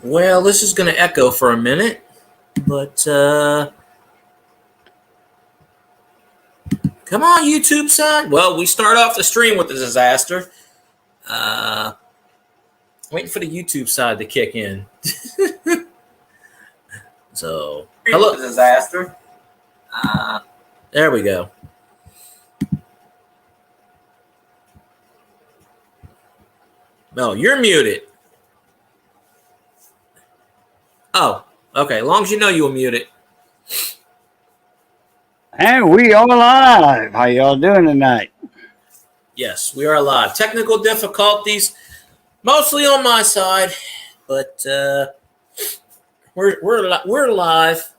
Well, this is going to echo for a minute, but come on, YouTube side. Well, we start off the stream with a disaster. Waiting for the YouTube side to kick in. So, hello, disaster. There we go. No, you're muted. Oh, okay. As long as you know you were muted. And we are live. How y'all doing tonight? Yes, we are live. Technical difficulties, mostly on my side, but we're live.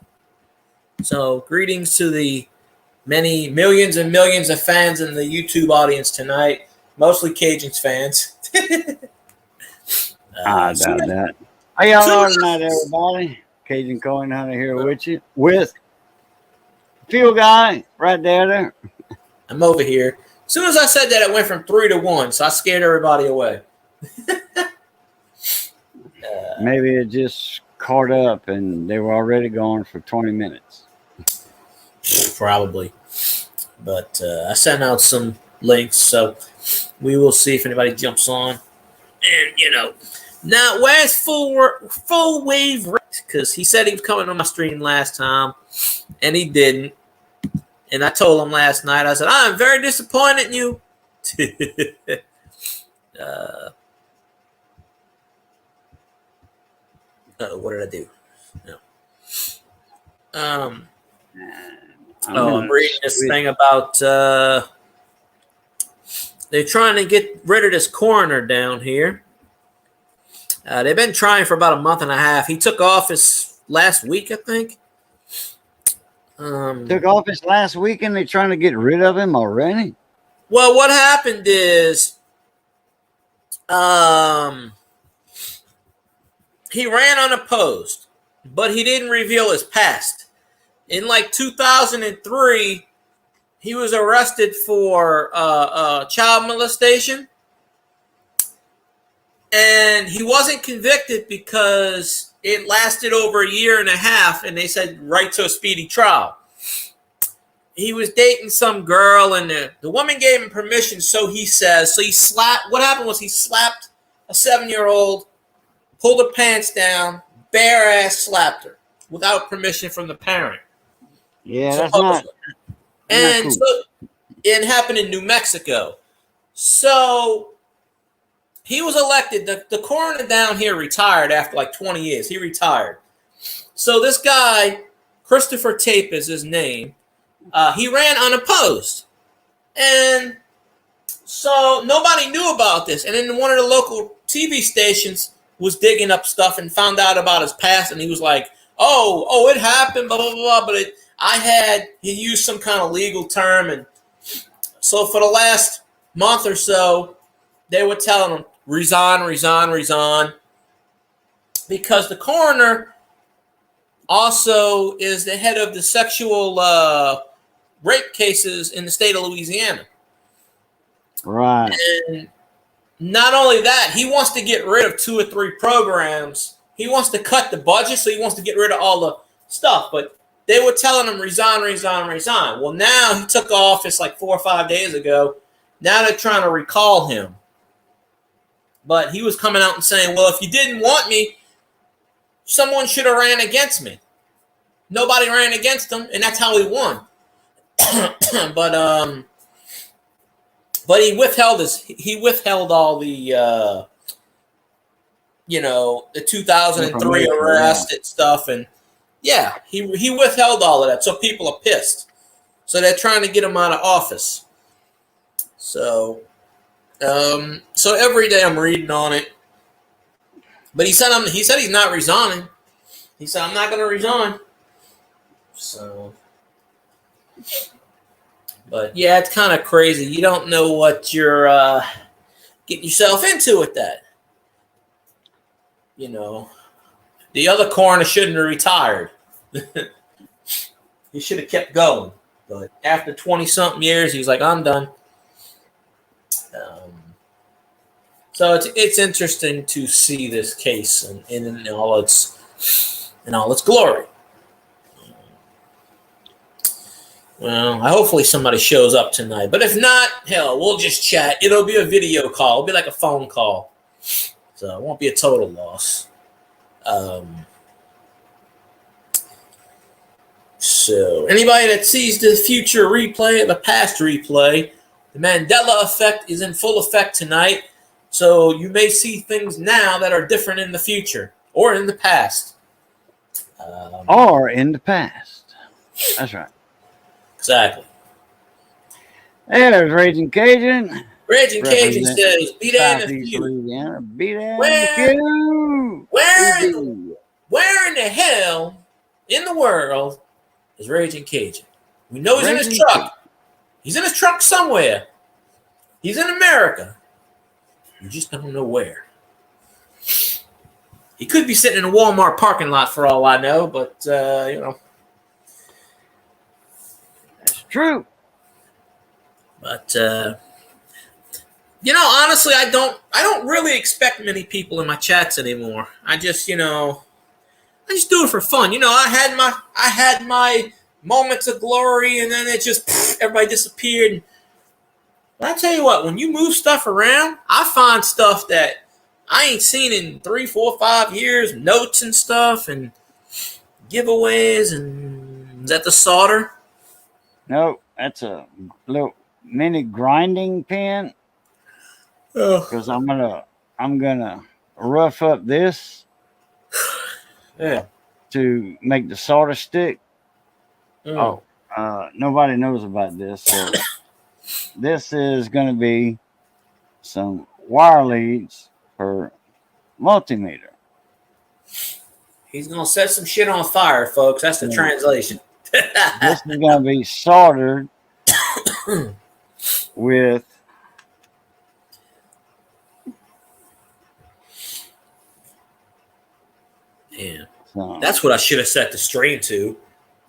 So, greetings to the many millions and millions of fans in the YouTube audience tonight. Mostly Cajuns fans. I doubt that. How y'all are tonight, everybody? Cajun Coin Hunter here with you. With Field Guy right there. I'm over here. As soon as I said that, it went from 3 to 1, so I scared everybody away. Maybe it just caught up and they were already gone for 20 minutes. Probably. But I sent out some links, so we will see if anybody jumps on. And, now where's full wave Rick? Because he said he was coming on my stream last time, and he didn't. And I told him last night, I said, I'm very disappointed in you. What did I do? No. I'm reading this thing about they're trying to get rid of this coroner down here. They've been trying for about a month and a half. He took office last week, I think. Took office last week and they're trying to get rid of him already? Well, what happened is he ran unopposed, but he didn't reveal his past. In like 2003, he was arrested for child molestation. And he wasn't convicted because it lasted over a year and a half, and they said right to a speedy trial. He was dating some girl, and the woman gave him permission, so he says. So he slapped. What happened was he slapped a 7-year-old, pulled her pants down, bare ass slapped her without permission from the parent. Yeah, that's not. And cool. So it happened in New Mexico. So he was elected. The coroner down here retired after like 20 years. He retired. So this guy, Christopher Tape is his name. He ran unopposed. And so nobody knew about this. And then one of the local TV stations was digging up stuff and found out about his past. And he was like, oh, it happened, blah, blah, blah. But he used some kind of legal term. And so for the last month or so, they were telling him, resign. Because the coroner also is the head of the sexual rape cases in the state of Louisiana. Right. And not only that, he wants to get rid of 2 or 3 programs. He wants to cut the budget, so he wants to get rid of all the stuff. But they were telling him, resign. Well, now he took office like 4 or 5 days ago. Now they're trying to recall him. But he was coming out and saying, well, if you didn't want me, someone should have ran against me. Nobody ran against him, and that's how he won. But he withheld all the the 2003 arrest and stuff, and yeah, he withheld all of that. So people are pissed. So they're trying to get him out of office. So every day I'm reading on it. But he said he's not resigning. He said, I'm not going to resign. So, but yeah, it's kind of crazy. You don't know what you're getting yourself into with that. The other coroner shouldn't have retired. He should have kept going. But after 20-something years, he's like, I'm done. So it's interesting to see this case in all its glory. Well, hopefully somebody shows up tonight. But if not, hell, we'll just chat. It'll be a video call. It'll be like a phone call. So it won't be a total loss. So anybody that sees the future replay, the past replay, the Mandela effect is in full effect tonight. So you may see things now that are different in the future or in the past. Or in the past. That's right. Exactly. There's Raging Cajun. Raging Cajun says, be there in the Southeast few. Louisiana. Be there in the few. Where in the hell in the world is Raging Cajun? We know he's in his truck. He's in his truck somewhere. He's in America. We just don't know where. He could be sitting in a Walmart parking lot for all I know, but, you know. That's true. But, you know, honestly, I don't really expect many people in my chats anymore. I just, you know, I just do it for fun. You know, I had my moments of glory, and then it just everybody disappeared. But I tell you what, when you move stuff around, I find stuff that I ain't seen in 3, 4, 5 years, notes and stuff, and giveaways. And is that the solder? No, that's a little mini grinding pen. Because I'm gonna rough up this to make the solder stick. Nobody knows about this, so this is gonna be some wire leads for multimeter. He's gonna set some shit on fire, folks. That's the translation. This is gonna be soldered with Yeah, that's what I should have set the stream to.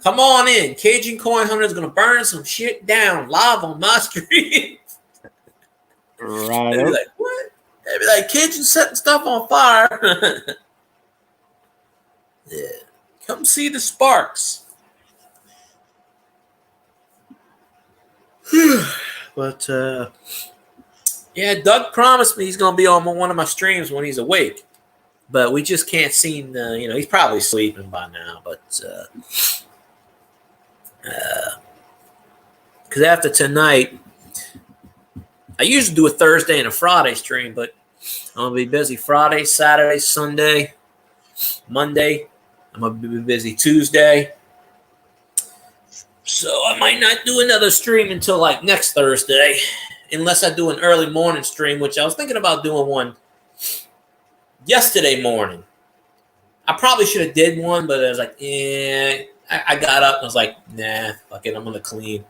Come on in. Cajun Coin Hunter is going to burn some shit down live on my stream. Right. They'd be like, what? They'd be like, Cajun setting stuff on fire. Yeah. Come see the sparks. But, yeah, Doug promised me he's going to be on one of my streams when he's awake. But we just can't seem to, you know, he's probably sleeping by now. But, because after tonight, I usually do a Thursday and a Friday stream, but I'm going to be busy Friday, Saturday, Sunday, Monday. I'm going to be busy Tuesday. So I might not do another stream until like next Thursday, unless I do an early morning stream, which I was thinking about doing one yesterday morning. I probably should have did one, but I was like, I got up and I was like, nah, fuck it, I'm gonna clean.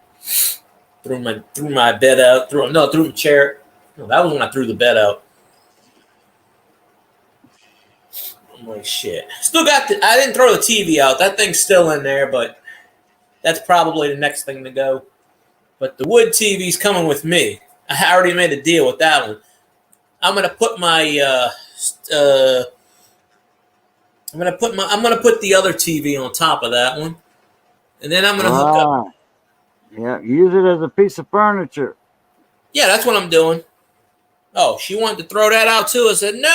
Threw my bed out. Threw my chair. No, that was when I threw the bed out. I'm like, shit. Still got I didn't throw the TV out. That thing's still in there, but that's probably the next thing to go. But the wood TV's coming with me. I already made a deal with that one. I'm gonna put my I'm gonna put the other TV on top of that one, and then I'm gonna hook up. Yeah, use it as a piece of furniture. Yeah, that's what I'm doing. Oh, she wanted to throw that out too. I said, no,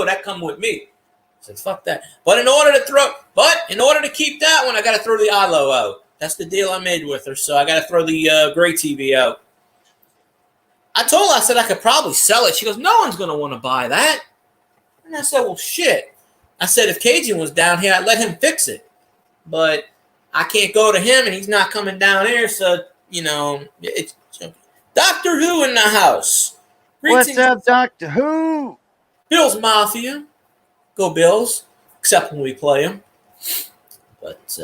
that come with me. I said, fuck that. But in order to keep that one, I got to throw the ILO out. That's the deal I made with her. So I got to throw the gray TV out. I told her, I said I could probably sell it. She goes, no one's going to want to buy that. And I said, well, shit. I said, if Cajun was down here, I'd let him fix it. But I can't go to him, and he's not coming down here. So, you know, it's Doctor Who in the house. What's up, Doctor Who? Bills Mafia. Go Bills. Except when we play them. But,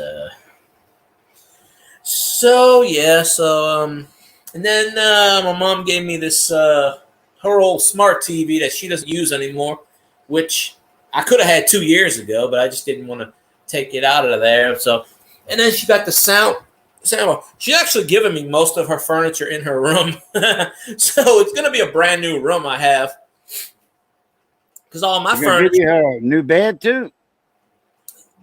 and then my mom gave me this, her old smart TV that she doesn't use anymore, which I could have had 2 years ago, but I just didn't want to take it out of there. So, and then she got the sound. So she's actually given me most of her furniture in her room. So it's going to be a brand new room I have. Because all my She's gonna give furniture. you her new bed too.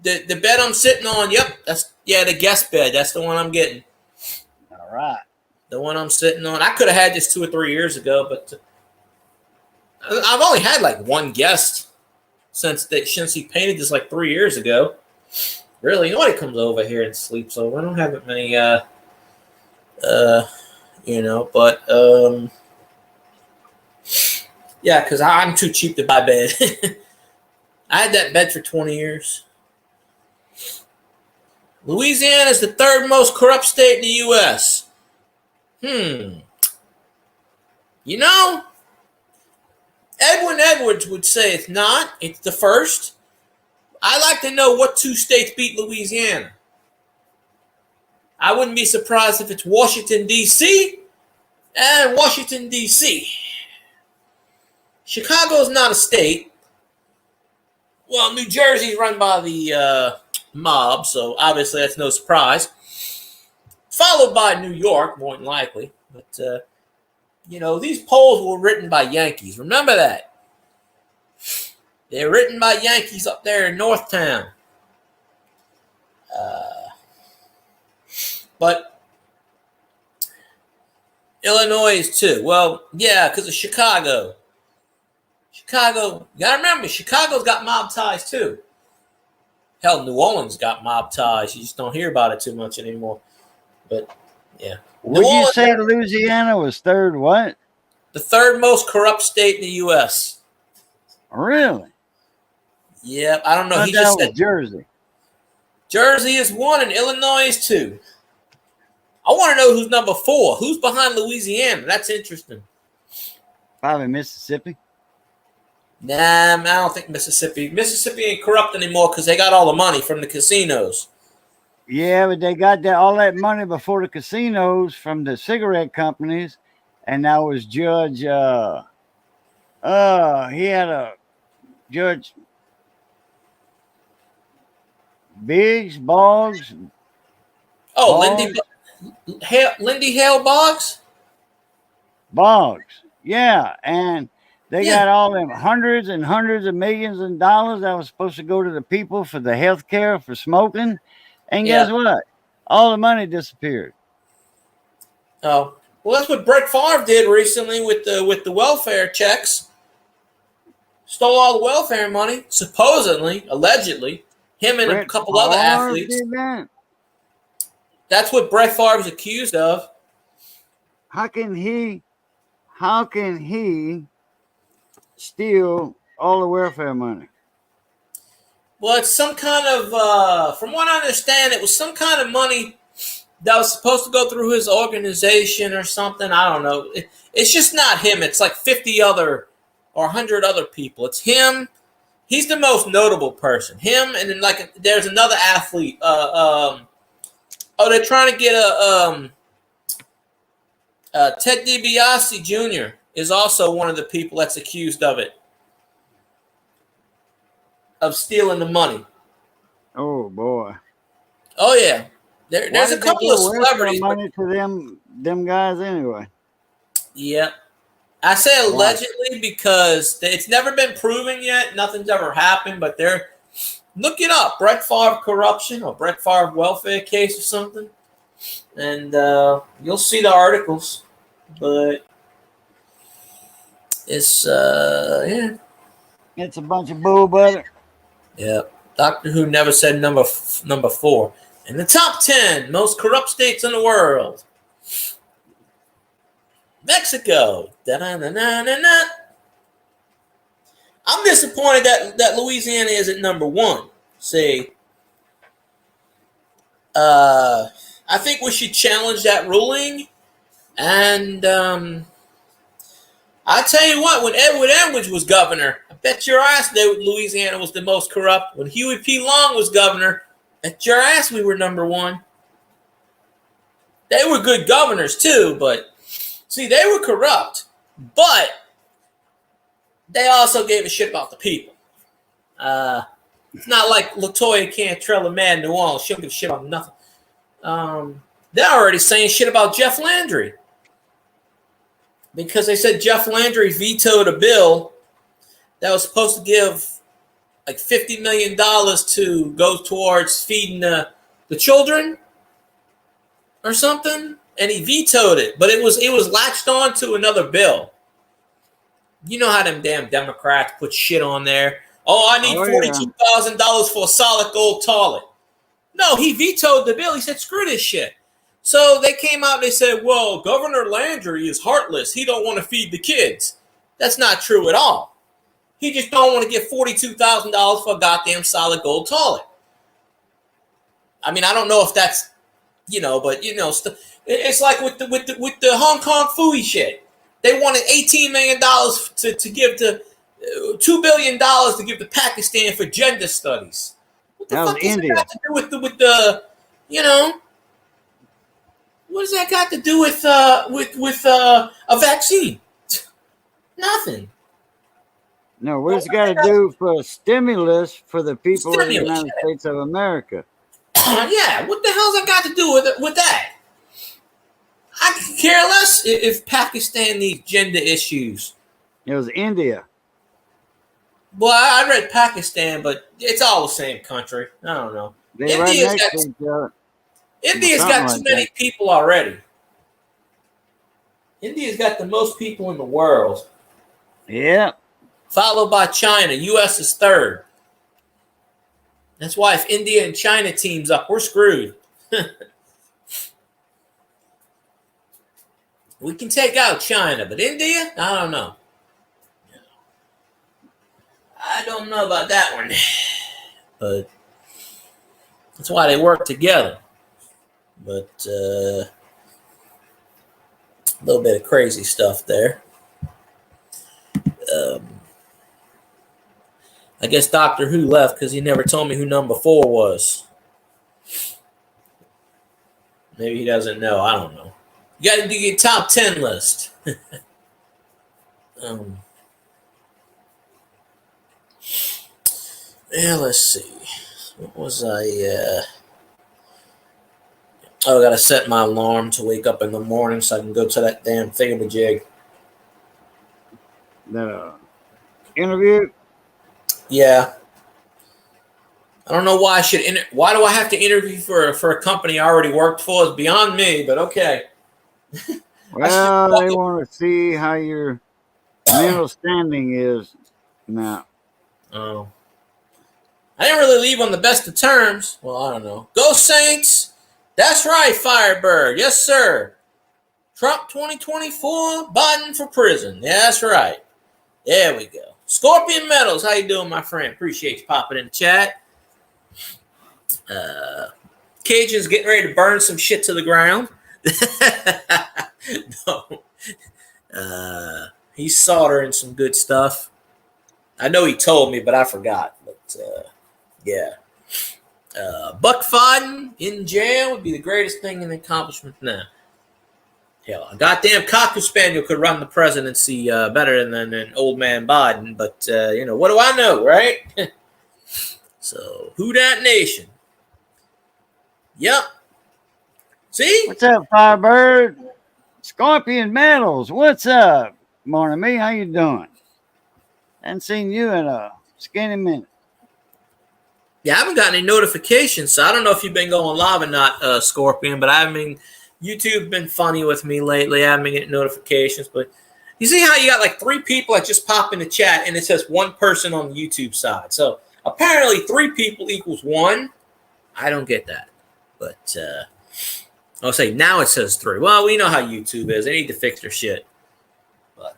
The bed I'm sitting on, yep, the guest bed. That's the one I'm getting. All right. The one I'm sitting on. I could have had this 2 or 3 years ago, but I've only had like one guest since he painted this like 3 years ago. Really, nobody comes over here and sleeps over. I don't have that many, but yeah, because I'm too cheap to buy bed. I had that bed for 20 years. Louisiana is the third most corrupt state in the U.S. You know, Edwin Edwards would say it's not. It's the first. I'd like to know what 2 states beat Louisiana. I wouldn't be surprised if it's Washington, D.C. and Washington, D.C. Chicago's not a state. Well, New Jersey's run by the mob, so obviously that's no surprise. Followed by New York, more than likely. But, these polls were written by Yankees. Remember that. They're written by Yankees up there in Northtown. But Illinois is too. Well, yeah, because of Chicago. Chicago, you gotta remember, Chicago's got mob ties too. Hell, New Orleans got mob ties. You just don't hear about it too much anymore. But, yeah. Would you say Louisiana was third what? The third most corrupt state in the U.S. Really? Yeah, I don't know. I He just said Jersey. Jersey is 1 and Illinois is 2. I want to know who's number 4. Who's behind Louisiana? That's interesting. Probably Mississippi. Nah, I don't think Mississippi. Mississippi ain't corrupt anymore because they got all the money from the casinos. Yeah, but they got all that money before the casinos from the cigarette companies, and that was Judge. He had a Judge Boggs. Oh, Boggs? Lindy Hale Boggs. Boggs, yeah, and they got all them hundreds and hundreds of millions of dollars that was supposed to go to the people for the health care for smoking. And guess what? All the money disappeared. Oh, well, that's what Brett Favre did recently with the welfare checks. Stole all the welfare money, supposedly, allegedly. Him and a couple other athletes. That's what Brett Favre's accused of. How can he steal all the welfare money? Well, it's some kind of, from what I understand, it was some kind of money that was supposed to go through his organization or something. I don't know. It's just not him. It's like 50 other or 100 other people. It's him. He's the most notable person. Him, and then there's another athlete. They're trying to get Ted DiBiase Jr. is also one of the people that's accused of it. Of stealing the money. Oh boy. Oh yeah. There's a couple of celebrities. Money to them guys anyway. Yeah. I say allegedly because it's never been proven yet. Nothing's ever happened, but look it up. Brett Favre corruption or Brett Favre welfare case or something. And you'll see the articles. But it's It's a bunch of bull butter. Yeah. Doctor Who never said number 4. In the top 10 most corrupt states in the world. Mexico. Da-na-na-na-na-na. I'm disappointed that Louisiana isn't number 1. See, I think we should challenge that ruling. And I tell you what, when Edward Edwards was governor, I bet your ass that Louisiana was the most corrupt. When Huey P. Long was governor, bet your ass we were number 1. They were good governors too, but see, they were corrupt. But they also gave a shit about the people. It's not like LaToya Cantrell and Mad New Orleans. She don't give a shit about nothing. they're already saying shit about Jeff Landry. Because they said Jeff Landry vetoed a bill that was supposed to give like $50 million to go towards feeding the children or something, and he vetoed it. But it was latched on to another bill. You know how them damn Democrats put shit on there. Oh, I need $42,000 for a solid gold toilet. No, he vetoed the bill. He said, screw this shit. So they came out and they said, well, Governor Landry is heartless. He don't want to feed the kids. That's not true at all. He just don't want to get $42,000 for a goddamn solid gold toilet. I mean, I don't know if that's, but it's like with the Hong Kong Phooey shit. They wanted $18 million to give to $2 billion to give to Pakistan for gender studies. What the fuck does that got to do with the what does that got to do with a vaccine? Nothing. No, what does it got to do for a stimulus for the people of the United States of America? Yeah, what the hell's that got to do with that? I could care less if Pakistan needs gender issues. It was India. Well, I read Pakistan, but it's all the same country. I don't know. India's got too many people already. India's got the most people in the world. Yeah. Followed by China. U.S. is third. That's why if India and China teams up, we're screwed. We can take out China, but India, I don't know. I don't know about that one. But that's why they work together. But a little bit of crazy stuff there. I guess Doctor Who left because he never told me who number 4 was. Maybe he doesn't know. I don't know. You got to do your top 10 list. Yeah, let's see. What was I? I got to set my alarm to wake up in the morning so I can go to that damn thingamajig. The interview? Yeah. I don't know why I should. Why do I have to interview for a company I already worked for? It's beyond me, but okay. Well, they want to see how your mental standing is now. Oh. I didn't really leave on the best of terms. Well, I don't know. Go Saints! That's right, Firebird. Yes, sir. Trump 2024, Biden for prison. Yeah, that's right. There we go. Scorpion Metals, how you doing, my friend? Appreciate you popping in the chat. Cajun's getting ready to burn some shit to the ground. No. He's soldering some good stuff. I know he told me, but I forgot. But yeah. Buck Fodden in jail would be the greatest thing in accomplishment now. Hell, a goddamn Cocker Spaniel could run the presidency better than an old man Biden, but what do I know, right? So, who dat nation? Yep. See? What's up, Firebird? Scorpion Metals, what's up? Morning, me. How you doing? Haven't seen you in a skinny minute. Yeah, I haven't gotten any notifications, so I don't know if you've been going live or not, Scorpion, but YouTube's been funny with me lately. I haven't been getting notifications, but you see how you got like 3 people that just pop in the chat and it says 1 person on the YouTube side. So apparently 3 people equals 1. I don't get that. But I'll say now it says 3. Well, we know how YouTube is. They need to fix their shit. But,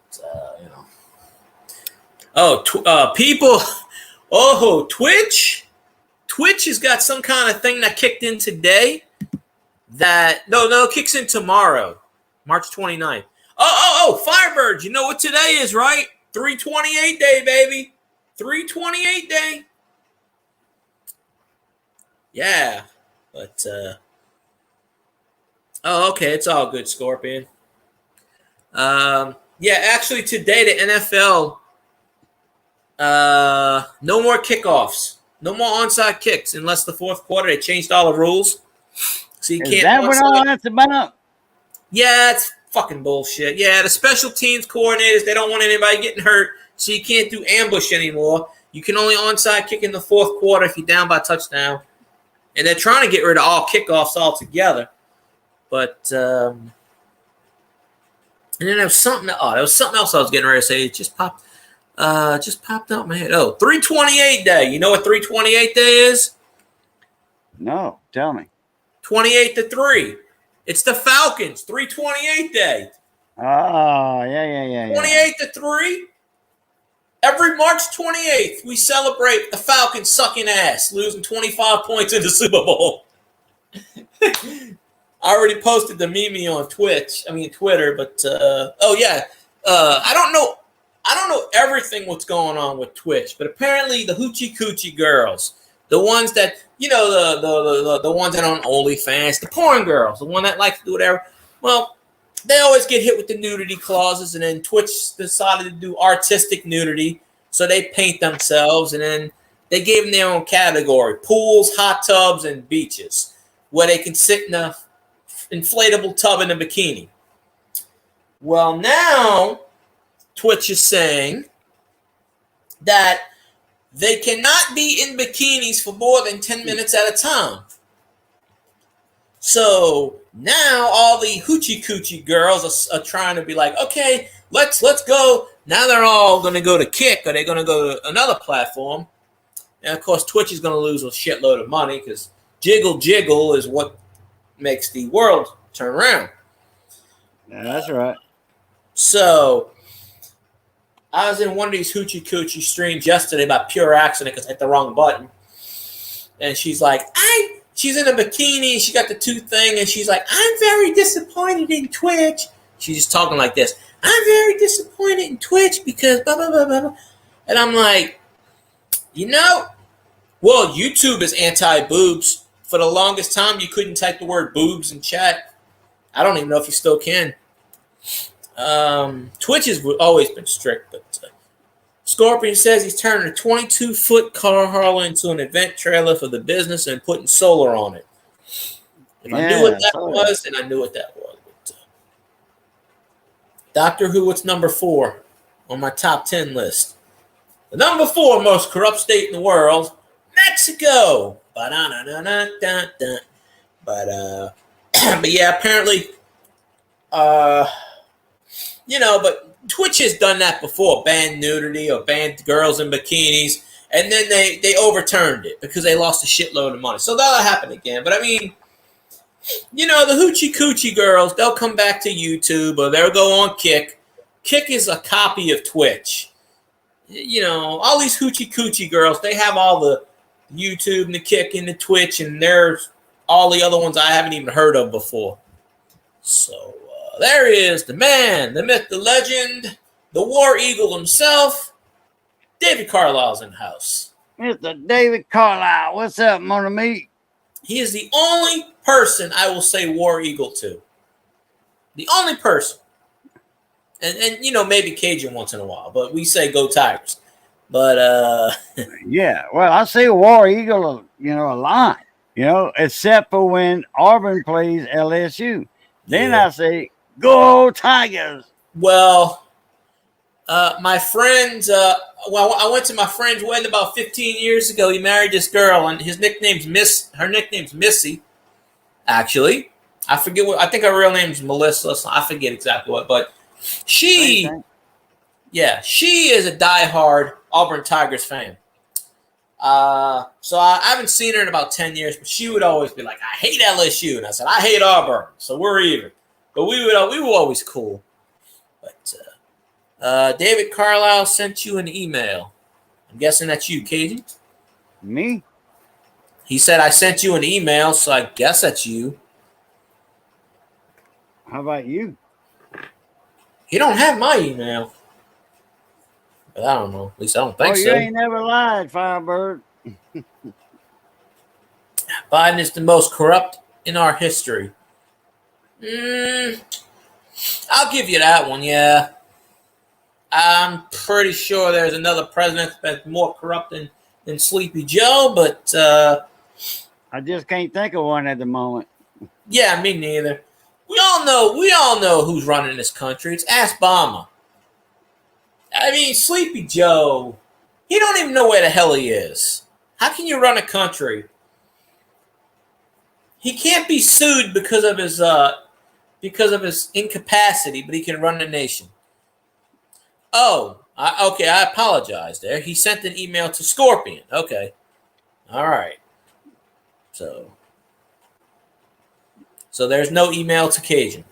people. Oh, Twitch. Twitch has got some kind of thing that kicked in today. It kicks in tomorrow, March 29th. Firebird, you know what today is, right? 328 day, baby. 328 day. Yeah. But, okay. It's all good, Scorpion. Yeah, actually today the NFL, no more kickoffs. No more onside kicks unless the fourth quarter. They changed all the rules. So you Is can't. that what all that's about? Yeah, it's fucking bullshit. Yeah, the special teams coordinators, they don't want anybody getting hurt, so you can't do ambush anymore. You can only onside kick in the fourth quarter if you're down by a touchdown. And they're trying to get rid of all kickoffs altogether. But and then there was something. Oh, there was something else I was getting ready to say. It just popped out in my head. Oh, 328 day. You know what 328 day is? No, tell me. 28-3. It's the Falcons. 328 day. Oh, yeah. 28-3. Every March 28th, we celebrate the Falcons sucking ass, losing 25 points in the Super Bowl. I already posted the meme on Twitter, but I don't know everything what's going on with Twitch, but apparently the hoochie coochie girls, the ones that the ones that are on OnlyFans, the porn girls, the one that like to do whatever. Well, they always get hit with the nudity clauses, and then Twitch decided to do artistic nudity, so they paint themselves, and then they gave them their own category: pools, hot tubs, and beaches, where they can sit in a inflatable tub in a bikini. Well, now Twitch is saying that they cannot be in bikinis for more than 10 minutes at a time. So now all the hoochie coochie girls are trying to be like, okay, let's go. Now they're all going to go to Kick, or they're going to go to another platform. And of course, Twitch is going to lose a shitload of money because jiggle is what makes the world turn around. Yeah, that's right. So I was in one of these hoochie coochie streams yesterday by pure accident because I hit the wrong button. And she's like, she's in a bikini, she got the tooth thing, and she's like, I'm very disappointed in Twitch. She's just talking like this. I'm very disappointed in Twitch because blah, blah, blah, blah, blah. And I'm like, well, YouTube is anti-boobs. For the longest time, you couldn't type the word boobs in chat. I don't even know if you still can. Twitch has always been strict, but Scorpion says he's turning a 22-foot Carharla into an event trailer for the business and putting solar on it. If I knew what that was, then I knew what that was. But, Doctor Who, what's number 4 on my top 10 list? The number 4 most corrupt state in the world, Mexico. But yeah, apparently, but Twitch has done that before, banned nudity or banned girls in bikinis, and then they overturned it because they lost a shitload of money. So that'll happen again. But I mean, the hoochie coochie girls, they'll come back to YouTube or they'll go on Kick. Kick is a copy of Twitch. All these hoochie coochie girls, they have all the YouTube and the Kick and the Twitch, and there's all the other ones I haven't even heard of before. So there he is, the man, the myth, the legend, the war eagle himself. David Carlisle's in the house. Mr. David Carlisle, what's up, mon ami? He is the only person I will say war eagle to. The only person. And maybe Cajun once in a while, but we say go Tigers. But yeah, well, I say war eagle, a lot, except for when Auburn plays LSU. Then I say go Tigers. Well, my friends, I went to my friend's wedding about 15 years ago. He married this girl, and her nickname's Missy. Actually, I think her real name's Melissa. So I forget exactly what, but she is a diehard Auburn Tigers fan. So I haven't seen her in about 10 years, but she would always be like, I hate LSU. And I said, I hate Auburn. So we're even. But we were always cool. But David Carlisle sent you an email. I'm guessing that's you, Cajun. Me? He said, I sent you an email, so I guess that's you. How about you? You don't have my email. But I don't know. At least I don't think so. You ain't never lied, Firebird. Biden is the most corrupt in our history. I'll give you that one, yeah. I'm pretty sure there's another president that's more corrupt than Sleepy Joe, but I just can't think of one at the moment. Yeah, me neither. We all know who's running this country. It's Ask Obama. I mean, Sleepy Joe, he don't even know where the hell he is. How can you run a country? He can't be sued because of his incapacity, but he can run the nation. Oh, okay, I apologize there. He sent an email to Scorpion. Okay. All right. So there's no email to Cajun.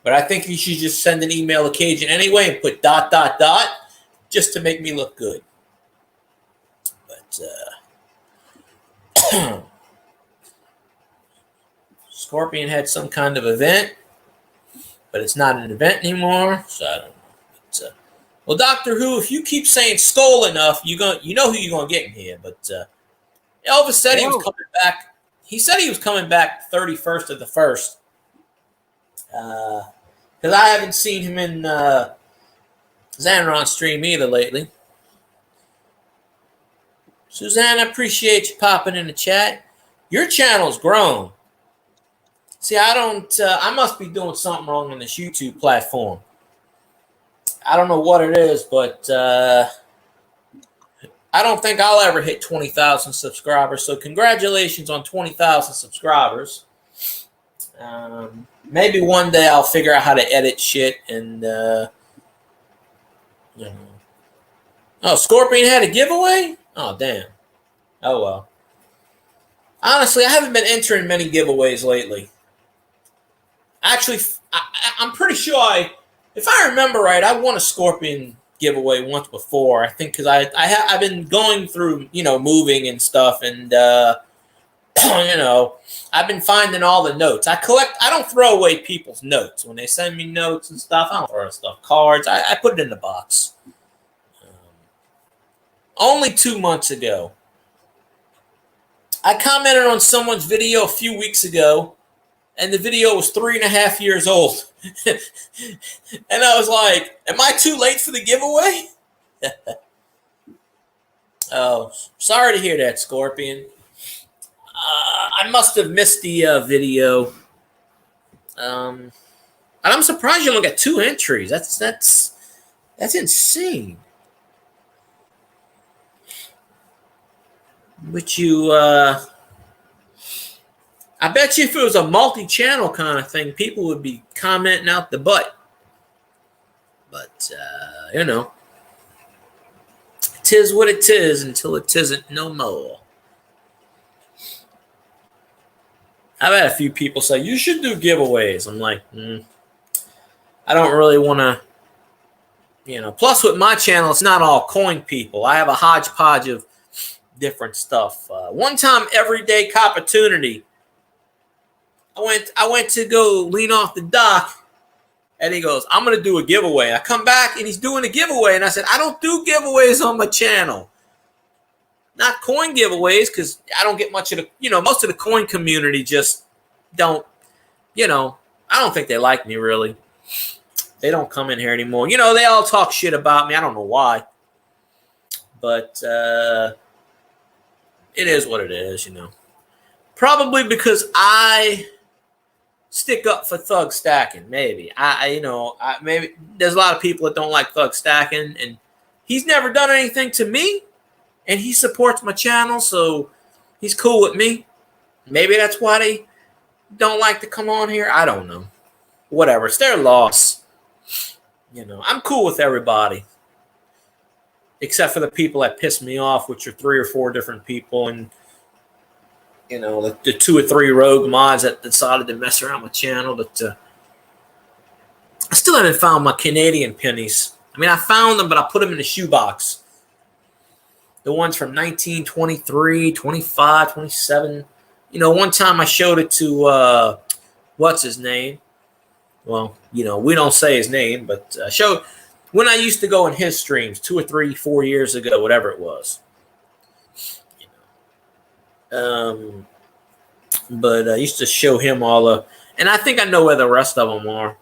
But I think you should just send an email to Cajun anyway and put ... just to make me look good. But Scorpion had some kind of event, but it's not an event anymore, so I don't know. But, well, Doctor Who, if you keep saying Skull enough, you know who you're gonna get in here. But Elvis said he was coming back. He said he was coming back 31st of the 1st. Because I haven't seen him in Xanron stream either lately. Suzanne, I appreciate you popping in the chat. Your channel's grown. See, I must be doing something wrong on this YouTube platform. I don't know what it is, but I don't think I'll ever hit 20,000 subscribers. So congratulations on 20,000 subscribers. Maybe one day I'll figure out how to edit shit and, Oh, Scorpion had a giveaway? Oh, damn. Oh, well. Honestly, I haven't been entering many giveaways lately. Actually, I'm pretty sure if I remember right, I won a Scorpion giveaway once before. I think because I've been going through, moving and stuff, and I've been finding all the notes. I don't throw away people's notes when they send me notes and stuff. I don't throw stuff, cards. I put it in the box. Only 2 months ago, I commented on someone's video a few weeks ago, and the video was 3.5 years old. And I was like, am I too late for the giveaway? Oh, sorry to hear that, Scorpion. I must have missed the video. And I'm surprised you only got 2 entries. That's insane. But I bet you if it was a multi-channel kind of thing, people would be commenting out the butt. But, tis what it is until it isn't no more. I've had a few people say, you should do giveaways. I'm like, I don't really want to, Plus with my channel, it's not all coin people. I have a hodgepodge of different stuff. One time, Everyday Copportunity, I went to go lean off the dock, and he goes, I'm going to do a giveaway. I come back, and he's doing a giveaway, and I said, I don't do giveaways on my channel. Not coin giveaways, because I don't get much of the, most of the coin community just don't, I don't think they like me, really. They don't come in here anymore. They all talk shit about me. I don't know why. But it is what it is, Probably because I stick up for Thug Stacking, maybe. Maybe there's a lot of people that don't like Thug Stacking, and he's never done anything to me, and he supports my channel, so he's cool with me. Maybe that's why they don't like to come on here. I don't know. Whatever. It's their loss. I'm cool with everybody, except for the people that piss me off, which are 3 or 4 different people, and the 2 or 3 rogue mods that decided to mess around my channel. But I still haven't found my Canadian pennies. I mean, I found them, but I put them in the shoebox. The ones from 1923, 25, 27. One time I showed it to, what's his name? Well, we don't say his name, but showed when I used to go in his streams 2 or 3, 4 years ago, whatever it was. But I used to show him all and I think I know where the rest of them are.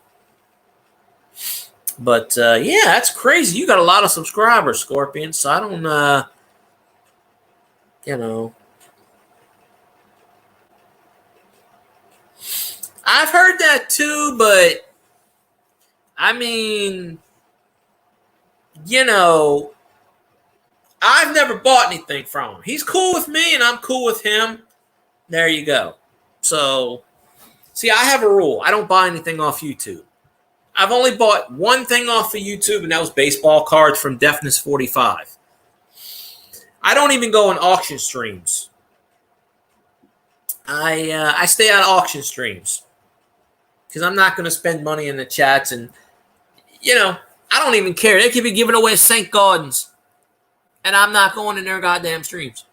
But yeah, that's crazy. You got a lot of subscribers, Scorpion. So I don't, I've heard that too, but I mean, I've never bought anything from him. He's cool with me, and I'm cool with him. There you go. So, see, I have a rule. I don't buy anything off YouTube. I've only bought one thing off of YouTube, and that was baseball cards from Deafness 45. I don't even go on auction streams. I stay out of auction streams because I'm not going to spend money in the chats, and I don't even care. They could be giving away St. Gardens, and I'm not going in their goddamn streams.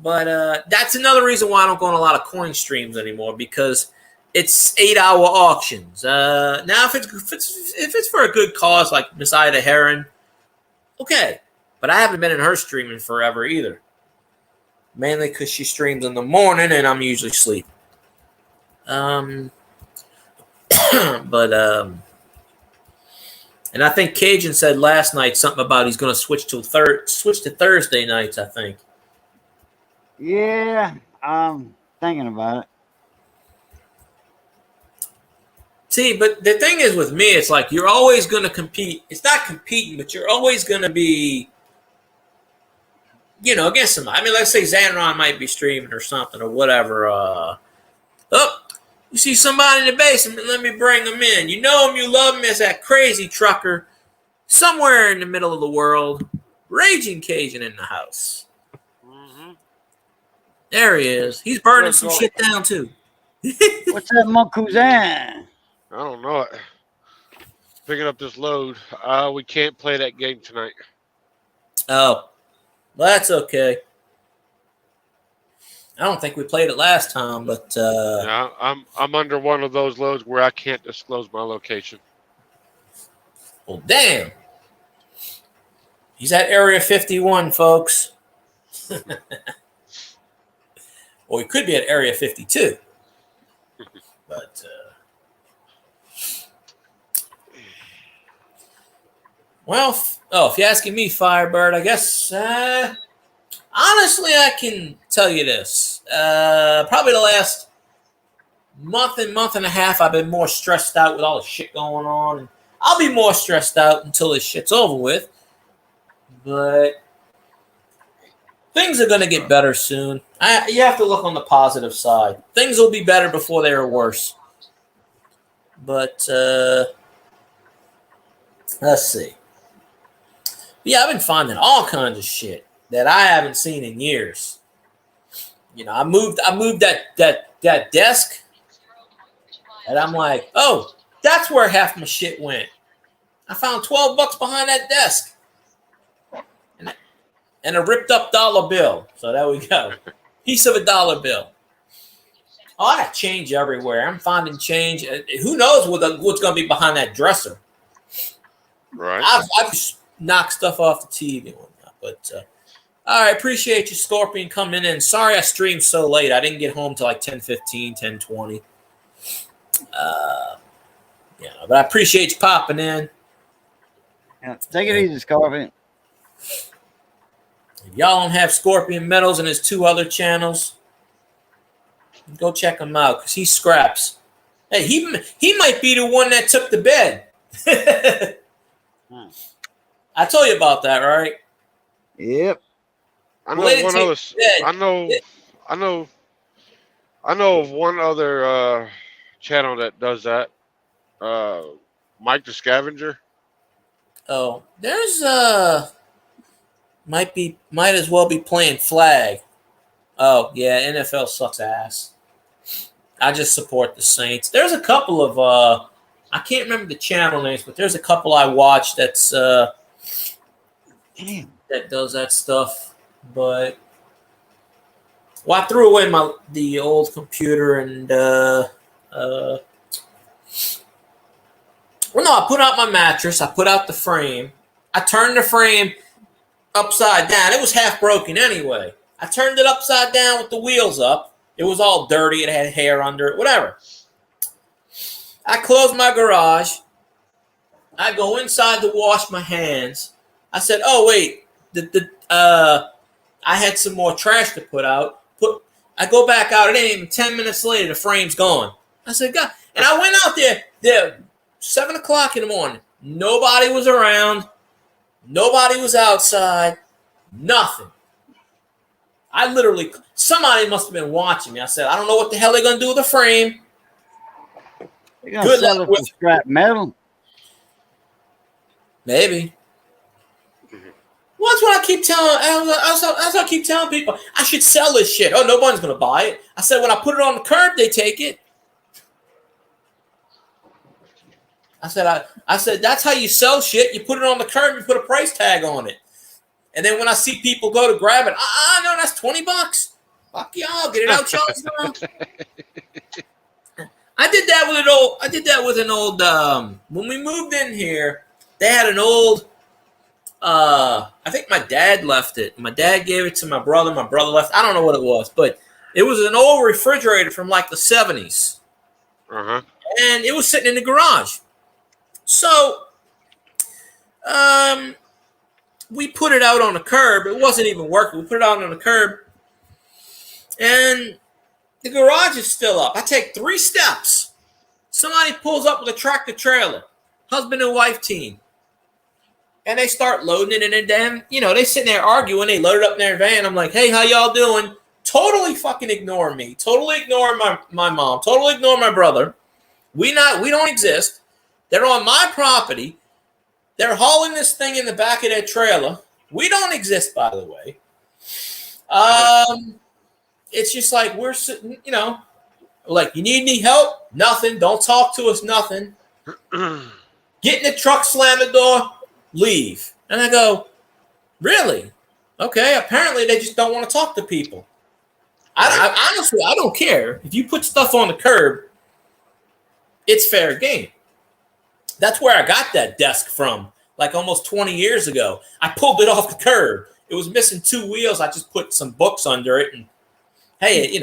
But that's another reason why I don't go on a lot of coin streams anymore, because it's 8-hour auctions. Now, if it's for a good cause like Miss Ida Heron, okay. But I haven't been in her streaming forever either. Mainly because she streams in the morning and I'm usually asleep. And I think Cajun said last night something about he's going to switch to Thursday nights, I think. Yeah, I'm thinking about it. See, but the thing is with me, it's like you're always going to compete. It's not competing, but you're always going to be, against somebody. I mean, let's say Xanron might be streaming or something or whatever. You see somebody in the basement, let me bring them in. You know him, you love him as that crazy trucker somewhere in the middle of the world. Raging Cajun in the house. Mm-hmm. There he is. He's burning some shit down, too. What's that, mon cousin? I don't know it. Picking up this load. We can't play that game tonight. Oh. Well, that's okay. I don't think we played it last time, but Yeah, I'm under one of those loads where I can't disclose my location. Well, damn. He's at Area 51, folks. Or he could be at Area 52. But if you're asking me, Firebird, I guess honestly, I can tell you this. Probably the last month and a half, I've been more stressed out with all the shit going on. And I'll be more stressed out until this shit's over with. But things are going to get better soon. You have to look on the positive side. Things will be better before they are worse. But let's see. Yeah, I've been finding all kinds of shit that I haven't seen in years. I moved that desk, and I'm like, oh, that's where half my shit went. I found $12 behind that desk, and a ripped up dollar bill. So there we go, piece of a dollar bill. Oh, I got change everywhere. I'm finding change. Who knows what's going to be behind that dresser? Right. I've just knocked stuff off the TV and whatnot. But all right, appreciate you, Scorpion, coming in. Sorry I streamed so late. I didn't get home till like 10:15, 10:20. But I appreciate you popping in. Yeah, take it easy, Scorpion. If y'all don't have Scorpion Metals and his 2 other channels, go check him out because he scraps. Hey, he might be the one that took the bed. I told you about that, right? Yep. I know of one other channel that does that. Mike the Scavenger. Oh, there's might as well be playing flag. Oh yeah, NFL sucks ass. I just support the Saints. There's a couple of I can't remember the channel names, but there's a couple I watched that's that does that stuff. But I threw away the old computer and I put out my mattress. I put out the frame. I turned the frame upside down. It was half broken anyway. I turned it upside down with the wheels up. It was all dirty. It had hair under it, whatever. I closed my garage. I go inside to wash my hands. I said, oh, wait. I had some more trash to put out. I go back out. It ain't even 10 minutes later. The frame's gone. I said, God, And I went out there 7 o'clock in the morning. Nobody was around. Nobody was outside. Nothing. I literally, somebody must have been watching me. I said, I don't know what the hell they're going to do with the frame. You're going to Good sell luck it with for scrap metal? Maybe. Well, that's what I keep telling. That's what I keep telling people. I should sell this shit. Oh, nobody's going to buy it. I said, when I put it on the curb, they take it. I said, that's how you sell shit. You put it on the curb, you put a price tag on it. And then when I see people go to grab it, no, that's $20. Fuck y'all, get it out, y'all. I did that with an old when we moved in here, they had an old I think my dad left it. My dad gave it to my brother left. I don't know what it was, but it was an old refrigerator from like the 70s. Uh-huh. And it was sitting in the garage. So we put it out on the curb. It wasn't even working. We put it out on the curb. And the garage is still up. I take 3 steps. Somebody pulls up with a tractor trailer. Husband and wife team. And they start loading it in a damn, they sitting there arguing. They load it up in their van. I'm like, hey, how y'all doing? Totally fucking ignore me. Totally ignore my mom. Totally ignore my brother. We don't exist. They're on my property. They're hauling this thing in the back of their trailer. We don't exist, by the way. It's just like we're sitting, like, you need any help? Nothing. Don't talk to us. Nothing. Get in the truck, slam the door, leave. And I go, really? Okay. Apparently they just don't want to talk to people. I honestly, I don't care. If you put stuff on the curb, it's fair game. That's where I got that desk from, like almost 20 years ago. I pulled it off the curb. It was missing 2 wheels. I just put some books under it. And hey,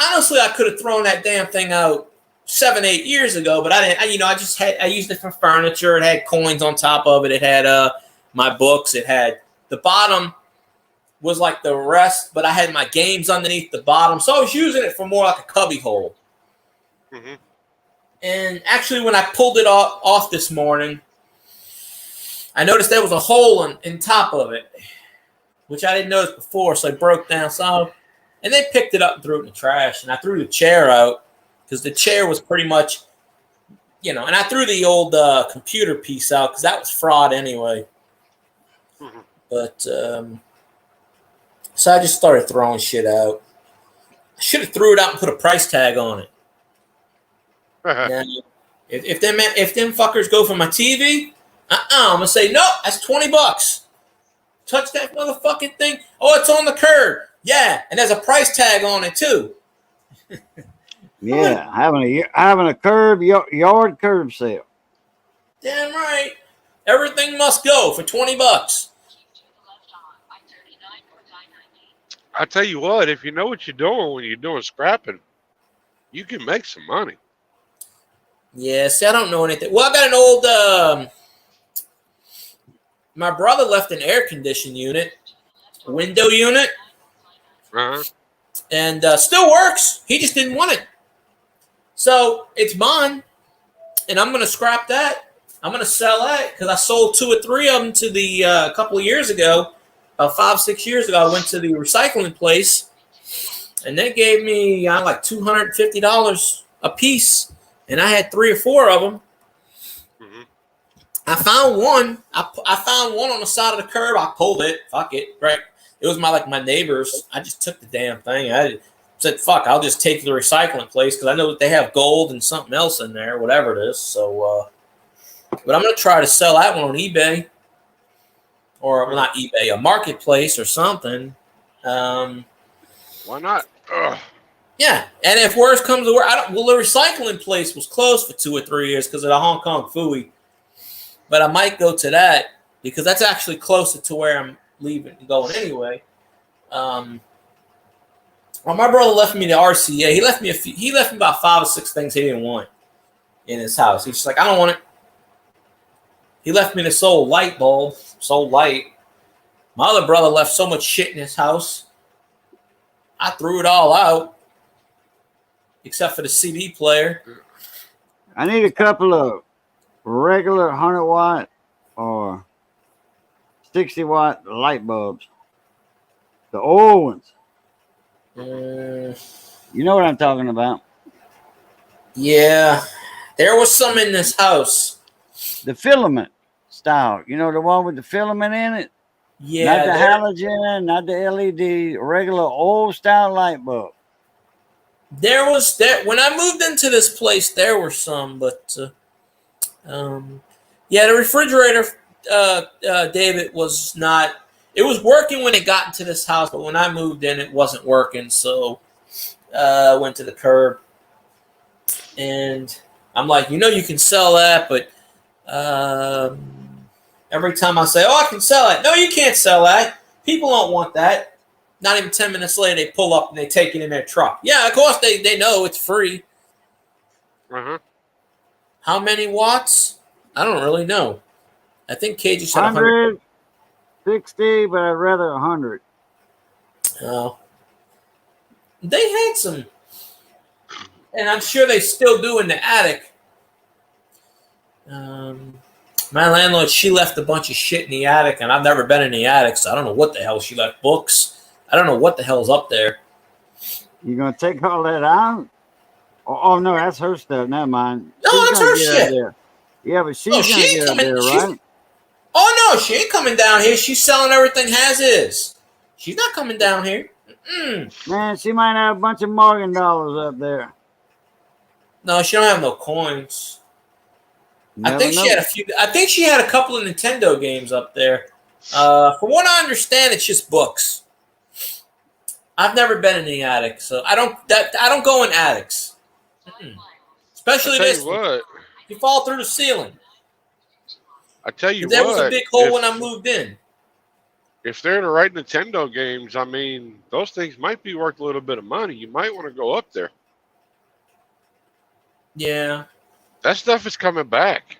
honestly, I could have thrown that damn thing out 7-8 years ago, but I didn't. I used it for furniture. It had coins on top of it. It had my books. It had the bottom was like the rest, but I had my games underneath the bottom. So I was using it for more like a cubby hole. Mm-hmm. And actually, when I pulled it off this morning, I noticed there was a hole in top of it, which I didn't notice before, so it broke down. And they picked it up and threw it in the trash. And I threw the chair out because the chair was pretty much, and I threw the old computer piece out because that was fraud anyway. Mm-hmm. But so I just started throwing shit out. I should have threw it out and put a price tag on it. Now, if them fuckers go for my TV, I'm gonna say no. That's $20. Touch that motherfucking thing. Oh, it's on the curb. Yeah, and there's a price tag on it too. Yeah, having a yard curb sale. Damn right. Everything must go for $20. I tell you what, if you know what you're doing when you're doing scrapping, you can make some money. Yeah, see, I don't know anything. Well, I got an old. My brother left an air conditioning unit, window unit, Uh-huh. and still works. He just didn't want it. So it's mine, and I'm going to scrap that. I'm going to sell that because I sold 2 or 3 of them to the a couple of years ago, about 5-6 years ago. I went to the recycling place, and they gave me like $250 a piece. And I had 3 or 4 of them. Mm-hmm. I found one. I found one on the side of the curb. I pulled it. Fuck it. Right. It was my neighbor's. I just took the damn thing. I said, fuck, I'll just take it to the recycling place because I know that they have gold and something else in there, whatever it is. So, but I'm going to try to sell that one on eBay. Or, well, not eBay, a marketplace or something. Why not? Ugh. Yeah, and if worse comes to worse, the recycling place was closed for 2 or 3 years because of the Hong Kong Phooey. But I might go to that because that's actually closer to where I'm leaving and going anyway. Well, my brother left me the RCA. He left me about 5 or 6 things he didn't want in his house. He's just like, I don't want it. He left me this old light bulb, light. My other brother left so much shit in his house. I threw it all out. Except for the CD player. I need a couple of regular 100-watt or 60-watt light bulbs. The old ones. You know what I'm talking about. Yeah. There was some in this house. The filament style. You know, the one with the filament in it? Yeah. Not the halogen, not the LED, regular old style light bulb. There was that when I moved into this place. There were some, but yeah, the refrigerator, David, was not. It was working when it got into this house, but when I moved in, it wasn't working. So I went to the curb, and I'm like, you can sell that, but every time I say, I can sell it. No, you can't sell that. People don't want that. Not even 10 minutes later, they pull up and they take it in their truck. Yeah, of course, they know it's free. Uh-huh. How many watts? I don't really know. I think KG said 100. 160, but I'd rather 100. Oh. They had some, and I'm sure they still do in the attic. My landlord, she left a bunch of shit in the attic, and I've never been in the attic, so I don't know what the hell she left. Books. I don't know what the hell's up there. You gonna take all that out? Oh no, that's her stuff. Never mind. No, that's her shit. Yeah, but she's gonna get up there, right? Oh no, she ain't coming down here. She's selling everything as is. She's not coming down here. Man, she might have a bunch of Morgan dollars up there. No, she don't have no coins. Never I think know. she had a few. I think she had a couple of Nintendo games up there. From what I understand, it's just books. I've never been in the attic, so I don't go in attics. Especially this one. What? You fall through the ceiling. I tell you There what. was a big hole when I moved in. If they're the right Nintendo games, I mean, those things might be worth a little bit of money. You might want to go up there. Yeah. That stuff is coming back.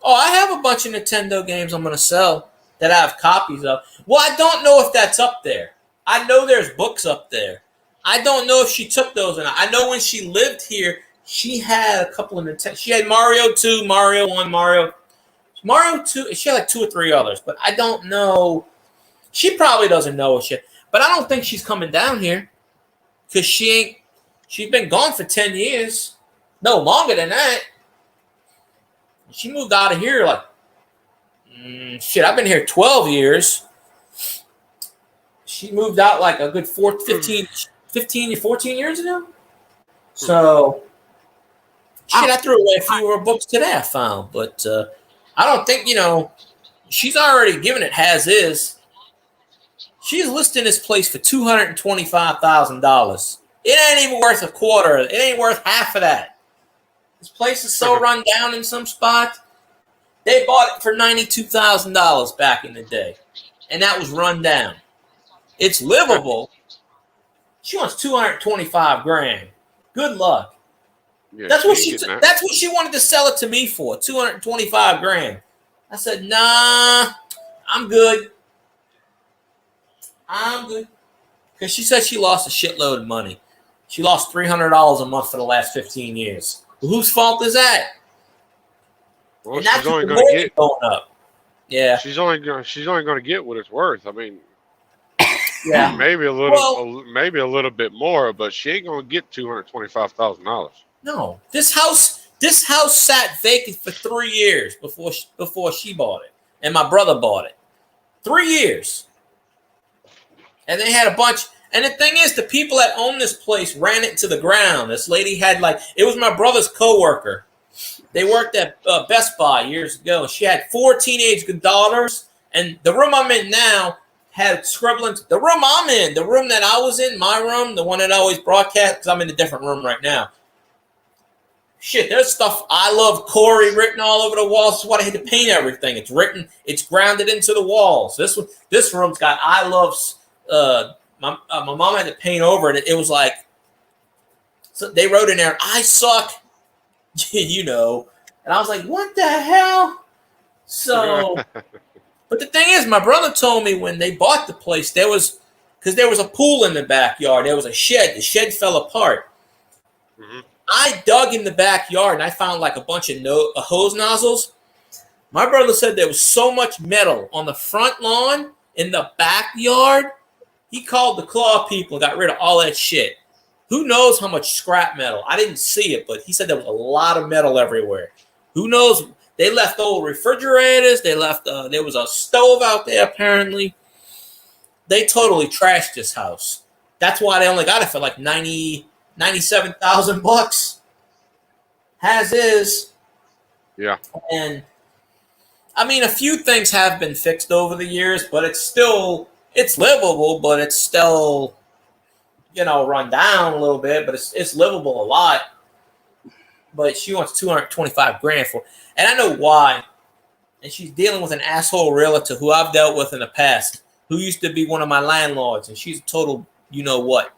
Oh, I have a bunch of Nintendo games I'm going to sell that I have copies of. Well, I don't know if that's up there. I know there's books up there. I don't know if she took those or not. I know when she lived here, she had a couple of Nintendo. She had Mario 2, Mario 1, Mario 2. She had like 2 or 3 others, but I don't know. She probably doesn't know it yet. But I don't think she's coming down here because she's been gone for 10 years. No, longer than that. She moved out of here like, I've been here 12 years. She moved out like a good 14 years ago. So, I threw away a few of her books today I found. But I don't think, she's already given it as is. She's listing this place for $225,000. It ain't even worth a quarter. It ain't worth half of that. This place is so run down in some spots. They bought it for $92,000 back in the day. And that was run down. It's livable. She wants $225,000. Good luck. Yeah, That's what that. she wanted to sell it to me for. $225,000. I said, nah, I'm good. Because she said she lost a shitload of money. She lost $300 a month for the last 15 years. Well, whose fault is that? Well, And that's she's only the going to get. going up. Yeah. She's only going to get what it's worth. I mean, Yeah. maybe a little bit more, but she ain't going to get $225,000. No. This house sat vacant for 3 years before she bought it, and my brother bought it. 3 years. And they had a bunch. And the thing is, the people that own this place ran it to the ground. This lady had it was my brother's coworker. They worked at Best Buy years ago. She had 4 teenage daughters, and the room I'm in now had scribbling. The room I'm in, the room that I was in, my room, the one that I always broadcast, because I'm in a different room right now. Shit, there's stuff I love Corey written all over the walls. That's why I had to paint everything. It's written, it's grounded into the walls. This room's got I love. My mom had to paint over it. It was like, so they wrote in there, I suck, And I was like, what the hell? So, but the thing is, my brother told me when they bought the place, because there was a pool in the backyard. There was a shed. The shed fell apart. Mm-hmm. I dug in the backyard and I found like a bunch of hose nozzles. My brother said there was so much metal on the front lawn, in the backyard. He called the claw people and got rid of all that shit. Who knows how much scrap metal? I didn't see it, but he said there was a lot of metal everywhere. Who knows? They left old refrigerators. They left. There was a stove out there apparently. They totally trashed this house. That's why they only got it for like $97,000. As is. Yeah. And I mean, a few things have been fixed over the years, but it's livable, but it's still, run down a little bit, but it's livable a lot. But she wants $225,000 for it. And I know why. And she's dealing with an asshole realtor who I've dealt with in the past, who used to be one of my landlords, and she's a total you-know-what.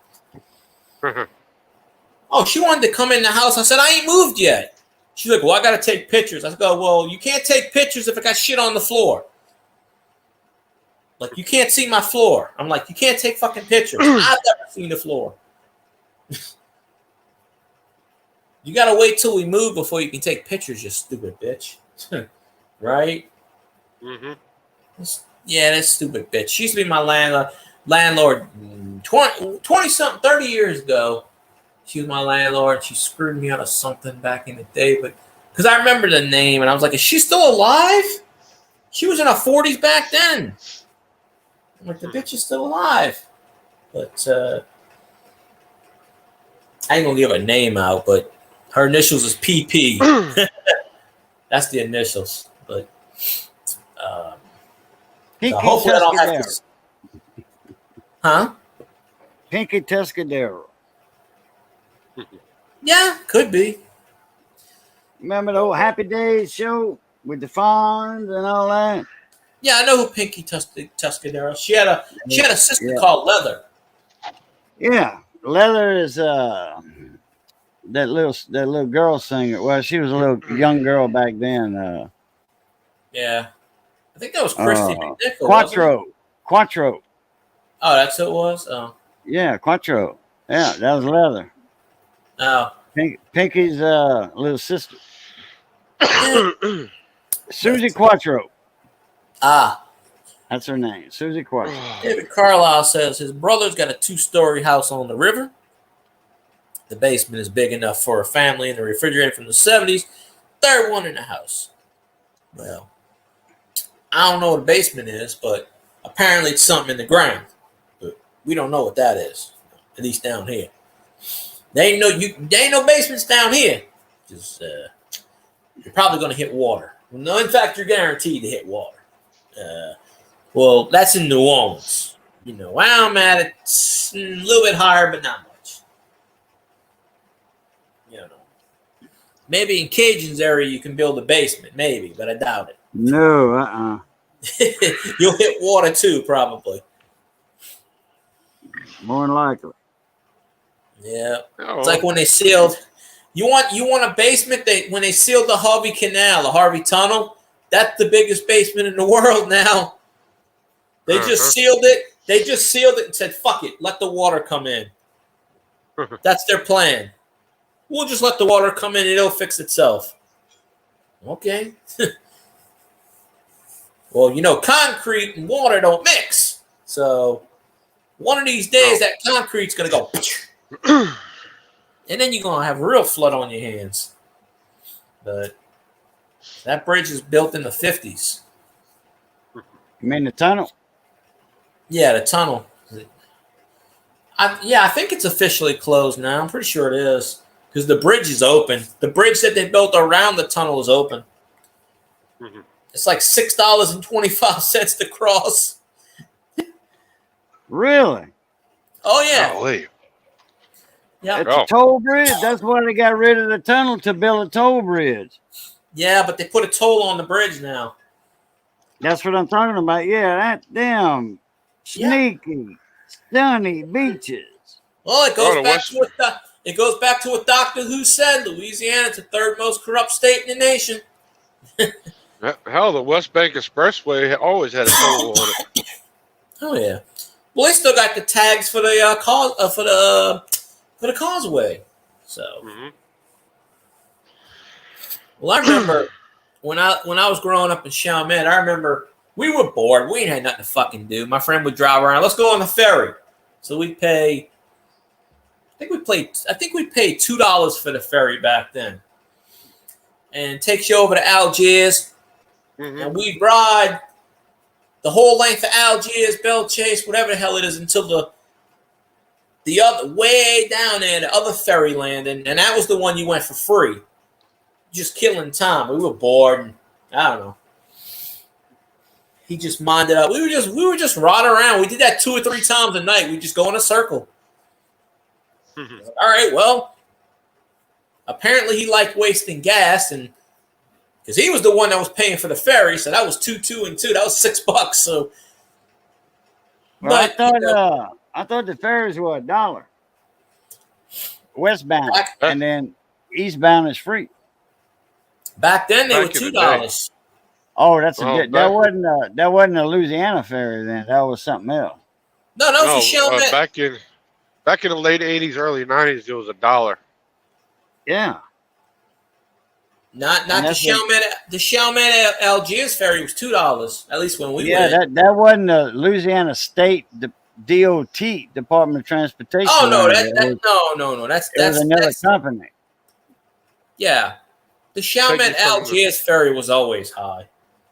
Oh, she wanted to come in the house. I said, I ain't moved yet. She's like, well, I got to take pictures. I go, well, you can't take pictures if I got shit on the floor. Like, you can't see my floor. I'm like, you can't take fucking pictures. I've never seen the floor. You got to wait till we move before you can take pictures, you stupid bitch. Right? Mm-hmm. Yeah, that stupid bitch. She used to be my landlord 20-something, 30 years ago. She was my landlord. She screwed me out of something back in the day, but because I remember the name, and I was like, is she still alive? She was in her 40s back then. I'm like, the bitch is still alive. But I ain't gonna give her name out, but her initials is PP. That's the initials. But so hopefully I don't have to. Huh? Pinky Tuscadero. Yeah, could be. Remember the old Happy Days show with the Fonz and all that? Yeah, I know who Pinky Tuscadero. She had a sister called Leather. Yeah, Leather is that little girl singer. Well, she was a little young girl back then. Yeah, I think that was Christy McNichol. Quattro. Oh, that's who it was. Oh, yeah, Quattro. Yeah, that was Leather. Oh, Pinky's little sister. Susie Quattro. Ah, that's her name, Susie Quattro. David Carlisle says his brother's got a 2-story house on the river. The basement is big enough for a family and the refrigerator from the 70s. Third one in the house. Well, I don't know what a basement is, but apparently it's something in the ground. But we don't know what that is, at least down here. There ain't no basements down here. Just you're probably going to hit water. No, in fact, you're guaranteed to hit water. Well, that's in New Orleans. Where I'm at, it's a little bit higher, but not much. Maybe in Cajun's area you can build a basement, maybe, but I doubt it. No, You'll hit water too, probably. More than likely. Yeah, it's like when they sealed. You want a basement? When they sealed the Harvey Canal, the Harvey Tunnel. That's the biggest basement in the world now. They just sealed it. They just sealed it and said, "Fuck it, let the water come in." That's their plan. We'll just let the water come in and it'll fix itself. Okay. Well, concrete and water don't mix. So one of these days that concrete's going to go. And then you're going to have real flood on your hands. But that bridge is built in the 50s. You mean the tunnel? Yeah, the tunnel. I think it's officially closed now. I'm pretty sure it is. Because the bridge is open. The bridge that they built around the tunnel is open. Mm-hmm. It's like $6.25 to cross. Really? Oh, yeah. Golly. Yeah. It's a toll bridge. That's why they got rid of the tunnel to build a toll bridge. Yeah, but they put a toll on the bridge now. That's what I'm talking about. Yeah, that damn sneaky, stunny beaches. Well, it goes back to what Doctor Who said. Louisiana's the third most corrupt state in the nation. Hell, the West Bank Expressway always had a toll on it. Oh yeah. Well, they still got the tags for the for the causeway. So Well, I remember when I was growing up in Chalmette, I remember we were bored. We ain't had nothing to fucking do. My friend would drive around. Let's go on the ferry. So we pay. I think we paid $2 for the ferry back then, and it takes you over to Algiers, and we ride the whole length of Algiers, Belle Chase, whatever the hell it is, until the other way down there, the other ferry landing, and that was the one you went for free. Just killing time. We were bored. And, I don't know. He just minded up. We were just riding around. We did that 2 or 3 times a night. We just go in a circle. All right, well, apparently he liked wasting gas, and because he was the one that was paying for the ferry, so that was 2, 2, and 2. That was $6. So, Well, but I thought the ferries were $1 westbound, and then eastbound is free. Back then they were Back in the $2. Oh, that wasn't a Louisiana ferry then. That was something else. No, No, for Chalmette. back in the late 80s, early 90s, it was $1. Yeah. Not the Chalmette. The Chalmette Algiers ferry was $2. At least when we went. Yeah, that wasn't a Louisiana State DOT, Department of Transportation. Oh no, no. That's another company. Yeah, the Chalmette Algiers ferry was always high.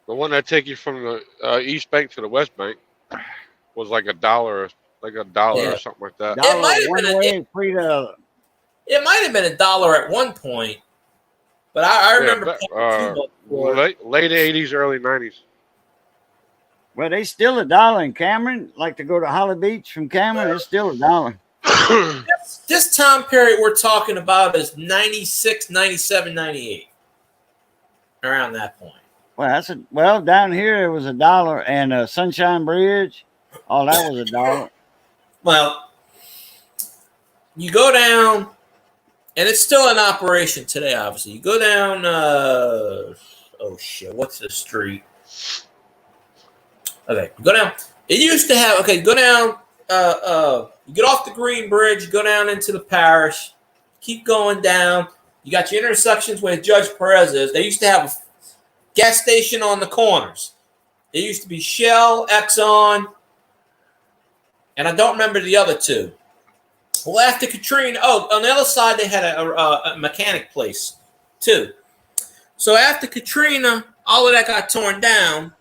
The one that take you from the East Bank to the West Bank was like $1, or something like that. It might have been $1 at one point, but I remember late 80s, early 90s. Well, they still $1 in Cameron. Like to go to Holly Beach from Cameron, it's still $1. This time period we're talking about is 96, 97, 98. Around that point. Well, down here it was $1, and Sunshine Bridge, all that was $1. Well, you go down, and it's still in operation today, obviously. You go down, what's the street? Okay, go down. It used to have, go down, you get off the Green Bridge, go down into the parish, keep going down. You got your intersections where Judge Perez is. They used to have a gas station on the corners. There used to be Shell, Exxon, and I don't remember the other two. Well, after Katrina, on the other side, they had a mechanic place, too. So after Katrina, all of that got torn down.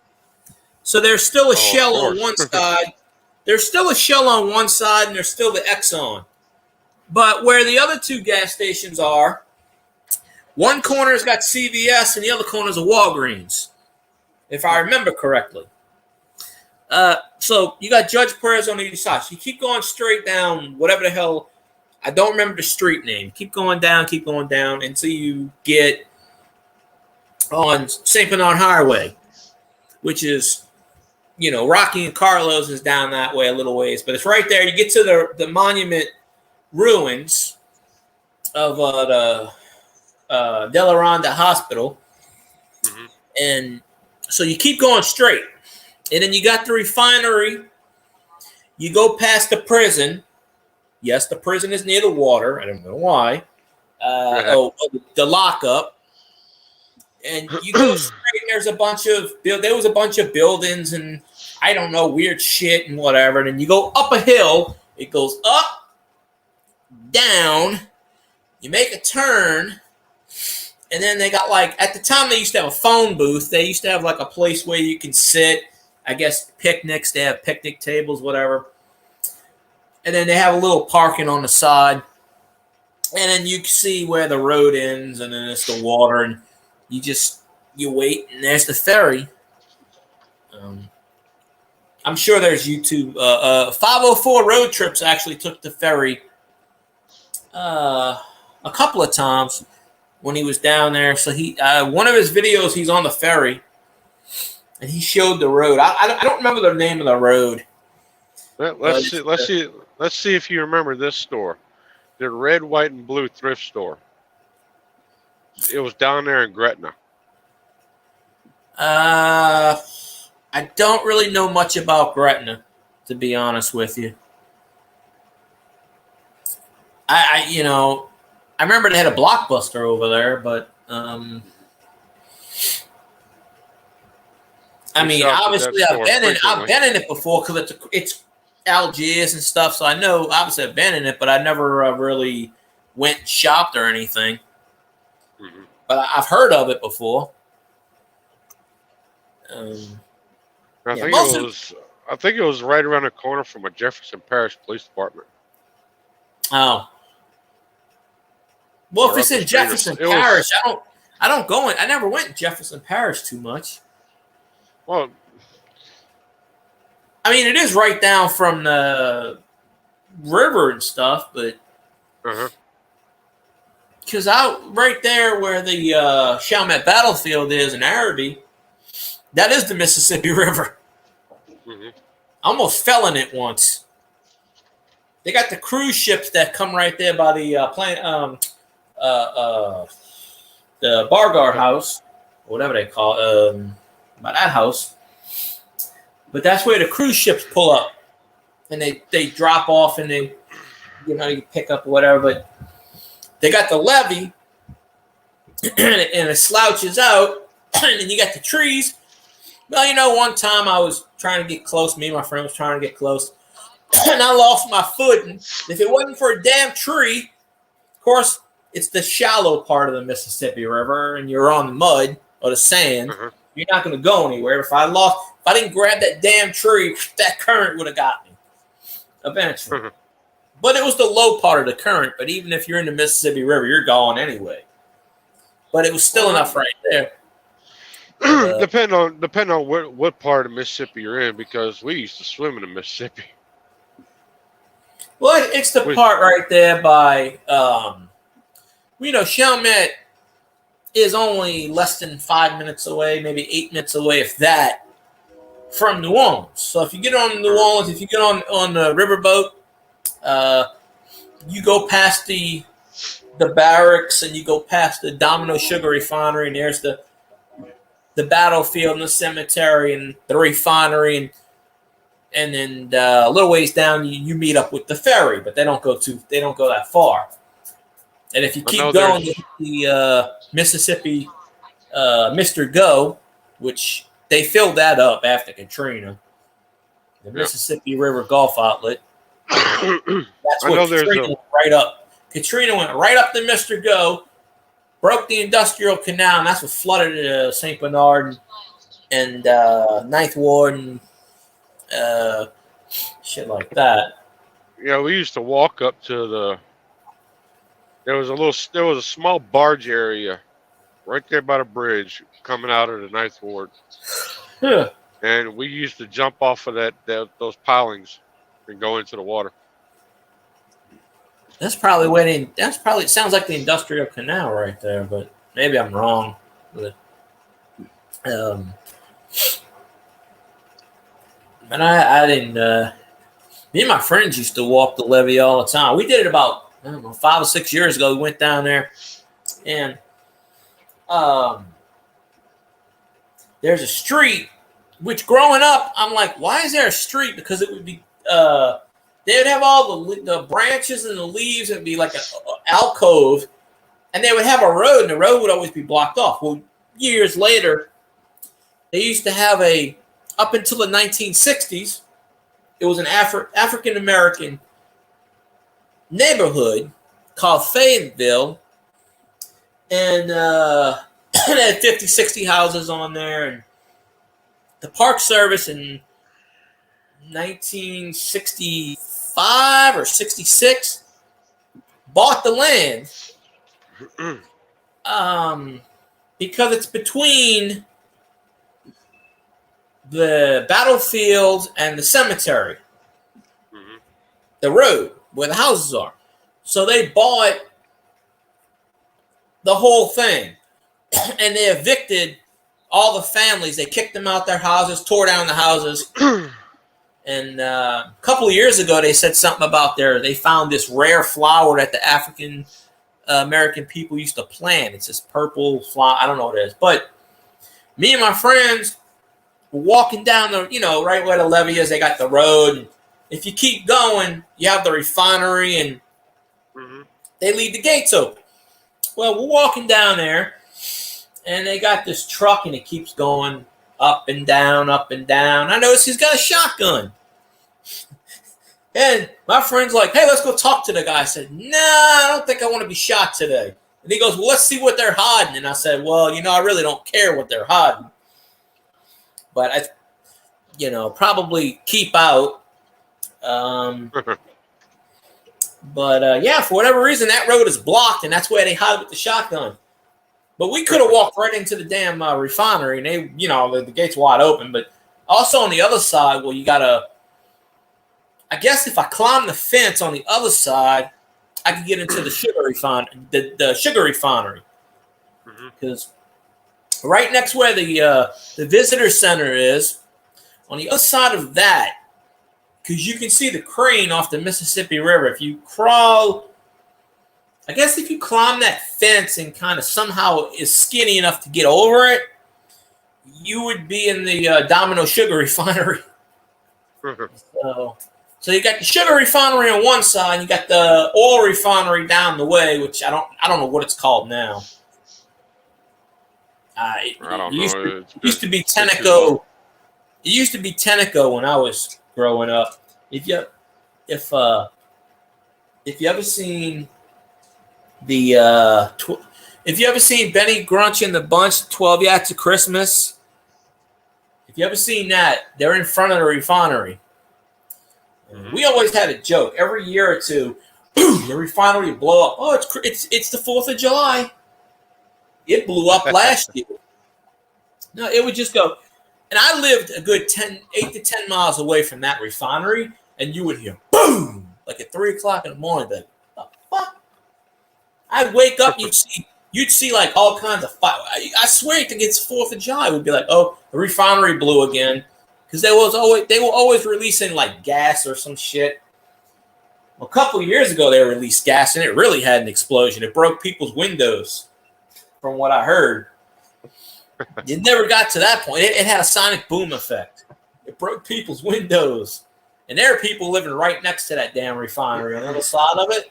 So there's still a Shell on one side. There's still a Shell on one side, and there's still the Exxon. But where the other two gas stations are, one corner's got CVS, and the other corner's a Walgreens, if I remember correctly. So you got Judge Perez on either side. So you keep going straight down, whatever the hell. I don't remember the street name. Keep going down until you get on St. Bernard Highway, which is, Rocky and Carlos is down that way a little ways. But it's right there. You get to the monument ruins of the Della Ronda Hospital. Mm-hmm. And so you keep going straight. And then you got the refinery. You go past the prison. Yes, the prison is near the water. I don't know why. The lockup. And you go straight, and there was a bunch of buildings and I don't know, weird shit and whatever. And then you go up a hill. It goes up, down. You make a turn. And then they got at the time they used to have a phone booth. They used to have a place where you can sit. I guess picnics, they have picnic tables, whatever. And then they have a little parking on the side. And then you can see where the road ends, and then it's the water, and you wait, and there's the ferry. I'm sure there's YouTube. 504 Road Trips actually took the ferry a couple of times when he was down there. So one of his videos, he's on the ferry. And he showed the road. I don't remember the name of the road. Let's see if you remember this store, the red, white, and blue thrift store. It was down there in Gretna. I don't really know much about Gretna, to be honest with you. I remember they had a Blockbuster over there, but I We mean, shopped at that obviously, I've store been frequently. in it before because it's Algiers and stuff. So I know, obviously, I've been in it, but I never really went and shopped or anything. Mhm. But I've heard of it before. I Yeah, think most of I think it was right around the corner from a Jefferson Parish Police Department. oh well, if Or it's up the in street. Jefferson It Parish, was I don't go in. I never went in Jefferson Parish too much. well. I mean, it is right down from the river and stuff, but Uh-huh. because out right there where the Chalmette Battlefield is in Araby, that is the Mississippi River. Hmm. I almost fell in it once. They got the cruise ships that come right there by the the Bargard House, or whatever they call it, by that house. But that's where the cruise ships pull up, and they drop off, and they you pick up or whatever. But they got the levee, and it slouches out, and then you got the trees. Well, one time I was trying to get close. Me and my friend was trying to get close, and I lost my footing. If it wasn't for a damn tree, of course, it's the shallow part of the Mississippi River, and you're on the mud or the sand. Uh-huh. You're not going to go anywhere. If I didn't grab that damn tree, that current would have got me eventually. Uh-huh. But it was the low part of the current. But even if you're in the Mississippi River, you're gone anyway. But it was still enough right there. Depend on what part of Mississippi you're in, because we used to swim in the Mississippi. Well, it's the part right there by, Chalmette is only less than 5 minutes away, maybe 8 minutes away, if that, from New Orleans. So if you get on New Orleans, if you get on the riverboat, you go past the barracks and you go past the Domino Sugar Refinery, and there's the battlefield and the cemetery and the refinery, and then a little ways down you meet up with the ferry, but they don't go that far. And if you keep going, the Mississippi Mr. Go, which they filled that up after Katrina, the Mississippi River Golf Outlet. That's what Katrina went right up. Katrina went right up to Mr. Go, broke the Industrial Canal, and that's what flooded St. Bernard and Ninth Ward and shit like that. Yeah, we used to walk up to there was a small barge area right there by the bridge coming out of the Ninth Ward. Yeah. And we used to jump off of those pilings and go into the water. That's probably it sounds like the Industrial Canal right there, but maybe I'm wrong. But I didn't. Me and my friends used to walk the levee all the time. We did it about 5 or 6 years ago. We went down there, and there's a street. Which growing up, I'm like, why is there a street? Because it would be they would have all the branches and the leaves. It'd be like an alcove, and they would have a road, and the road would always be blocked off. Well, years later, they used to have up until the 1960s, it was an African American neighborhood called Fayetteville, and it had 50, 60 houses on there, and the Park Service in 1965 or 66 bought the land because it's between the battlefield and the cemetery, the road where the houses are. So they bought the whole thing, and they evicted all the families. They kicked them out their houses, tore down the houses. And a couple of years ago, they said something about they found this rare flower that the African American people used to plant. It's this purple flower. I don't know what it is. But me and my friends were walking down right where the levee is. They got the road. And if you keep going, you have the refinery, and they leave the gates open. Well, we're walking down there, and they got this truck, and it keeps going up and down, up and down. I noticed he's got a shotgun. And my friend's like, hey, let's go talk to the guy. I said, nah, I don't think I want to be shot today. And he goes, well, let's see what they're hiding. And I said, well, I really don't care what they're hiding. But I, probably keep out. But yeah, for whatever reason, that road is blocked, and that's where they hide with the shotgun. But we could have walked right into the damn refinery, and they, the gate's wide open. But also on the other side, well, you gotta. I guess if I climb the fence on the other side, I could get into the sugar the sugar refinery, because right next where the visitor center is, on the other side of that. Because you can see the crane off the Mississippi River. If you climb that fence and kind of somehow is skinny enough to get over it, you would be in the Domino Sugar Refinery. So you got the sugar refinery on one side, and you got the oil refinery down the way, which I don't know what it's called now. I don't know. It used to be Tenneco. It used to be Tenneco when I was growing up. If you ever seen Benny Grunch and the Bunch, 12 Yaks of Christmas, if you ever seen that, they're in front of the refinery. We always had a joke every year or two. The refinery would blow up. Oh, it's the 4th of July. It blew up last year. No, it would just go. And I lived a good 8 to 10 miles away from that refinery, and you would hear boom, like at 3 o'clock in the morning. Like, what the fuck? I'd wake up, you'd see like all kinds of fire. I swear it gets 4th of July. It would be like, oh, the refinery blew again, because they were always releasing like gas or some shit. Well, a couple of years ago, they released gas, and it really had an explosion. It broke people's windows, from what I heard. It never got to that point. It had a sonic boom effect. It broke people's windows. And there are people living right next to that damn refinery on the other side of it,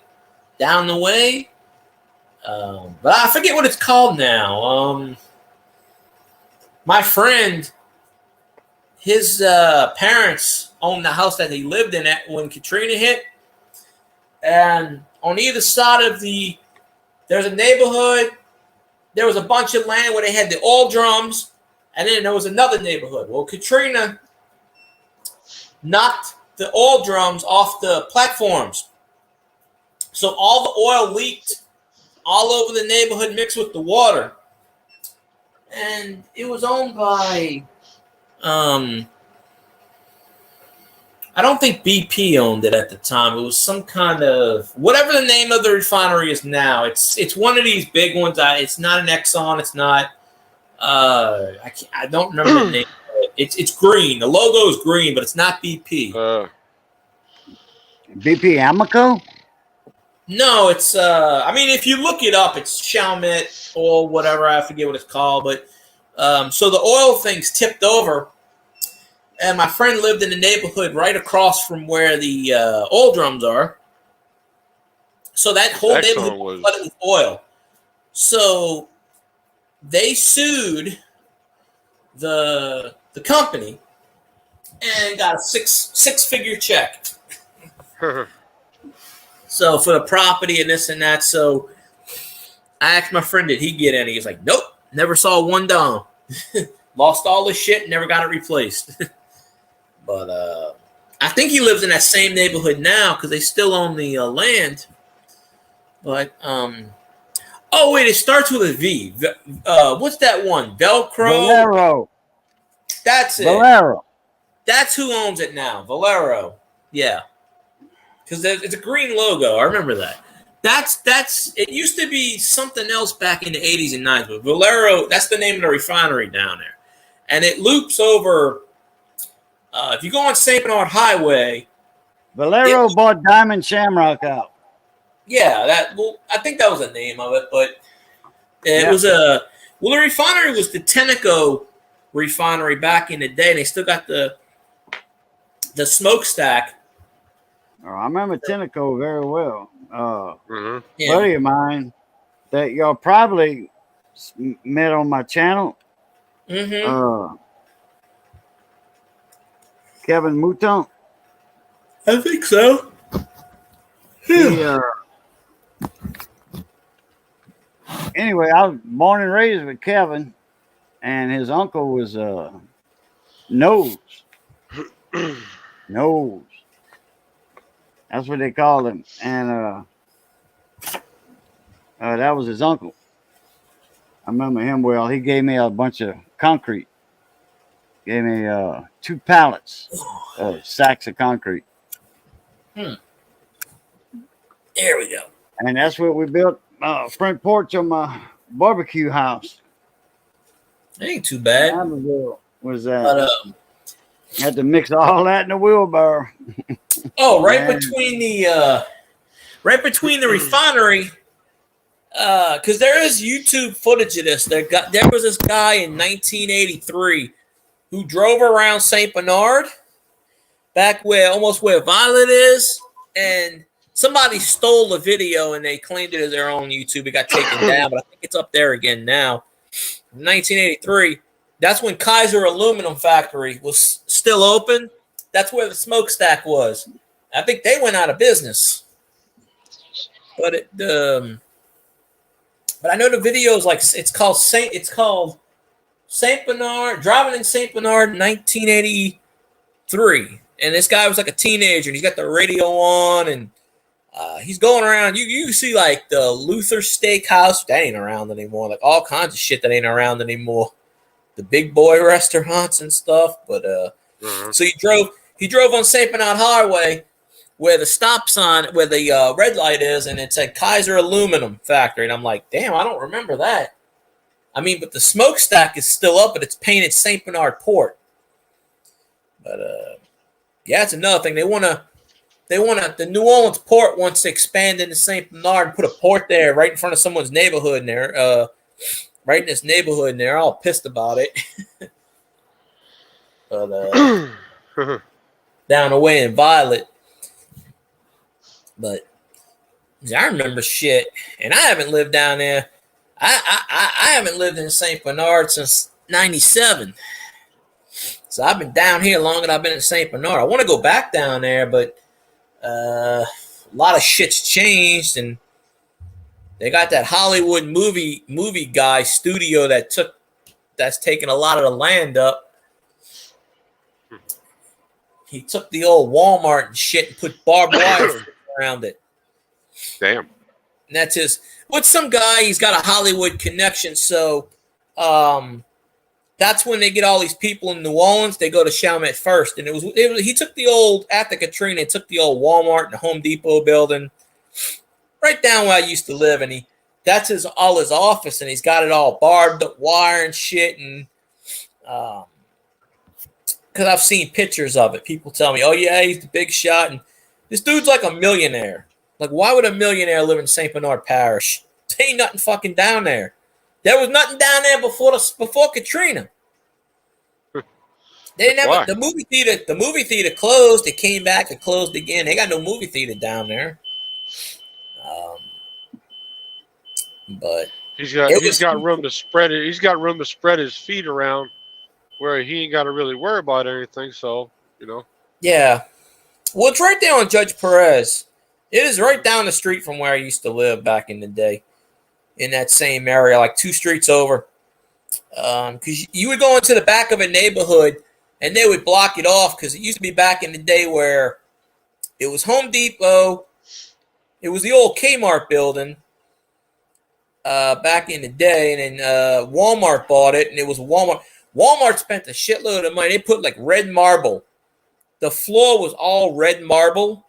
down the way. But I forget what it's called now. My friend, his parents owned the house that he lived in when Katrina hit. And on either side of there's a neighborhood. There was a bunch of land where they had the oil drums, and then there was another neighborhood. Well, Katrina knocked the oil drums off the platforms. So all the oil leaked all over the neighborhood mixed with the water. And it was owned by, I don't think BP owned it at the time. It was some kind of, whatever the name of the refinery is now. It's one of these big ones. It's not an Exxon. It's not, I don't remember the name. It's green. The logo is green, but it's not BP. BP Amoco? No, it's, if you look it up, it's Chalmette or whatever. I forget what it's called. But so the oil thing's tipped over. And my friend lived in the neighborhood right across from where the oil drums are. So that whole neighborhood was flooded with oil. So they sued the company and got a six-figure check. So for the property and this and that. So I asked my friend, did he get any? He's like, nope, never saw one dime. Lost all the shit, never got it replaced. But I think he lives in that same neighborhood now because they still own the land. But oh wait, it starts with a V. What's that one? Velcro. Valero. That's it. Valero. That's who owns it now. Valero. Yeah. Because it's a green logo. I remember that. That's. It used to be something else back in the 80s and 90s, but Valero. That's the name of the refinery down there, and it loops over. If you go on St. Bernard Highway, Valero bought Diamond Shamrock out. Yeah, I think that was the name of it, but it was the refinery was the Tenneco refinery back in the day, and they still got the smokestack. Oh, I remember Tenneco very well. Yeah. Buddy of mine that y'all probably met on my channel. Mm-hmm. Kevin Mouton. I think so. He, anyway, I was born and raised with Kevin, and his uncle was Nose. Nose. That's what they called him. And that was his uncle. I remember him well. He gave me a bunch of concrete. Gave me 2 pallets of sacks of concrete. There we go. And that's what we built front porch on my barbecue house. It ain't too bad. Was that? But, had to mix all that in a wheelbarrow. oh, right Man. between the refinery, because there is YouTube footage of this. There was this guy in 1983 who drove around Saint Bernard, back where Violet is, and somebody stole the video and they claimed it as their own YouTube. It got taken down, but I think it's up there again now. 1983. That's when Kaiser Aluminum Factory was still open. That's where the smokestack was. I think they went out of business. But but I know the video is like it's called Saint Bernard, driving in Saint Bernard, 1983, and this guy was like a teenager, and he's got the radio on, and he's going around. You see like the Luther Steakhouse that ain't around anymore, like all kinds of shit that ain't around anymore. The big boy restaurants and stuff, but so he drove on Saint Bernard Highway where the stop sign, where the red light is, and it said Kaiser Aluminum Factory, and I'm like, damn, I don't remember that. I mean, but the smokestack is still up, but it's painted Saint Bernard Port. But yeah, it's another thing. The New Orleans port wants to expand into Saint Bernard and put a port there right in front of someone's neighborhood in there. Right in this neighborhood, and they're all pissed about it. But down away in Violet. But I remember shit, and I haven't lived down there. I haven't lived in Saint Bernard since '97. So I've been down here longer than I've been in Saint Bernard. I want to go back down there, but a lot of shit's changed, and they got that Hollywood movie guy studio that's taking a lot of the land up. He took the old Walmart and shit and put barbed wire around it. Damn. And that's his. With some guy, he's got a Hollywood connection, so that's when they get all these people in New Orleans. They go to Chalmette first, and he took the old after Katrina. Took the old Walmart and the Home Depot building. Right down where I used to live, and that's his office, and he's got it all barbed up wire and shit, and because I've seen pictures of it. People tell me, oh yeah, he's the big shot, and this dude's like a millionaire. Like, why would a millionaire live in St. Bernard Parish? There ain't nothing fucking down there. There was nothing down there before Katrina. They didn't have the movie theater. The movie theater closed. It came back. It closed again. They got no movie theater down there. But he's got room to spread it. He's got room to spread his feet around where he ain't got to really worry about anything. So, Yeah. Well, it's right there on Judge Perez. It is right down the street from where I used to live back in the day, in that same area, like 2 streets over. Because you would go into the back of a neighborhood and they would block it off, because it used to be back in the day where it was Home Depot. It was the old Kmart building back in the day, and then Walmart bought it, and it was Walmart. Walmart spent a shitload of money. They put like red marble. The floor was all red marble,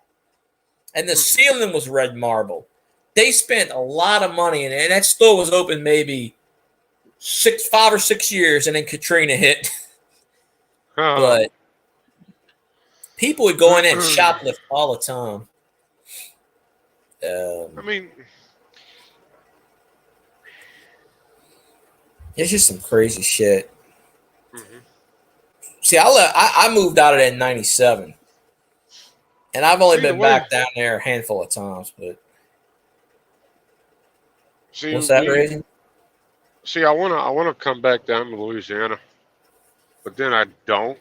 and the ceiling was red marble. They spent a lot of money, and that store was open maybe 5 or 6 years, and then Katrina hit. But people would go in there and shoplift all the time. I mean, it's just some crazy shit. Mm-hmm. See, I moved out of there in '97, and I've only been back down there a handful of times. But what's that, Raising? See, I wanna come back down to Louisiana, but then I don't.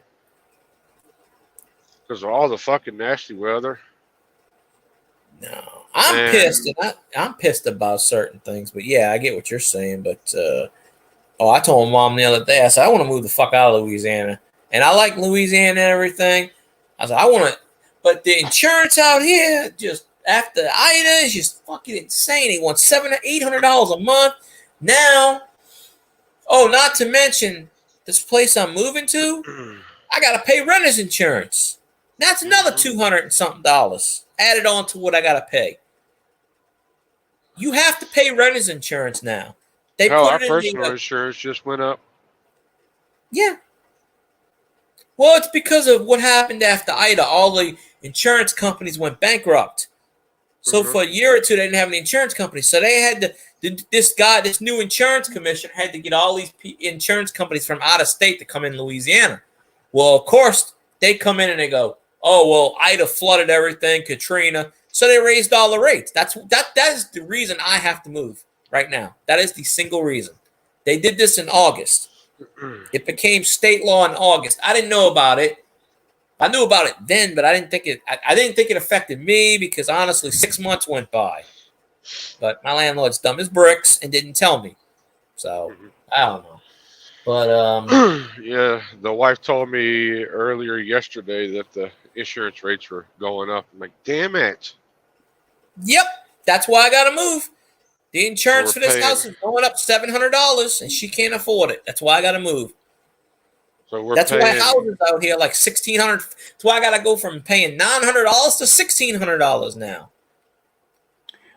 because of all the fucking nasty weather. No, I'm And- pissed. And I'm pissed about certain things, but yeah, I get what you're saying. But I told my mom the other day, I said I want to move the fuck out of Louisiana, and I like Louisiana and everything. I said I want to, but the insurance out here, just after Ida, is just fucking insane. They want $700-800 a month now. Oh, not to mention this place I'm moving to. I gotta pay renter's insurance. That's another $200 and something added on to what I gotta pay. You have to pay renter's insurance now. They Hell, put our it in personal the, insurance just went up. yeah. Well, it's because of what happened after Ida. All the insurance companies went bankrupt. So for a year or two, they didn't have any insurance companies. So they had to. This new insurance commissioner had to get all these insurance companies from out of state to come in Louisiana. Well, of course, they come in and they go, "Oh, well, Ida flooded everything, Katrina." So they raised all the rates. That is the reason I have to move right now. That is the single reason. They did this in August. It became state law in August. I didn't know about it. I knew about it then, but I didn't think it. I didn't think it affected me because honestly, 6 months went by. But my landlord's dumb as bricks and didn't tell me. So I don't know. But Yeah, the wife told me earlier yesterday that the insurance rates were going up. I'm like, damn it. yep, that's why I gotta move. The insurance We're for this paying- house is going up $700, and she can't afford it. That's why I gotta move. So we're That's paying. why houses out here like $1,600. That's why I gotta go from paying $900 to $1,600 now.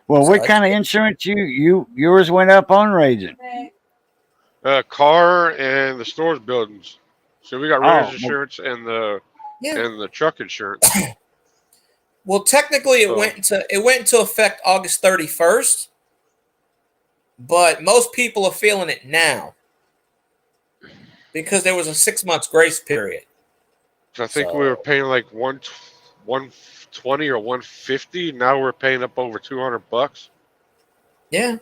Well, So what that's- kind of insurance yours went up on, Raging? Car and the stores buildings. So we got renter's well- insurance and the Yeah. truck insurance. Well, technically, it Oh. went into effect August 31st, but most people are feeling it now because there was a 6 months grace period. So I think we were paying like 120 or 150. Now we're paying up over $200. Yeah.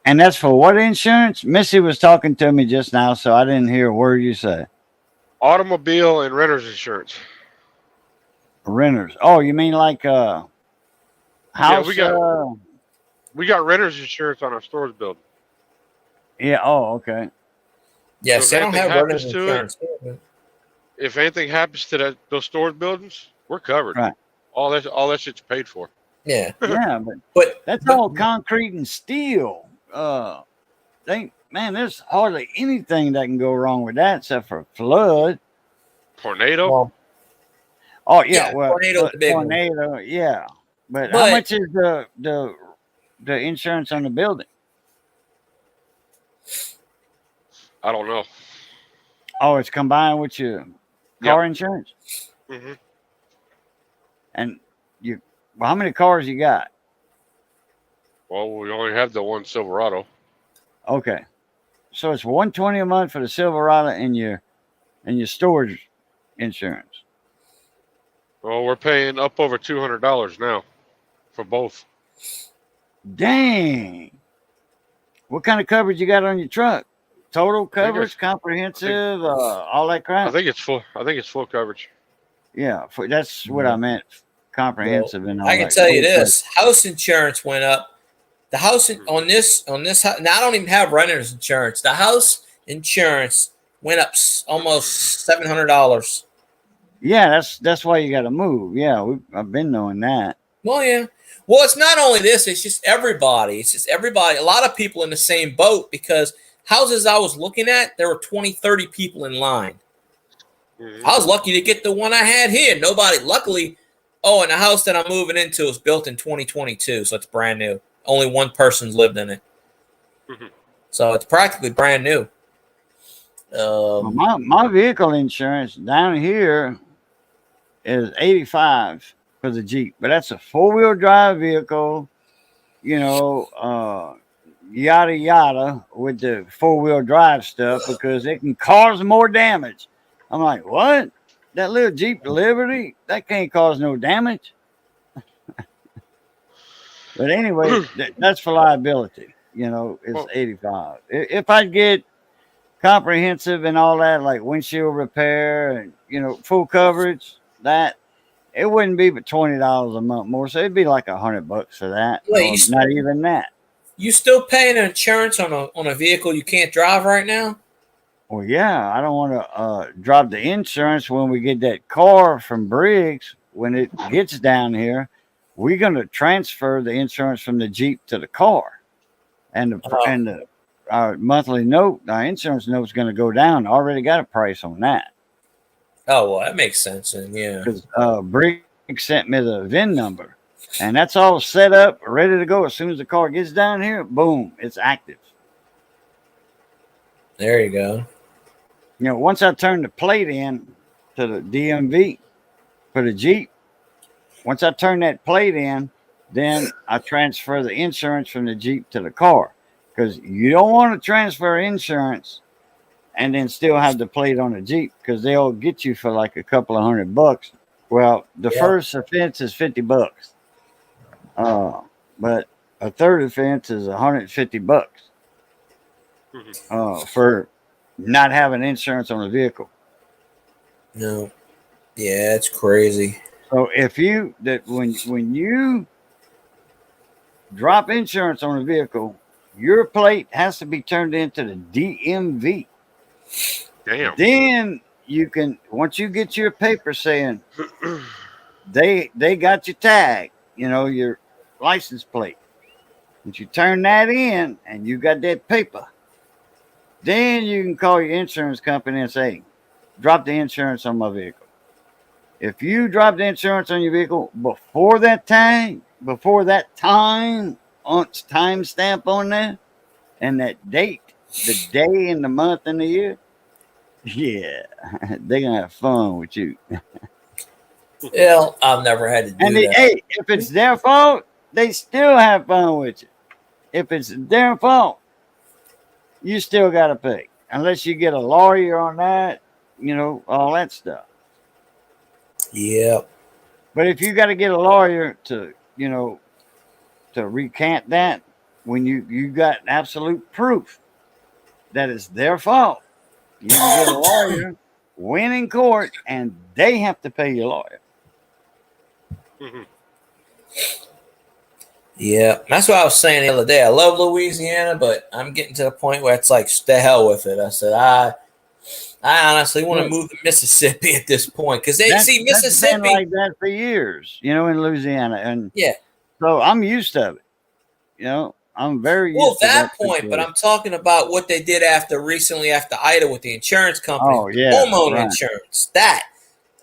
And that's for what insurance? Missy was talking to me just now, so I didn't hear a word you say. Automobile and renter's insurance. Renters. Oh, you mean like house? We got renter's insurance on our stores building. Yeah. Oh, okay. Yeah, So see, I don't if have anything renter's happens to it- insurance. If anything happens to those stores buildings, we're covered. Right. All that shit's paid for. Yeah. Yeah, But that's all concrete and steel. There's hardly anything that can go wrong with that except for flood. Tornado. well, Oh yeah, Yeah, well, tornado's the big one. tornado, yeah. But how But- much is the insurance on the building? I don't know. Oh, it's combined with your car insurance. hmm And well, how many cars you got? Well, we only have the one Silverado. Okay, so it's $120 a month for the Silverado and your storage insurance. Well, we're paying up over $200 now for both. Dang! What kind of coverage you got on your truck? Total coverage, it's- comprehensive, all that crap. I think it's full coverage. Yeah, that's what I meant. Comprehensive and all I can that. tell you Total this: house insurance went up. The house on this house. Now I don't even have renter's insurance. The house insurance went up almost $700. Yeah, that's why you got to move. Yeah, I've been knowing that. Well, yeah. Well, it's not only this; it's just everybody. It's just everybody. A lot of people in the same boat because houses I was looking at, there were 20, 30 people in line. Mhm. I was lucky to get the one I had here. Nobody, luckily. Oh, and the house that I'm moving into is built in 2022, so it's brand new. Only one person's lived in it, Mhm. so it's practically brand new. Well, my vehicle insurance down here is $85 for the Jeep, but that's a 4-wheel drive vehicle. Yada yada with the 4-wheel drive stuff because it can cause more damage. I'm like, what? That little Jeep Liberty, that can't cause no damage. But anyway, that's for liability. It's Well- 85. If I get comprehensive and all that, like windshield repair and full coverage, that it wouldn't be but $20 a month more, so it'd be like $100 for that. Wait, or not even that. You still paying insurance on a vehicle you can't drive right now? Well, yeah, I don't want to drop the insurance when we get that car from Briggs. When it gets down here, we're going to transfer the insurance from the Jeep to the car, and our monthly note, our insurance note is going to go down. I already got a price on that. Oh, well, that makes sense. And yeah, Because Briggs sent me the VIN number, and that's all set up, ready to go. As soon as the car gets down here, boom, it's active. there you go. You know, once I turn the plate in to the DMV for the Jeep, once I turn that plate in, then I transfer the insurance from the Jeep to the car. Because you don't want to transfer insurance and then still have the plate on the Jeep, because they'll get you for like a couple of $100. Well, the first offense is $50. But a third offense is $150 for not having insurance on the vehicle. No. Yeah, it's crazy. So if when you drop insurance on a vehicle, your plate has to be turned into the DMV. Damn. Then you can, once you get your paper saying they got your tag, you know, your license plate. Once you turn that in and you got that paper, then you can call your insurance company and say, drop the insurance on my vehicle. If you drop the insurance on your vehicle before that time stamp on there, and that date, the day and the month and the year, yeah, they're gonna have fun with you. Well, I've never had to do And that. hey, if it's their fault, they still have fun with you. If it's their fault, you still gotta pay, unless you get a lawyer on that, you know, all that stuff. Yeah. But if you got to get a lawyer to, you know, to recant that, when you got absolute proof that it's their fault, you can get a lawyer, win in court, and they have to pay your lawyer. Yeah, that's what I was saying the other day. I love Louisiana, but I'm getting to the point where it's like, the hell with it. I said, I honestly want to move to Mississippi at this point, because they see Mississippi That's been like that for years, you know, in Louisiana, and yeah. so I'm used to it. You know, I'm very used Well, to that point, but I'm talking about what they did recently after Ida with the insurance company, Oh, yeah, homeowner right. insurance. That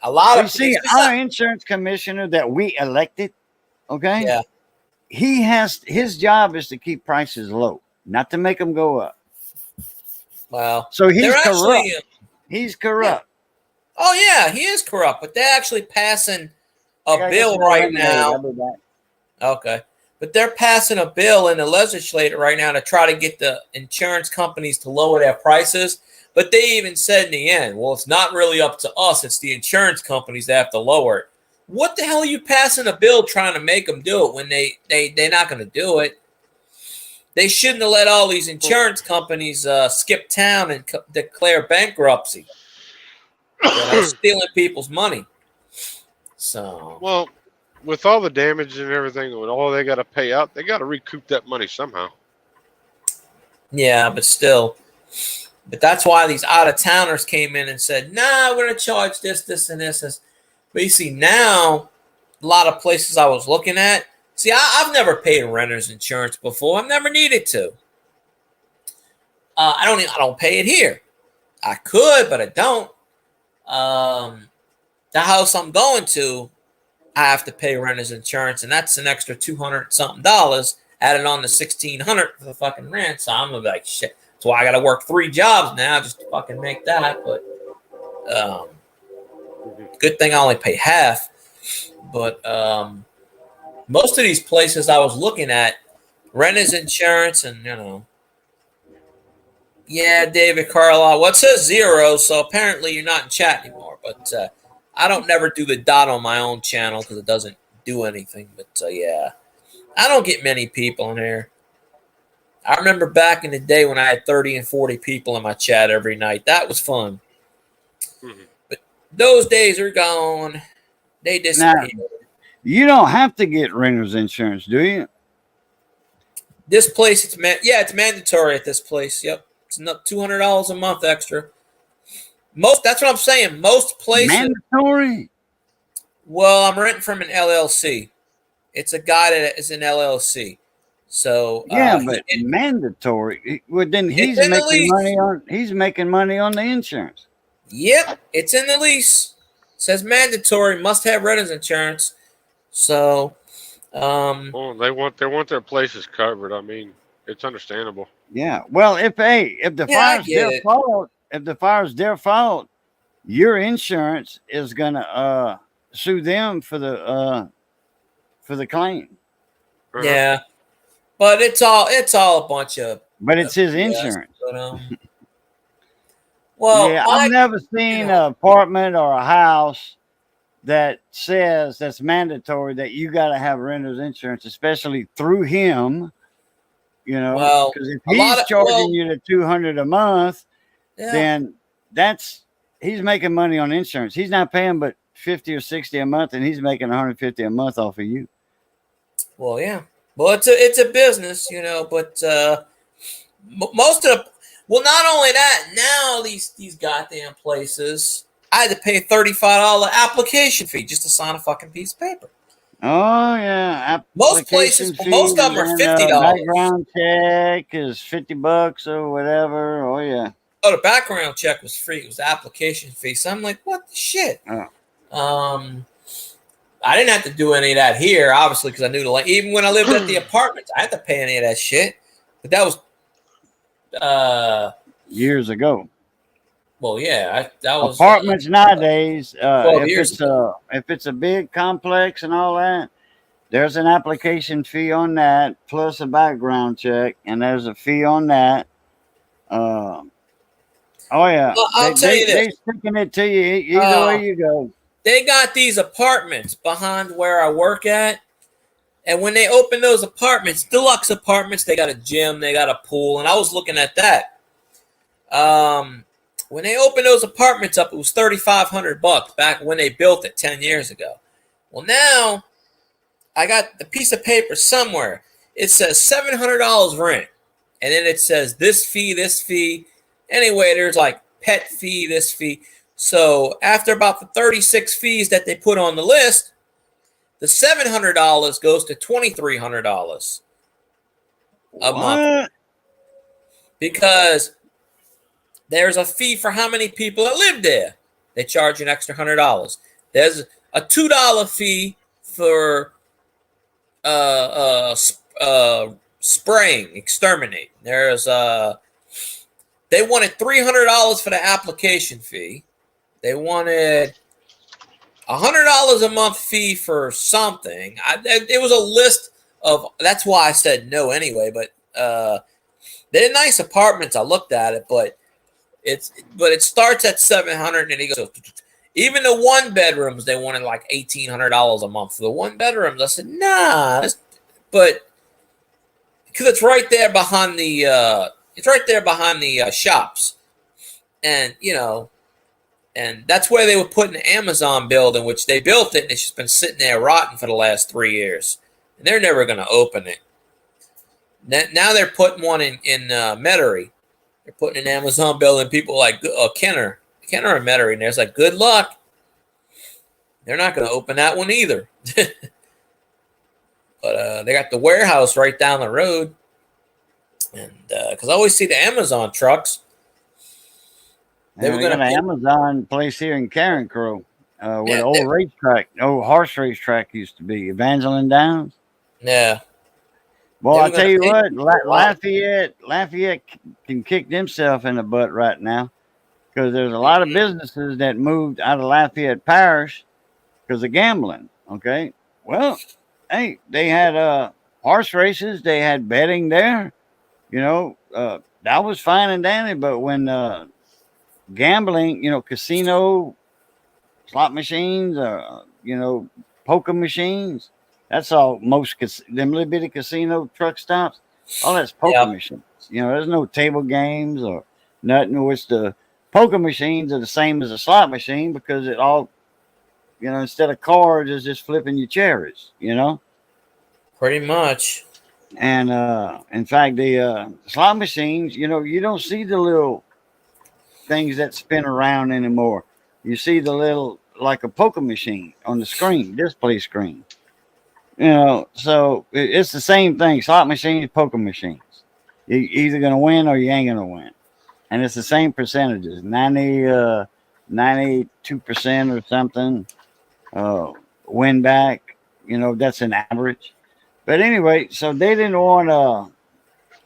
a lot You of see, our insurance commissioner that we elected, okay? Yeah. His job is to keep prices low, not to make them go up. Wow. So he's They're corrupt. actually, He's corrupt. oh yeah, he is corrupt, but they're actually passing a bill right now. Okay. But they're passing a bill in the legislature right now to try to get the insurance companies to lower their prices. But they even said in the end, well, it's not really up to us. It's the insurance companies that have to lower it. What the hell are you passing a bill trying to make them do it when they're not going to do it? They shouldn't have let all these insurance companies skip town and declare bankruptcy. Stealing people's money. So, well, with all the damage and everything, with all they got to pay out, they got to recoup that money somehow. yeah, but still. But that's why these out-of-towners came in and said, nah, we're going to charge this, this, and this. But you see, now, a lot of places I was looking at, I've never paid renter's insurance before. I've never needed to. I don't pay it here. I could, but I don't. The house I'm going to, I have to pay renter's insurance, and that's an extra $200-something added on to $1,600 for the fucking rent. So I'm gonna be like, shit. That's why I got to work 3 jobs now just to fucking make that. But good thing I only pay half. But most of these places I was looking at, renter's insurance, and yeah, David Carlisle. Well, it says 0, so apparently you're not in chat anymore. But I don't never do the dot on my own channel because it doesn't do anything. But yeah, I don't get many people in here. I remember back in the day when I had 30 and 40 people in my chat every night. That was fun. But those days are gone. They disappeared. You don't have to get renter's insurance, do you? This place, it's mandatory at this place. Yep, it's $200 a month extra. That's what I'm saying. Most places mandatory. Well, I'm renting from an LLC. It's a guy that is an LLC. So but mandatory. Well, then he's making money on the insurance. Yep, it's in the lease. It says mandatory, must have renter's insurance. So, well, they want their places covered. I mean, it's understandable. Yeah. Well, if the fire's their fault, your insurance is gonna sue them for the claim. Yeah, but it's all a bunch of. But it's his insurance. But, well, yeah, I've never seen an apartment or a house that says that's mandatory that you got to have renter's insurance, especially through him. You know, because if he's charging you the $200 a month, then he's making money on insurance. He's not paying but $50 or $60 a month, and he's making $150 a month off of you. Well, yeah. Well, it's a business, you know, but most of not only that, now these goddamn places, I had to pay a $35 application fee just to sign a fucking piece of paper. Oh yeah, most places, most of them are $50. Background check is $50 or whatever. Oh yeah. Oh, the background check was free. It was the application fee. So I'm like, what the shit? Oh. I didn't have to do any of that here, obviously, because I knew even when I lived at the apartments, I had to pay any of that shit. But that was years ago. Well, yeah, that was apartments nowadays. If it's a big complex and all that, there's an application fee on that plus a background check, and there's a fee on that. Oh yeah, well, I'll tell you this. They're sticking it to you either way you go. They got these apartments behind where I work at, and when they open those apartments, deluxe apartments, they got a gym, they got a pool, and I was looking at that. When they opened those apartments up, it was $3,500 back when they built it 10 years ago. Well, now I got the piece of paper somewhere. It says $700 rent, and then it says this fee. Anyway, there's like pet fee, this fee. So after about the 36 fees that they put on the list, the $700 goes to $2,300 a month. Because there's a fee for how many people that live there. They charge you an extra $100. There's a $2 fee for spraying, exterminate. There's they wanted $300 for the application fee. They wanted $100 a month fee for something. It was a list of. That's why I said no anyway. But they're nice apartments. I looked at it, but it starts at $700 and it goes. Even the one bedrooms, they wanted like $1,800 a month for the one bedrooms. I said nah, but because it's right there behind the shops, and you know. And that's where they were putting the Amazon building, which they built it, and it's just been sitting there rotting for the last 3 years. And they're never going to open it. Now they're putting one in Metairie. They're putting an Amazon building. People like Kenner and Metairie, and there's like, good luck. They're not going to open that one either. But they got the warehouse right down the road. And because I always see the Amazon trucks. They were going to an Amazon place here in Carencro, where the old horse racetrack used to be, Evangeline Downs. Yeah. Well, I'll tell you what, Lafayette can kick themselves in the butt right now, because there's a lot of businesses that moved out of Lafayette Parish because of gambling. Okay. Well, hey, they had horse races, they had betting there. You know, that was fine and dandy, but when gambling, you know, casino, slot machines, you know, poker machines. That's all them little bitty casino truck stops. All that's poker machines. You know, there's no table games or nothing. Which the poker machines are the same as a slot machine because it all instead of cards, it's just flipping your cherries. Pretty much. And in fact, the slot machines, you don't see the little things that spin around anymore. You see the little, like a poker machine on the screen, display screen. So it's the same thing. Slot machines, poker machines. You're either going to win or you ain't going to win. And it's the same percentages, 92% or something win back. That's an average. But anyway, so they didn't want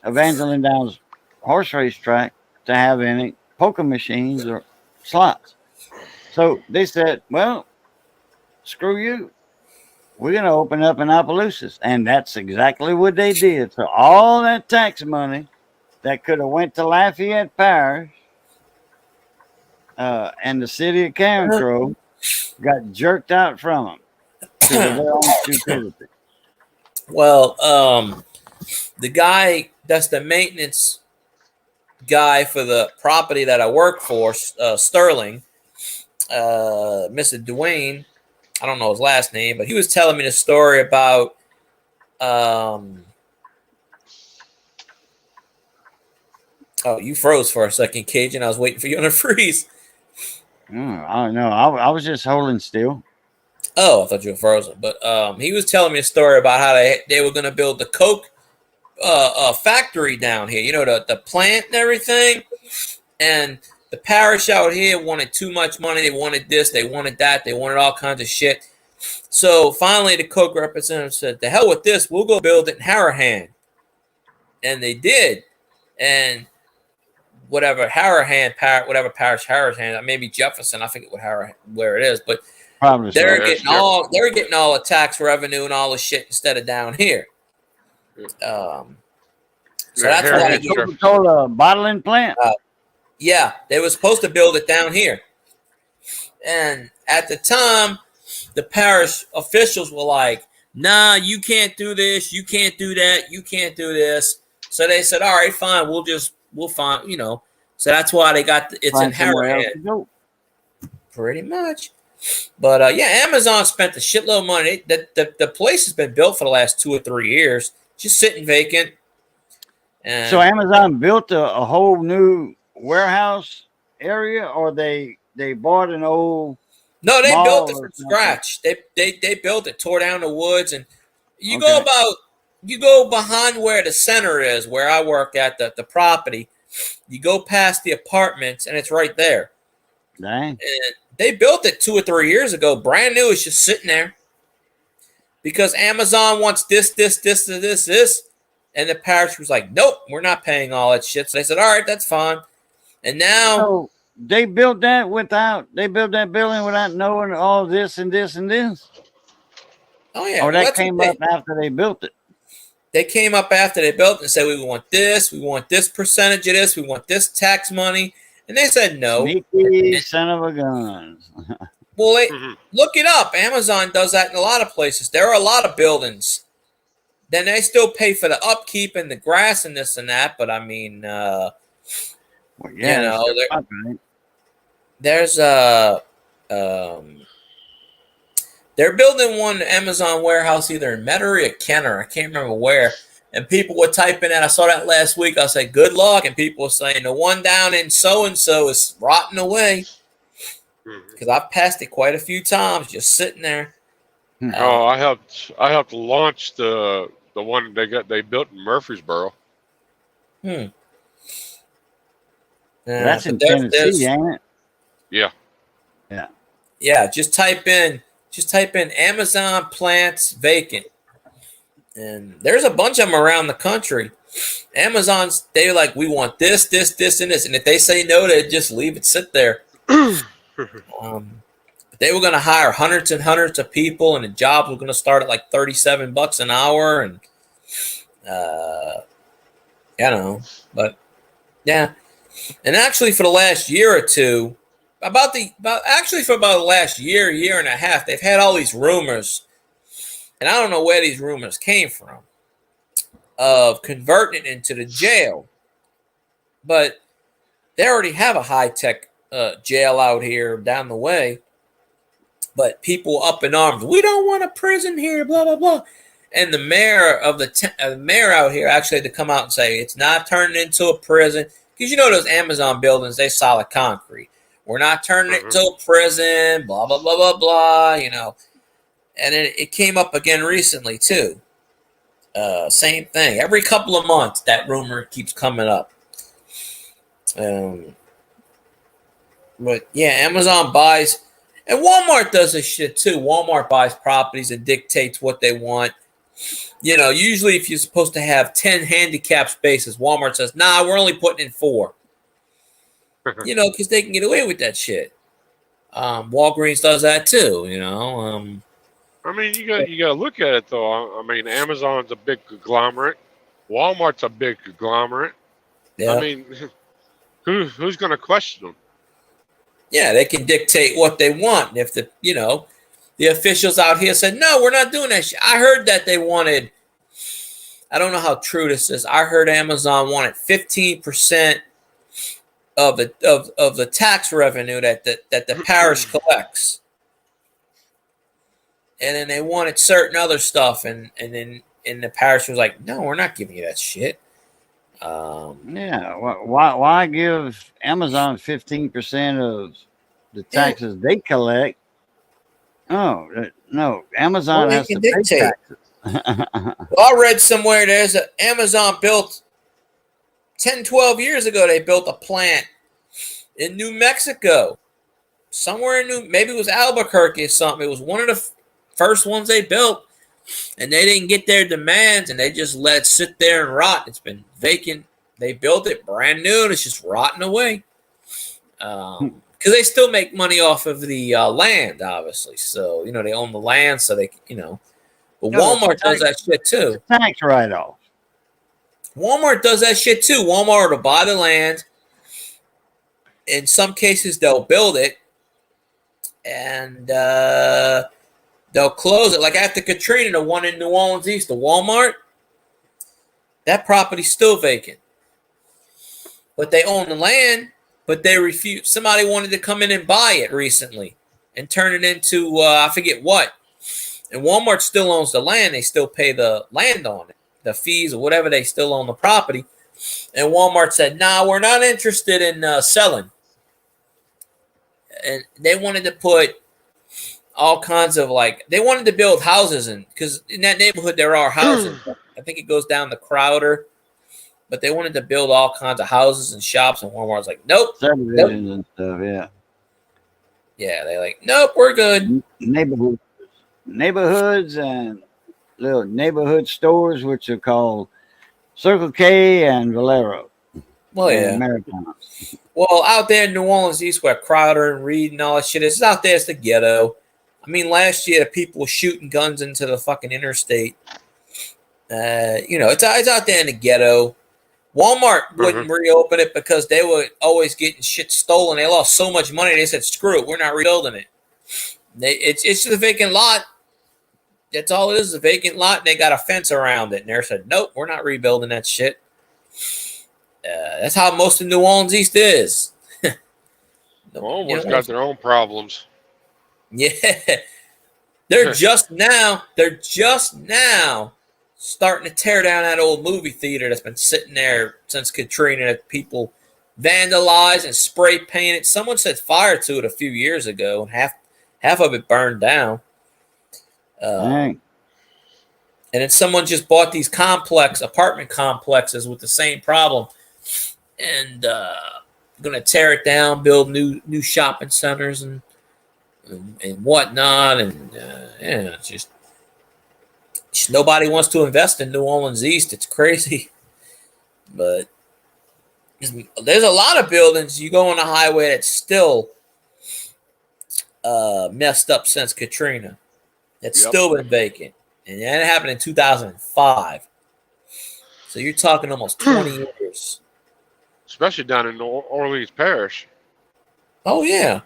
Evangeline Downs horse race track to have any poker machines or slots. So they said, well, screw you. We're going to open up in Opelousas. And that's exactly what they did. So all that tax money that could have went to Lafayette Parish and the city of Carencro got jerked out from them because of their own stupidity. Well, the guy that's the maintenance guy for the property that I work for, Sterling, Mr. Dwayne, I don't know his last name, but he was telling me the story about oh, you froze for a second, Cajun. I was waiting for you to freeze. I don't know. I was just holding still. Oh, I thought you were frozen. But he was telling me a story about how they were going to build the Coke factory down here. The plant and everything. And the parish out here wanted too much money. They wanted this. They wanted that. They wanted all kinds of shit. So finally, the Coke representative said, "The hell with this. We'll go build it in Harahan." And they did. And whatever whatever parish Harahan, maybe Jefferson. I forget where it is, but probably they're getting all the tax revenue and all the shit instead of down here. So that's why the Coca-Cola bottling plant. Yeah, they were supposed to build it down here, and at the time, the parish officials were like, "Nah, you can't do this. You can't do that. You can't do this." So they said, "All right, fine. We'll find." So that's why they got it's in Harahan. Pretty much. But Amazon spent a shitload of money. The place has been built for the last 2 or 3 years, just sitting vacant. And so Amazon built a whole new warehouse area, or they bought an old. No, they built it from scratch. They built it, tore down the woods, and you go behind where the center is, where I work at the property. You go past the apartments, and it's right there. Dang. And they built it 2 or 3 years ago, brand new. It's just sitting there because Amazon wants this, and the parish was like, "Nope, we're not paying all that shit." So they said, "All right, that's fine." And now so they built that building without knowing all this and this and this. Oh yeah, or that came up after they built it. They came up after they built it and said, we want this percentage of this, we want this tax money. And they said no. Sneaky son of a gun. Well, look it up. Amazon does that in a lot of places. There are a lot of buildings. Then they still pay for the upkeep and the grass and this and that. But I mean, there's they're building one Amazon warehouse either in Metairie or Kenner. I can't remember where. And people were typing that. I saw that last week. I said, good luck. And people were saying the one down in so-and-so is rotting away. Because I've passed it quite a few times, just sitting there. I helped launch the one they built in Murfreesboro. That's in Tennessee, ain't it? Yeah. Yeah, just type in Amazon plants vacant. And there's a bunch of them around the country. Amazon's, they're like, we want this, and this. And if they say no, they just leave it sit there. They were going to hire hundreds and hundreds of people, and the jobs were going to start at like $37 an hour. And, but yeah. And actually for the last year or two, for about the last year and a half, they've had all these rumors. And I don't know where these rumors came from of converting it into the jail. But they already have a high-tech jail out here down the way. but people up in arms. We don't want a prison here, blah blah blah. And the mayor of the mayor out here actually had to come out and say it's not turning into a prison, because you know those Amazon buildings, they solid concrete. We're not turning it into a prison, blah blah blah blah blah. You know, and it came up again recently too. Same thing. Every couple of months, that rumor keeps coming up. But yeah, Amazon buys, and Walmart does this shit too. Walmart buys properties and dictates what they want. You know, usually if you're supposed to have 10 handicap spaces, Walmart says, nah, we're only putting in 4. You know, because they can get away with that shit. Walgreens does that too, you know. I mean, you got to look at it though. I mean, Amazon's a big conglomerate. Walmart's a big conglomerate. Yeah. I mean, who's going to question them? Yeah, they can dictate what they want. And if the officials out here said, no, we're not doing that shit. I heard that they wanted, I don't know how true this is. I heard Amazon wanted 15% of the tax revenue that the parish collects. And then they wanted certain other stuff, and then the parish was like, no, we're not giving you that shit. Yeah, why give Amazon 15% of the taxes they collect? Oh, no, Amazon has to pay taxes. Well, I read somewhere there's Amazon built 10, 12 years ago, they built a plant in New Mexico. Somewhere in maybe it was Albuquerque or something. It was one of the first ones they built, and they didn't get their demands, and they just let it sit there and rot. It's been vacant. They built it brand new, and it's just rotting away. Because they still make money off of the land, obviously. So, you know, they own the land, so they, you know. But Walmart does that shit too. Tax write-off. Walmart does that shit too. Walmart will buy the land. In some cases, they'll build it, and they'll close it. Like after Katrina, the one in New Orleans East, the Walmart, that property's still vacant. But they own the land, but they refuse. Somebody wanted to come in and buy it recently and turn it into, I forget what. And Walmart still owns the land. They still pay the land on it, the fees or whatever. They still own the property. And Walmart said, nah, we're not interested in selling. And they wanted to put all kinds of they wanted to build houses, because in that neighborhood there are houses. I think it goes down to Crowder, but they wanted to build all kinds of houses and shops, and Walmart was like, nope. Subdivisions and stuff, yeah. Yeah, they're like, nope, we're good. Neighborhoods and little neighborhood stores, which are called Circle K and Valero. Well, yeah. Americanos. Well, out there in New Orleans East, where Crowder and Reed and all that shit is, out there, it's the ghetto. I mean, last year, people were shooting guns into the fucking interstate. You know, it's out there in the ghetto. Walmart wouldn't reopen it because they were always getting shit stolen. They lost so much money. They said, screw it, we're not rebuilding it. It's just a vacant lot. That's all it is, a vacant lot. And they got a fence around it. And they said, nope, we're not rebuilding that shit. That's how most of New Orleans East is. Walmart's got their own problems. Yeah. They're just now starting to tear down that old movie theater that's been sitting there since Katrina, that people vandalized and spray painted. Someone set fire to it a few years ago, and half of it burned down. And then someone just bought these apartment complexes with the same problem, and going to tear it down, build new shopping centers and whatnot, and yeah, it's just nobody wants to invest in New Orleans East. It's crazy, but there's a lot of buildings. You go on the highway that's still messed up since Katrina. That's still been vacant, and that happened in 2005. So you're talking almost 20 years. Especially down in New Orleans Parish. Oh yeah.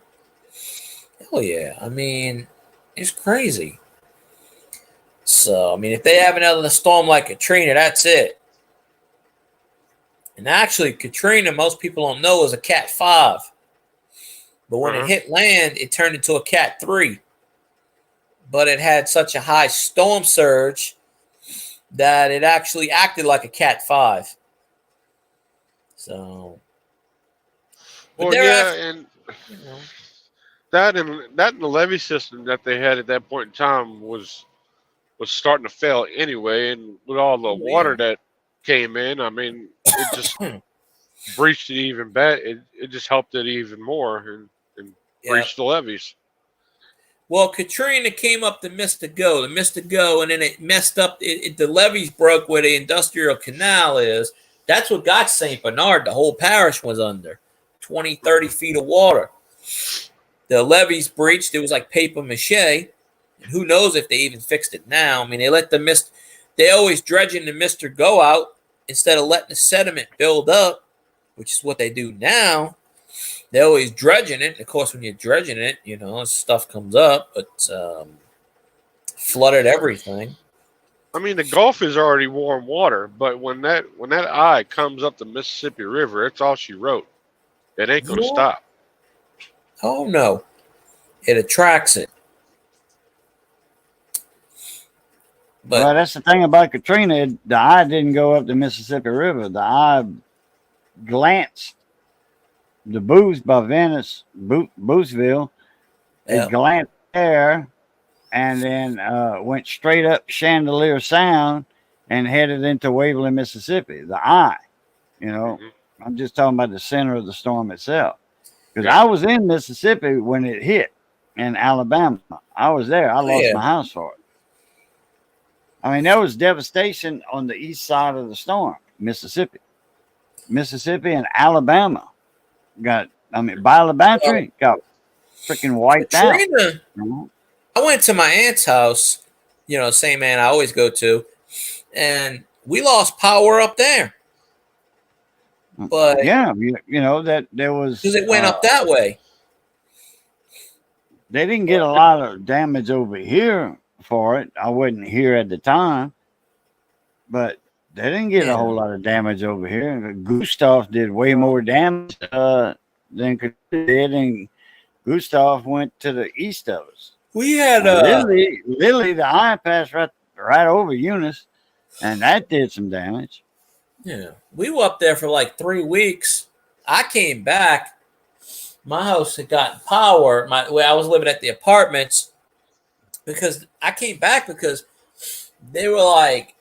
Hell yeah. I mean, it's crazy. So, I mean, if they have another storm like Katrina, that's it. And actually, Katrina, most people don't know, is a Cat 5. But when it hit land, it turned into a Cat 3. but it had such a high storm surge that it actually acted like a Cat 5. So, Well, yeah, and you know, that and the levee system that they had at that point in time was starting to fail anyway, and with all the water that came in, I mean, it just breached it even better. It just helped it even more and breached the levees. Well, Katrina came up the Mystico, and then it messed up. The levees broke where the industrial canal is. That's what got St. Bernard. The whole parish was under 20, 30 feet of water. The levees breached. It was like paper mache. And who knows if they even fixed it now. I mean, they always dredging the mister go out instead of letting the sediment build up, which is what they do now. They're always dredging it. Of course, when you're dredging it, you know, stuff comes up, but flooded everything. I mean, the Gulf is already warm water, but when that eye comes up the Mississippi River, it's all she wrote. It ain't going to stop. Oh, no. It attracts it. But well, that's the thing about Katrina. The eye didn't go up the Mississippi River. The eye glanced the Booth by Venice, Boothville. It glanced there and then went straight up Chandelier Sound and headed into Waverly, Mississippi. The eye, you know, I'm just talking about the center of the storm itself. Because I was in Mississippi when it hit in Alabama. I was there. I lost my house for it. I mean, there was devastation on the east side of the storm, Mississippi and Alabama got Ballabantry got freaking wiped out. I went to my aunt's house, you know, same aunt I always go to, and we lost power up there. But yeah, you know that there was because it went up that way. They didn't get a lot of damage over here for it. I wasn't here at the time, but they didn't get a whole lot of damage over here. Gustav did way more damage than Katrina did, and Gustav went to the east of us. We had literally the eye passed right over Eunice, and that did some damage. Yeah, we were up there for like 3 weeks. I came back. My house had gotten power. I was living at the apartments because I came back because they were like,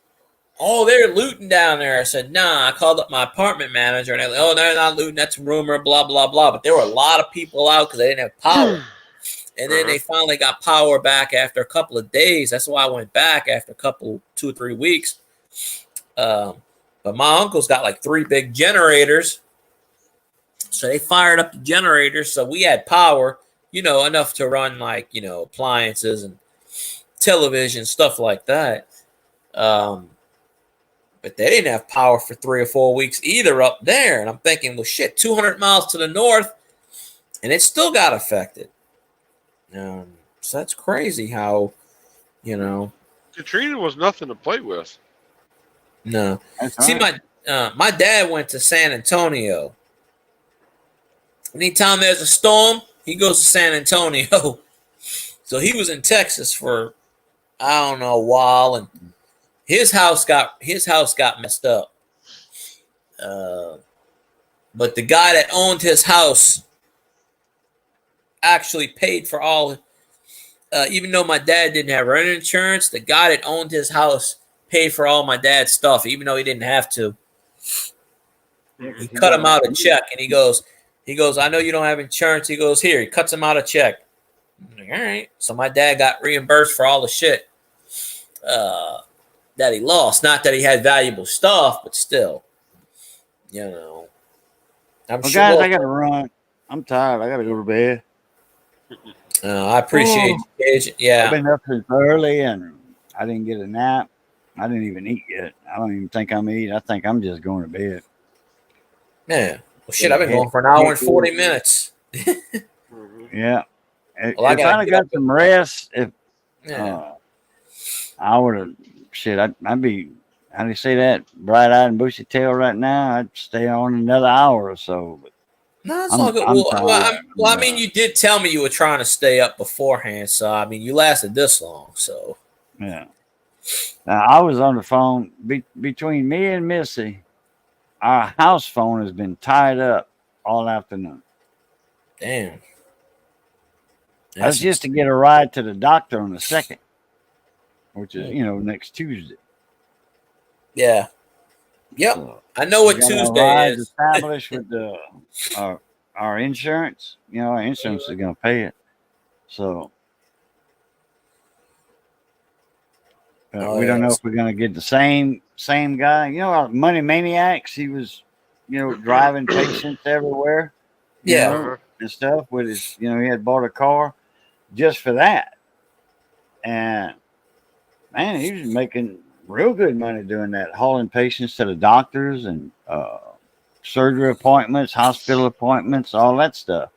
"Oh, they're looting down there." I said, "Nah." I called up my apartment manager, and they're like, "Oh, they're not looting. That's a rumor." Blah blah blah. But there were a lot of people out because they didn't have power. And then they finally got power back after a couple of days. That's why I went back after 2 or 3 weeks. But my uncle's got like 3 big generators. So they fired up the generators. So we had power, you know, enough to run like, you know, appliances and television, stuff like that. But they didn't have power for 3 or 4 weeks either up there. And I'm thinking, well, shit, 200 miles to the north, and it still got affected. So that's crazy how, you know. Katrina was nothing to play with. No. See, my dad went to San Antonio. Anytime there's a storm, he goes to San Antonio. So he was in Texas for, I don't know, a while, and his house got messed up. But the guy that owned his house actually paid for all, even though my dad didn't have rent insurance, the guy that owned his house paid for all my dad's stuff, even though he didn't have to. He cut him out a check, and he goes, "I know you don't have insurance." He goes, "Here." He cuts him out a check. I'm like, all right. So my dad got reimbursed for all the shit that he lost. Not that he had valuable stuff, but still, you know. Well, guys, I got to run. I'm tired. I got to go to bed. I appreciate you, Cage. Yeah. I've been up since early, and I didn't get a nap. I didn't even eat yet. I don't even think I'm eating. I think I'm just going to bed. Yeah. Well, shit, I've been going for an hour and 40 minutes. Yeah. If I'd got some rest, I would have, shit, I'd be, how do you say that, bright-eyed and bushy-tailed right now, I'd stay on another hour or so. But No, it's I'm, all good. I'm Well, I tired. mean, you did tell me you were trying to stay up beforehand, so I mean, you lasted this long, so Yeah. Now, I was on the phone between me and Missy. Our house phone has been tied up all afternoon. damn. That's That's just to insane. get a ride to the doctor on the 2nd, which is, Hmm. next Tuesday. Yeah. Yep. So I know we what got our Tuesday rides is. established with our insurance. Our insurance is going to pay it. So Oh we don't know if yes. we're going to get the same guy. Our Money Maniacs. He was, driving patients everywhere. Yeah. Uh-huh. And stuff with his. He had bought a car just for that, and man, he was making real good money doing that, hauling patients to the doctors and surgery appointments, hospital appointments, all that stuff.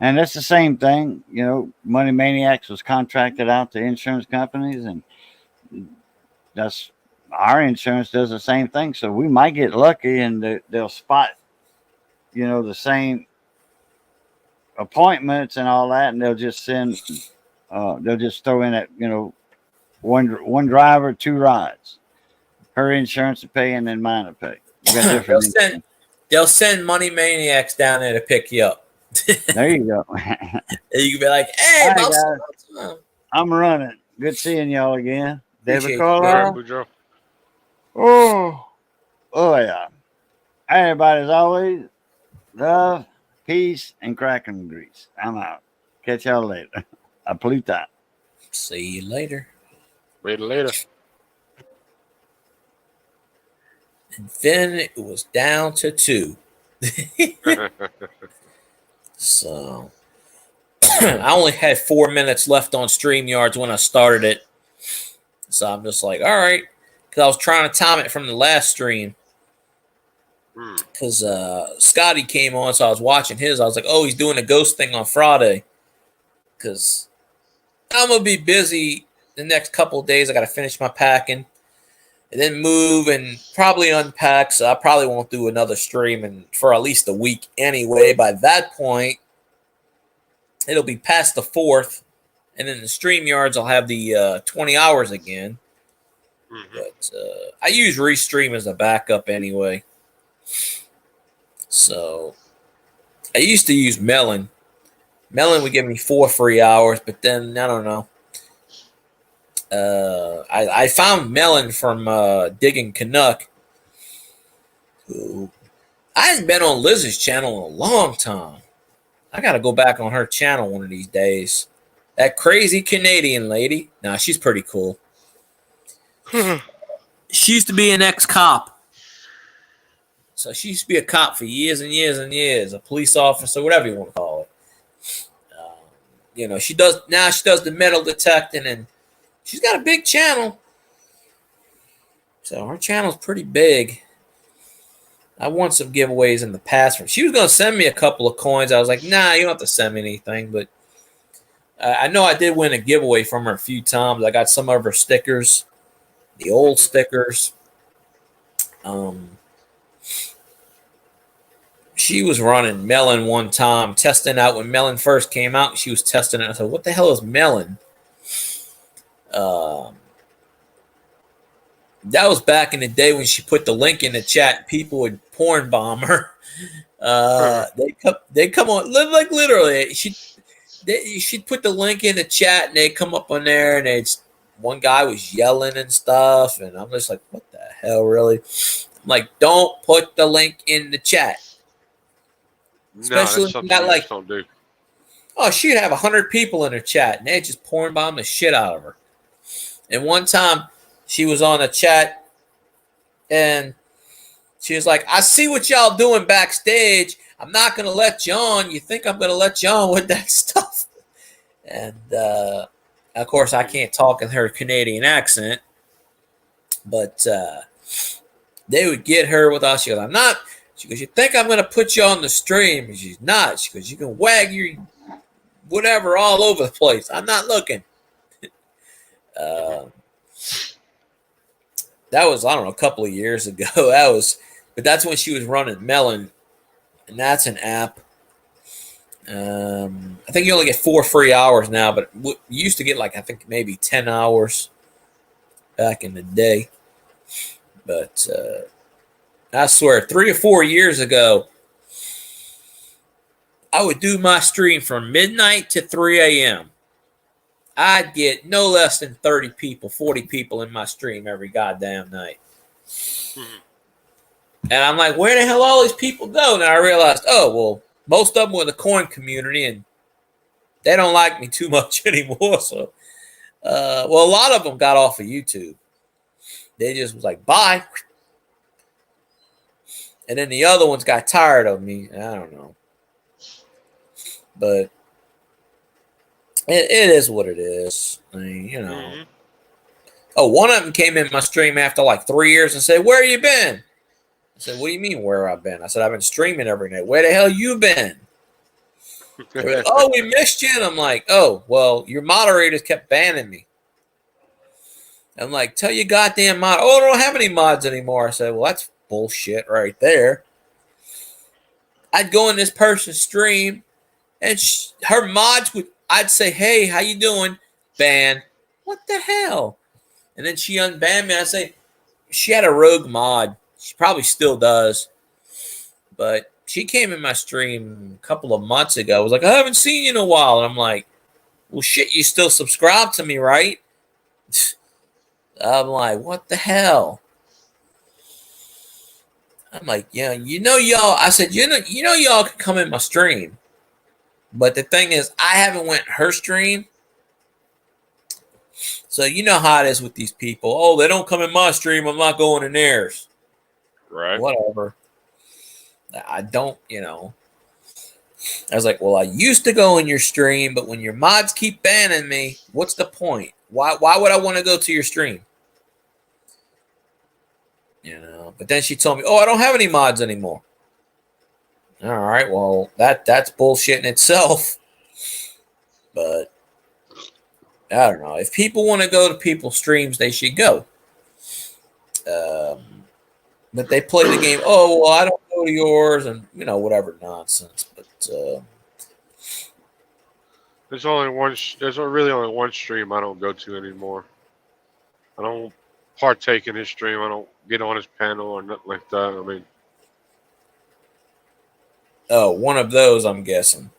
And that's the same thing. Money Maniacs was contracted out to insurance companies, and that's our insurance does the same thing. So we might get lucky, and they'll spot, the same appointments and all that, and they'll just they'll just throw in that, one driver, 2 rides. Her insurance will pay, and then mine will pay. We got they'll different send insurance. they'll send money maniacs down there to pick you up. There you go. And you can be like, "Hey, All right, about guys. some I'm running. Good seeing y'all again. David appreciate you, All right, man. Carlisle. Boudreaux. Oh yeah. Everybody, as always, love, peace, and cracking grease. I'm out. Catch y'all later. A Pluta. See you later." Later. And then it was down to 2. So I only had 4 minutes left on StreamYards when I started it. So I'm just like, all right. Because I was trying to time it from the last stream. Because Scotty came on, so I was watching his. I was like, oh, he's doing a ghost thing on Friday. Because I'm going to be busy the next couple of days. I got to finish my packing and then move and probably unpack. So I probably won't do another stream for at least a week anyway. By that point, it'll be past the 4th. And then the StreamYards, I'll have the 20 hours again. But I use Restream as a backup anyway. So I used to use Melon. Melon would give me 4 free hours, but then I don't know. I found Melon from Digging Canuck. Who I hadn't been on Liz's channel in a long time. I got to go back on her channel one of these days. That crazy Canadian lady. Nah, she's pretty cool. She used to be an ex-cop. So she used to be a cop for years and years and years, a police officer, whatever you want to call it. She does the metal detecting, and she's got a big channel. So her channel's pretty big. I won some giveaways in the past. She was going to send me a couple of coins. I was like, nah, you don't have to send me anything. But I know I did win a giveaway from her a few times. I got some of her stickers, the old stickers. She was running Melon one time, testing out when Melon first came out. She was testing it. I said, what the hell is Melon? That was back in the day when she put the link in the chat. People would porn bomb her. They come on, like literally. She'd put the link in the chat, and they'd come up on there, and one guy was yelling and stuff, and I'm just like, what the hell, really? I'm like, don't put the link in the chat. Especially that's if you something got you like, just don't do. oh, she'd have 100 people in her chat, and they just porn bomb the shit out of her. And one time, she was on a chat, and she was like, I see what y'all doing backstage. I'm not going to let you on. You think I'm going to let you on with that stuff? And, of course, I can't talk in her Canadian accent. But they would get her with us. She goes, I'm not. She goes, you think I'm going to put you on the stream? And she's not. She goes, you can wag your whatever all over the place. I'm not looking. That was, I don't know, a couple of years ago. But that's when she was running Melon. And that's an app. I think you only get 4 free hours now, but you used to get like I think maybe 10 hours back in the day. But I swear, 3 or 4 years ago, I would do my stream from midnight to 3 a.m. I'd get no less than 30 people, 40 people in my stream every goddamn night. And I'm like, where the hell all these people go? And I realized, oh, well, most of them were the coin community, and they don't like me too much anymore. So, well, a lot of them got off of YouTube. They just was like, bye. And then the other ones got tired of me. I don't know. But it is what it is. I mean, you know. Mm-hmm. Oh, one of them came in my stream after like 3 years and said, where you been? I said, what do you mean where I've been? I said, I've been streaming every night. Where the hell you been? Like, oh, we missed you. And I'm like, oh, well, your moderators kept banning me. I'm like, tell your goddamn mod. Oh, I don't have any mods anymore. I said, well, that's bullshit right there. I'd go in this person's stream, and her mods would, I'd say, hey, how you doing? Ban. What the hell? And then she unbanned me. I'd say, she had a rogue mod. She probably still does. But she came in my stream a couple of months ago. I was like, I haven't seen you in a while. And I'm like, well, shit, you still subscribe to me, right? I'm like, what the hell? I'm like, yeah, you know, y'all. I said, you know, y'all can come in my stream. But the thing is, I haven't went her stream. So you know how it is with these people. Oh, they don't come in my stream. I'm not going in theirs. Right. Whatever. I don't, you know. I was like, well, I used to go in your stream, but when your mods keep banning me, what's the point? Why would I want to go to your stream? You know. But then she told me, oh, I don't have any mods anymore. All right, well, that's bullshit in itself. But I don't know. If people want to go to people's streams, they should go. But they play the game. Oh, well, I don't go to yours, and you know, whatever nonsense. But there's really only one stream I don't go to anymore. I don't partake in his stream. I don't get on his panel or nothing like that. I mean, oh, one of those, I'm guessing.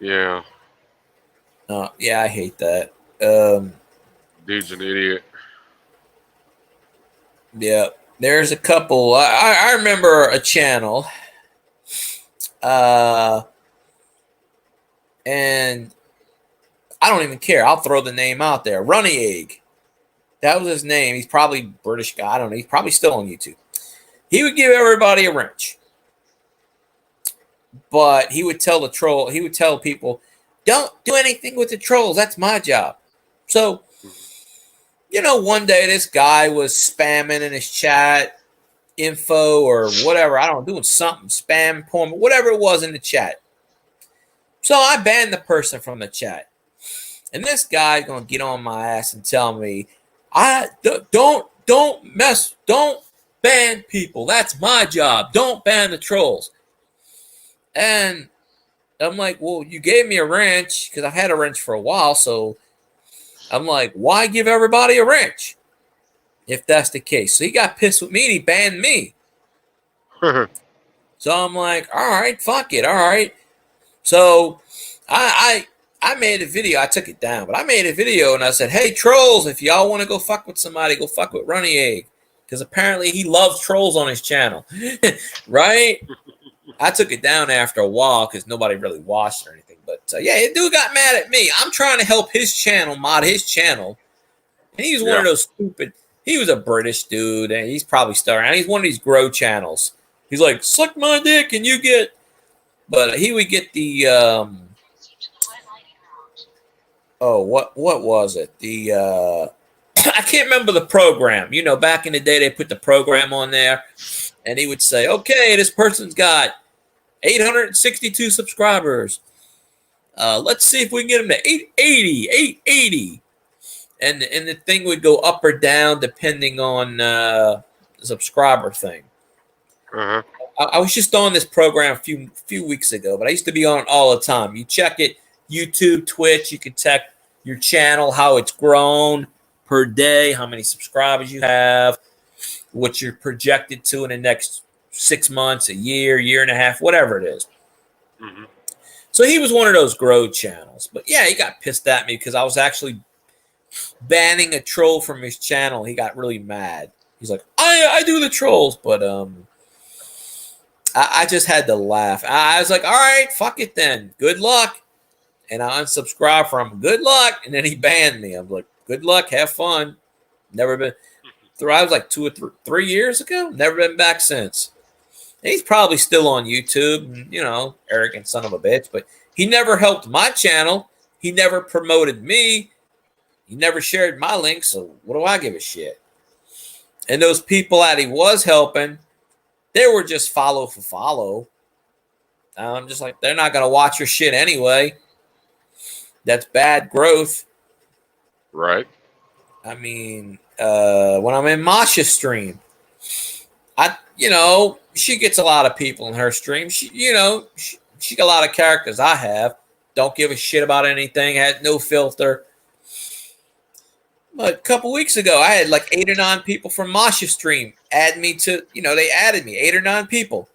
Yeah. Yeah, I hate that. Dude's an idiot. Yeah, there's a couple. I remember a channel, and I don't even care. I'll throw the name out there. Runny Egg. That was his name. He's probably a British guy. I don't know. He's probably still on YouTube. He would give everybody a wrench. But he would tell the troll, he would tell people, don't do anything with the trolls. That's my job. So, you know, one day this guy was spamming in his chat info or whatever. I don't know, doing something, spam, porn, whatever it was in the chat. So I banned the person from the chat. And this guy's going to get on my ass and tell me, don't ban people. That's my job. Don't ban the trolls. And I'm like, well, you gave me a wrench because I've had a wrench for a while. So I'm like, why give everybody a wrench if that's the case? So he got pissed with me and he banned me. So I'm like, all right, fuck it. All right. So I made a video. I took it down, but I made a video and I said, hey, trolls, if y'all want to go fuck with somebody, go fuck with Runny Egg. Because apparently he loves trolls on his channel. Right? I took it down after a while because nobody really watched or anything. But yeah, the dude got mad at me. I'm trying to help his channel, mod his channel. And he was one of those stupid, he was a British dude and he's probably starting. And he's one of these grow channels. He's like, suck my dick and you get, but he would get the, what was it? The, I can't remember the program. You know, back in the day, they put the program on there and he would say, okay, this person's got 862 subscribers. Let's see if we can get him to 880. And the thing would go up or down depending on the subscriber thing. Uh-huh. I was just on this program a few weeks ago, but I used to be on it all the time. You check it, YouTube, Twitch. You can check your channel, how it's grown per day, how many subscribers you have, what you're projected to in the next 6 months, a year, year and a half, whatever it is. Mm-hmm. So he was one of those grow channels. But yeah, he got pissed at me because I was actually banning a troll from his channel. He got really mad. He's like, I do the trolls, but I just had to laugh. I was like, all right, fuck it then. Good luck. And I unsubscribed from him. Good luck. And then he banned me. I'm like, good luck. Have fun. Never been. I was like 2 or 3 years ago. Never been back since. And he's probably still on YouTube. You know, arrogant son of a bitch. But he never helped my channel. He never promoted me. He never shared my link. So what do I give a shit? And those people that he was helping, they were just follow for follow. I'm just like, they're not going to watch your shit anyway. That's bad growth. Right. I mean, when I'm in Masha's stream, she gets a lot of people in her stream. She got a lot of characters I have. Don't give a shit about anything. Has no filter. But a couple weeks ago, I had like 8 or 9 people from Masha's stream add me to, they added me, 8 or 9 people.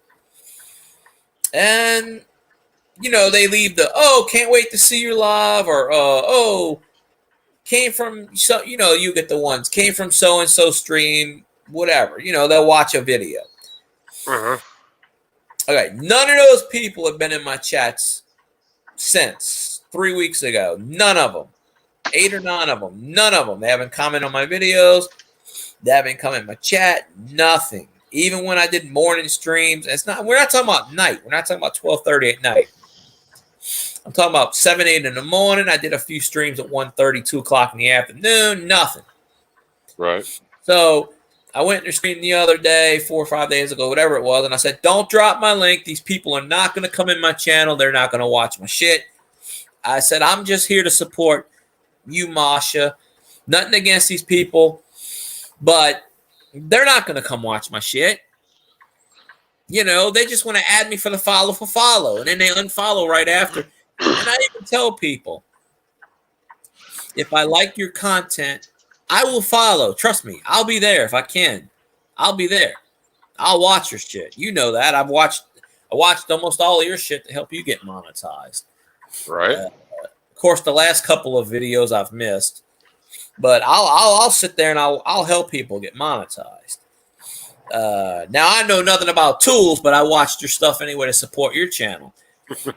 And, they leave the, can't wait to see you live, or, came from, so you get the ones, came from so-and-so stream, whatever. They'll watch a video. Uh-huh. Okay, none of those people have been in my chats since 3 weeks ago. None of them. 8 or 9 of them. None of them. They haven't commented on my videos. They haven't come in my chat. Nothing. Even when I did morning streams, we're not talking about night. We're not talking about 12:30 at night. I'm talking about 7, 8 in the morning. I did a few streams at 1:30, 2 o'clock in the afternoon. Nothing. Right. So I went to stream the other day, 4 or 5 days ago, whatever it was, and I said, don't drop my link. These people are not going to come in my channel. They're not going to watch my shit. I said, I'm just here to support you, Masha. Nothing against these people, but they're not going to come watch my shit. They just want to add me for the follow, and then they unfollow right after. And I even tell people, if I like your content, I will follow. Trust me, I'll be there if I can. I'll be there. I'll watch your shit. You know that. I watched almost all of your shit to help you get monetized. Right. Of course, the last couple of videos I've missed, but I'll sit there and I'll help people get monetized. Now I know nothing about tools, but I watched your stuff anyway to support your channel.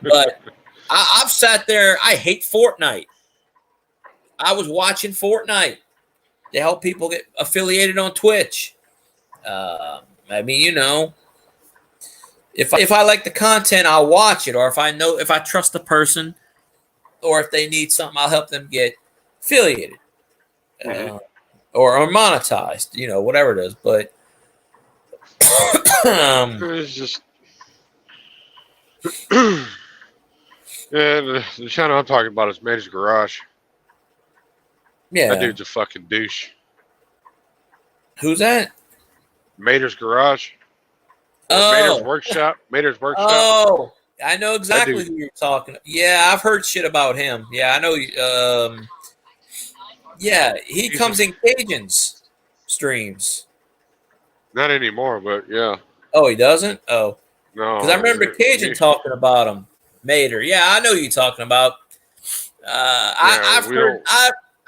But I've sat there. I hate Fortnite. I was watching Fortnite to help people get affiliated on Twitch. If I like the content, I'll watch it, or if I trust the person, or if they need something, I'll help them get affiliated, or monetized, whatever it is. But it's just, the channel I'm talking about is Mater's Garage. Yeah, that dude's a fucking douche. Who's that? Mater's Garage. Mater's Workshop. Mater's Workshop. Oh, I know exactly who you're talking. Yeah, I've heard shit about him. Yeah, I know. Yeah, he comes in Cajun's streams. Not anymore, but yeah. Oh, he doesn't? Oh. No. Because I remember Cajun talking about him. Mater. Yeah, I know who you're talking about.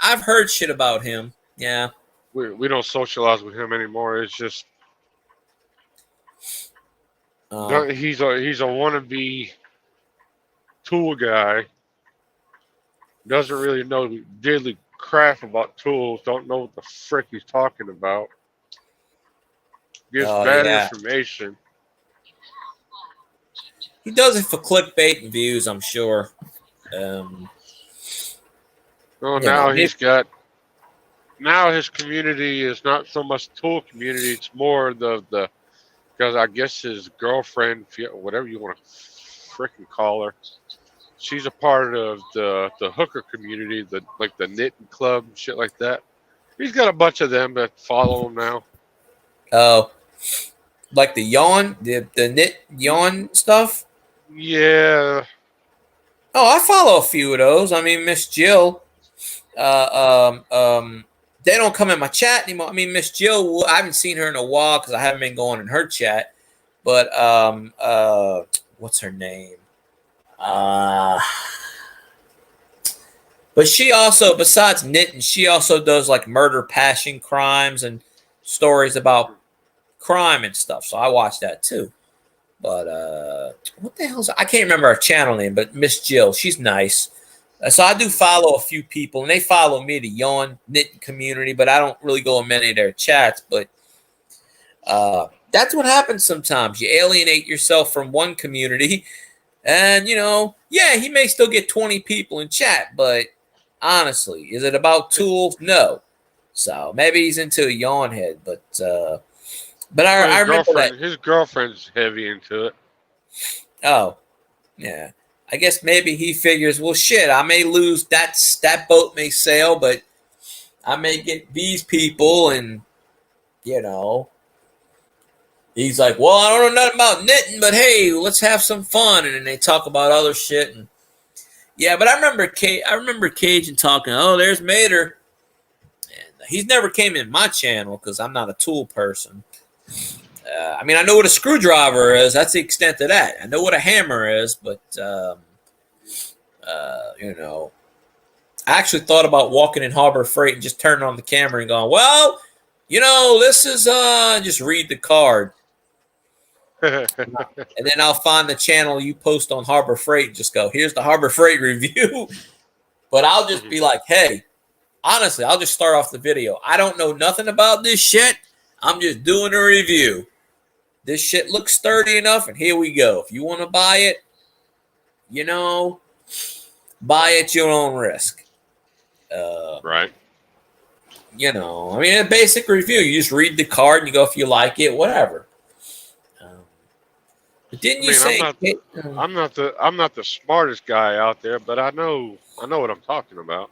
I've heard shit about him. Yeah. We don't socialize with him anymore. It's just he's a wannabe tool guy. Doesn't really know diddly crap about tools. Don't know what the frick he's talking about. Gives bad information. He does it for clickbait and views, I'm sure. Now his community is not so much tool community. It's more the because I guess his girlfriend, whatever you want to freaking call her, she's a part of the hooker community, like the knitting club and shit like that. He's got a bunch of them that follow him now. Oh, Like the yawn, the knit yawn stuff. Yeah. Oh, I follow a few of those. I mean, Miss Jill. They don't come in my chat anymore. I mean, Miss Jill. I haven't seen her in a while because I haven't been going in her chat. But what's her name? But she also, besides knitting, she also does like murder, passion, crimes, and stories about crime and stuff. So I watch that too. But what the hell's I can't remember her channel name, but Miss Jill, she's nice. So I do follow a few people, and they follow me, the Yawn Knitting community, but I don't really go in many of their chats. But that's what happens sometimes. You alienate yourself from one community, and yeah, he may still get 20 people in chat, but honestly, is it about tools? No. So maybe he's into a yawn head, but I remember that his girlfriend's heavy into it. Oh, yeah. I guess maybe he figures, well, shit, I may lose that boat may sail, but I may get these people, and he's like, well, I don't know nothing about knitting, but hey, let's have some fun, and then they talk about other shit, and yeah. But I remember Cajun talking. Oh, there's Mater, and he's never came in my channel because I'm not a tool person. I mean, I know what a screwdriver is. That's the extent of that. I know what a hammer is, but I actually thought about walking in Harbor Freight and just turning on the camera and going, well, this is just read the card. And then I'll find the channel you post on Harbor Freight and just go, here's the Harbor Freight review. But I'll just be like, hey, honestly, I'll just start off the video. I don't know nothing about this shit. I'm just doing a review. This shit looks sturdy enough, and here we go. If you want to buy it, buy at your own risk. Right. I mean, a basic review. You just read the card and you go if you like it, whatever. But didn't you say? I'm not the smartest guy out there, but I know what I'm talking about.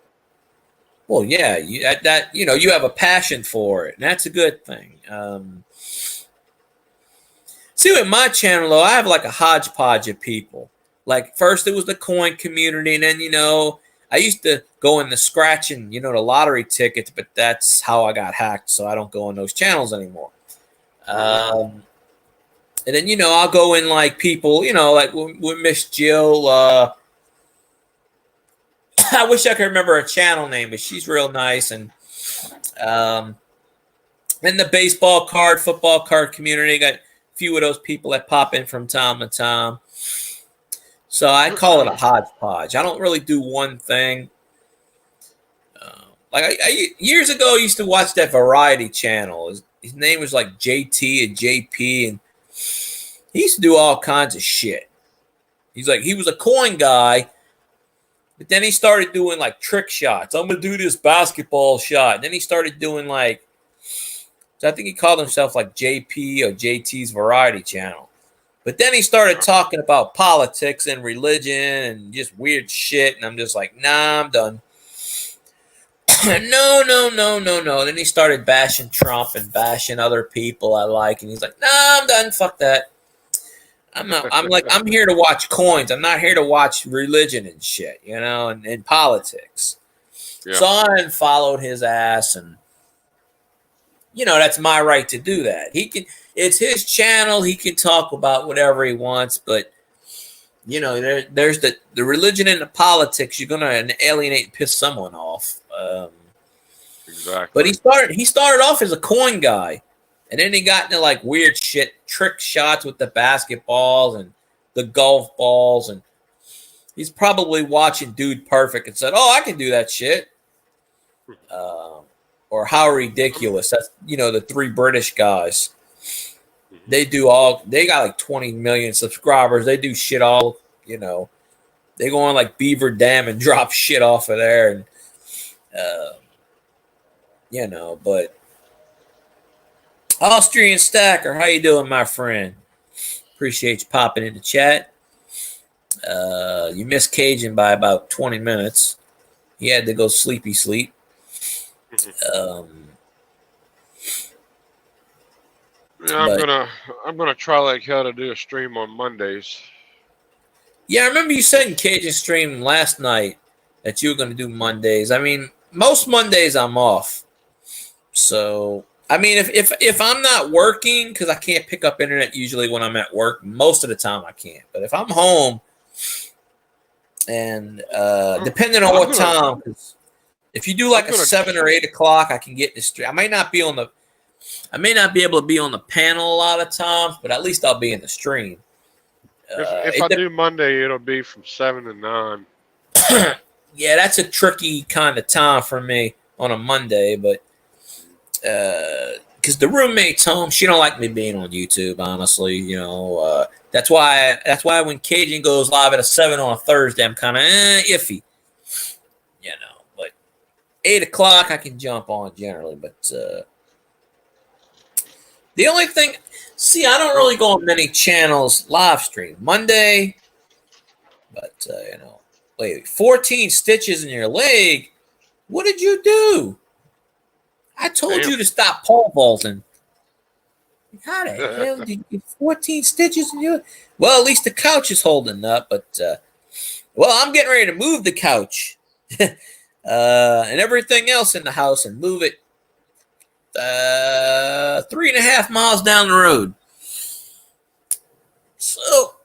Well, yeah, you have a passion for it, and that's a good thing. See, with my channel, though, I have like a hodgepodge of people. Like, first it was the coin community, and then, I used to go in the scratching, the lottery tickets, but that's how I got hacked, so I don't go in those channels anymore. And then, I'll go in like people, like with Miss Jill. I wish I could remember her channel name, but she's real nice. And in the baseball card, football card community, got a few of those people that pop in from time to time. So I call it a hodgepodge. I don't really do one thing. Like years ago, I used to watch that variety channel. His name was like JT and JP, and he used to do all kinds of shit. He was a coin guy, but then he started doing like trick shots. I'm gonna do this basketball shot. And then he started doing so I think he called himself like JP or JT's variety channel. But then he started talking about politics and religion and just weird shit. And I'm just like, nah, I'm done. No. Then he started bashing Trump and bashing other people I like. And he's like, nah, I'm done. Fuck that. I'm here to watch coins. I'm not here to watch religion and shit, and politics. Yeah. So I unfollowed his ass, and that's my right to do that. It's his channel. He can talk about whatever he wants, but there's the religion and the politics. You're gonna alienate and piss someone off. Exactly. But he started off as a coin guy, and then he got into like weird shit, trick shots with the basketballs and the golf balls, and he's probably watching Dude Perfect and said, "Oh, I can do that shit." Or How Ridiculous. That's the three British guys. They got like 20 million subscribers. They do shit all, they go on like Beaver Dam and drop shit off of there, and but Austrian Stacker, how you doing, my friend? Appreciate you popping in the chat. You missed Cajun by about 20 minutes. He had to go sleep. Yeah, But I'm gonna try like hell to do a stream on Mondays. yeah, I remember you said in Cajun Stream last night that you were going to do Mondays. I mean, most Mondays I'm off. So, I mean, if I'm not working, because I can't pick up internet usually when I'm at work, most of the time I can't. But if I'm home, and depending on what time, 'cause if you do like a 7 or 8 o'clock, I can get in the stream. I may not be able to be on the panel a lot of times, but at least I'll be in the stream. If I do Monday, it'll be from 7 to 9. Yeah, that's a tricky kind of time for me on a Monday, but because the roommate's home, she don't like me being on YouTube. Honestly, that's why when Cajun goes live at 7 on a Thursday, I'm kind of iffy, But 8 o'clock I can jump on generally, but the only thing, I don't really go on many channels live stream Monday, but wait, 14 stitches in your leg. What did you do? I told you to stop pole vaulting. How the hell did you get 14 stitches in your? Well, at least the couch is holding up, but I'm getting ready to move the couch and everything else in the house and move it 3.5 miles down the road. So,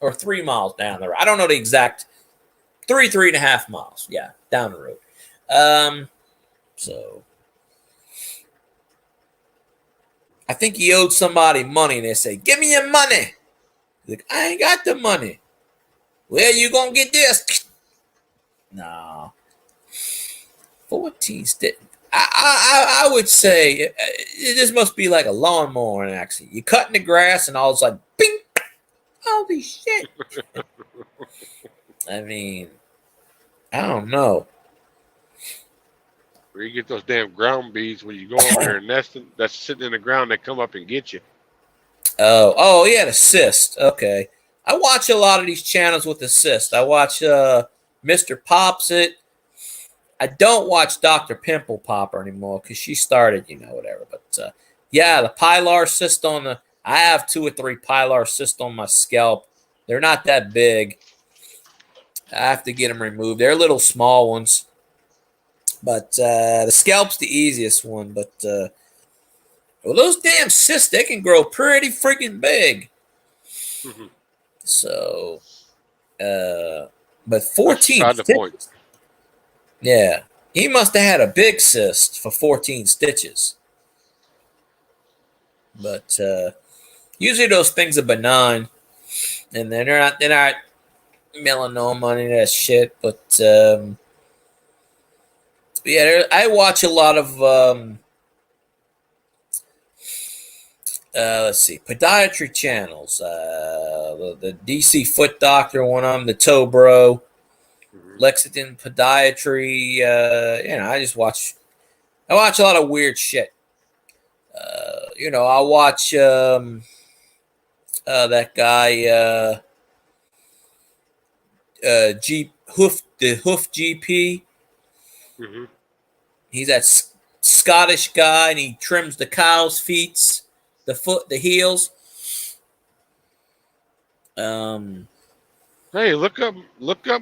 or 3 miles down the road. I don't know the exact 3.5 miles. Yeah, down the road. So I think he owed somebody money, and they say, "Give me your money." He's like, "I ain't got the money." "Well, you gonna get this?" No. 14 stitches. I would say this must be like a lawnmower accident. You cutting the grass and all of a sudden, bing! Holy shit! I mean, I don't know. Where you get those damn ground bees when you go over there and nesting, that's sitting in the ground, they come up and get you. Oh yeah, the cyst. Okay. I watch a lot of these channels with the cyst. I watch Mr. Pops It. I don't watch Dr. Pimple Popper anymore because she started, whatever. But yeah, the pilar cyst I have 2 or 3 pilar cysts on my scalp. They're not that big. I have to get them removed. They're little small ones. But the scalp's the easiest one. But those damn cysts, they can grow pretty freaking big. Mm-hmm. So, but 14 stitches. Yeah, he must have had a big cyst for 14 stitches. But usually those things are benign, and they're not melanoma and that shit. But yeah, I watch a lot of let's see, podiatry channels. The DC Foot Doctor, one of them, the Toe Bro. Lexington Podiatry. I watch a lot of weird shit. I watch that guy the Hoof GP. Mm-hmm. He's that Scottish guy, and he trims the cow's feet, the heels. Hey, look up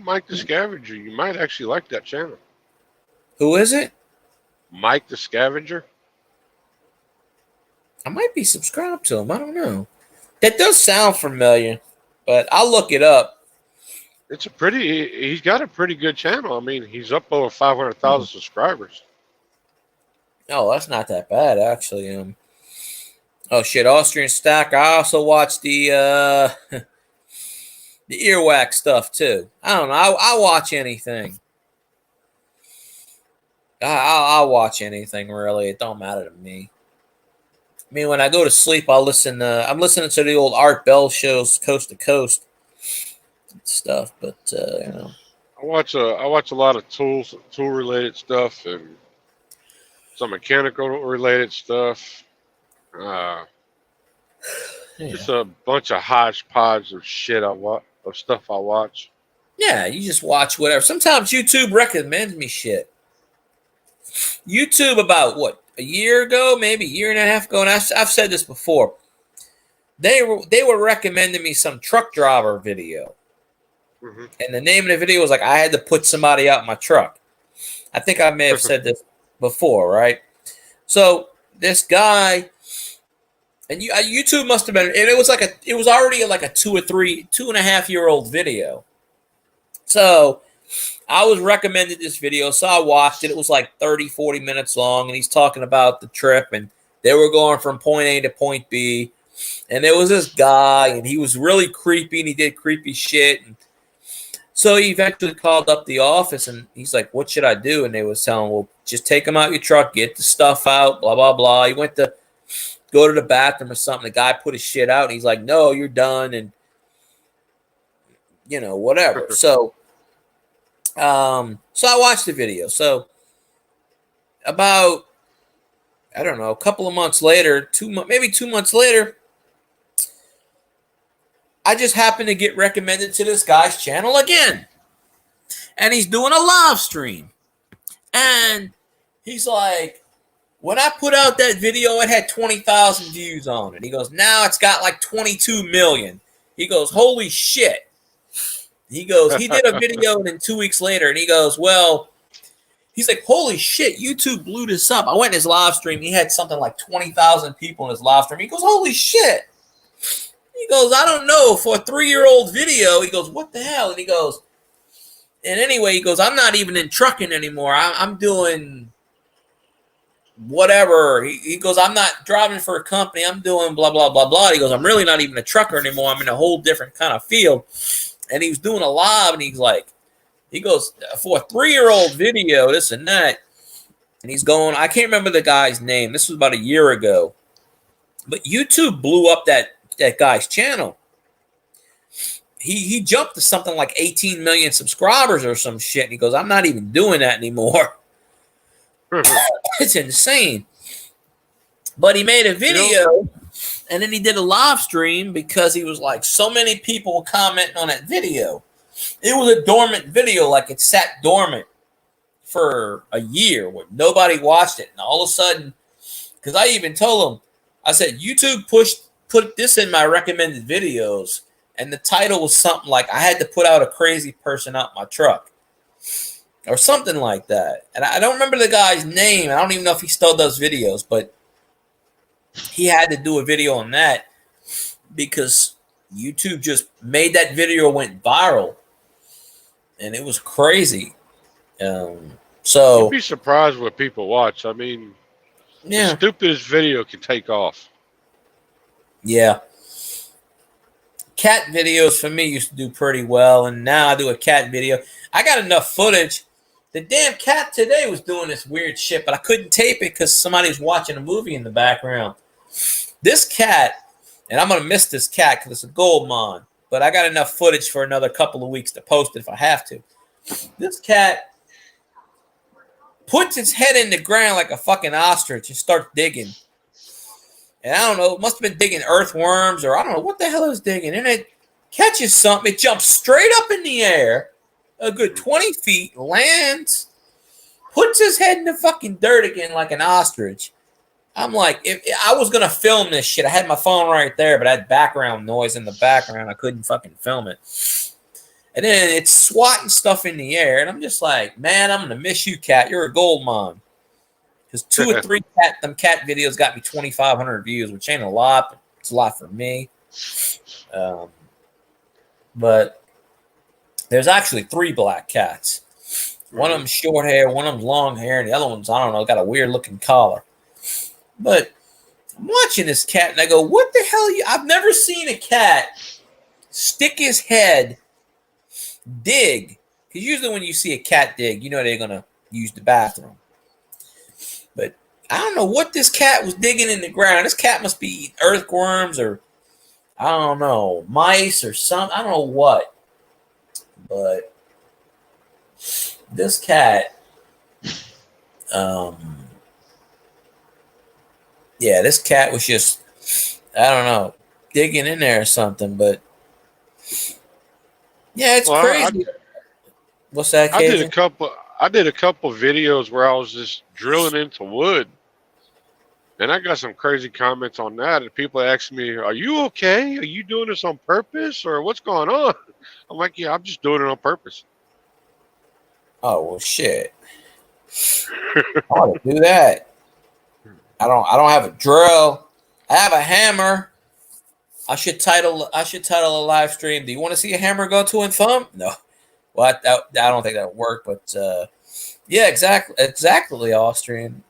Mike the Scavenger. You might actually like that channel. Who is it? Mike the Scavenger. I might be subscribed to him. I don't know. That does sound familiar, but I'll look it up. He's got a pretty good channel. I mean, he's up over 500,000 subscribers. Oh, that's not that bad, actually. Oh shit, Austrian Stack. I also watch the the earwax stuff too. I don't know. I'll watch anything. I'll watch anything really. It don't matter to me. I mean, when I go to sleep, I'm listening to the old Art Bell shows, Coast to Coast stuff. But I watch a lot of tool related stuff and some mechanical related stuff. Just a bunch of hodgepodge of shit stuff I watch. Yeah, you just watch whatever. Sometimes YouTube recommends me shit. YouTube about what? a year ago, maybe a year and a half ago, and I've said this before. They were recommending me some truck driver video, and the name of the video was like I had to put somebody out in my truck. I think I may have said this before, right? So this guy, and YouTube must have been, and it was already like a 2.5 year old video. So I was recommended this video, so I watched it. It was like 30, 40 minutes long, and he's talking about the trip, and they were going from point A to point B. And there was this guy, and he was really creepy, and he did creepy shit. And so he eventually called up the office, and he's like, what should I do? And they was telling him, well, just take him out your truck, get the stuff out, blah, blah, blah. He went to go to the bathroom or something. The guy put his shit out, and he's like, no, you're done, and, whatever. So I watched the video. So about, I don't know, a couple of months later, maybe 2 months later, I just happened to get recommended to this guy's channel again. And he's doing a live stream. And he's like, when I put out that video, it had 20,000 views on it. He goes, now it's got like 22 million. He goes, holy shit. He goes, he did a video, and then 2 weeks later, and he goes, well, he's like, holy shit, YouTube blew this up. I went in his live stream. He had something like 20,000 people in his live stream. He goes, holy shit. He goes, I don't know, for a 3-year-old video. He goes, what the hell? And he goes, and anyway, he goes, I'm not even in trucking anymore. I'm doing whatever. He goes, I'm not driving for a company. I'm doing blah, blah, blah, blah. He goes, I'm really not even a trucker anymore. I'm in a whole different kind of field. And he was doing a live, and he's like, he goes, for a 3-year-old video, this and that. And he's going, I can't remember the guy's name. This was about a year ago. But YouTube blew up that guy's channel. He jumped to something like 18 million subscribers or some shit. And he goes, I'm not even doing that anymore. It's insane. But he made a video, and then he did a live stream because he was like, so many people commenting on that video. It was a dormant video, like it sat dormant for a year where nobody watched it. And all of a sudden, because I even told him, I said, YouTube put this in my recommended videos, and the title was something like, I had to put out a crazy person out my truck or something like that. And I don't remember the guy's name. I don't even know if he still does videos, but he had to do a video on that because YouTube just made that video, went viral, and it was crazy. So you'd be surprised what people watch. I mean, the stupidest video can take off. Yeah. Cat videos for me used to do pretty well, and now I do a cat video. I got enough footage. The damn cat today was doing this weird shit, but I couldn't tape it because somebody was watching a movie in the background. This cat, and I'm going to miss this cat because it's a gold mine, but I got enough footage for another couple of weeks to post it if I have to. This cat puts its head in the ground like a fucking ostrich and starts digging. And I don't know, it must have been digging earthworms, or I don't know what the hell it was digging. And it catches something. It jumps straight up in the air, a good 20 feet, lands, puts his head in the fucking dirt again like an ostrich. I'm like, if I was going to film this shit, I had my phone right there, but I had background noise in the background. I couldn't fucking film it. And then it's swatting stuff in the air. And I'm just like, man, I'm going to miss you, cat. You're a gold mine. Because 2 or 3 cat videos got me 2,500 views, which ain't a lot, but it's a lot for me. But there's actually 3 black cats. One of them's short hair, one of them's long hair, and the other one's, I don't know, got a weird looking collar. But I'm watching this cat, and I go, what the hell? I've never seen a cat stick his head, dig. Because usually when you see a cat dig, you know they're going to use the bathroom. But I don't know what this cat was digging in the ground. This cat must be eating earthworms or, I don't know, mice or something. I don't know what. But this cat, this cat was just, I don't know, digging in there or something. But, yeah, it's crazy. What's that, Cajun? I did a couple videos where I was just drilling into wood, And I got some crazy comments on that, and people ask me, "Are you okay? Are you doing this on purpose, or what's going on?" I'm like, "Yeah, I'm just doing it on purpose." Oh well, shit. I ought to do that. I don't have a drill. I have a hammer. I should title a live stream. Do you want to see a hammer go to and thumb? No. Well, I don't think that'll work. But yeah, exactly, Austrian.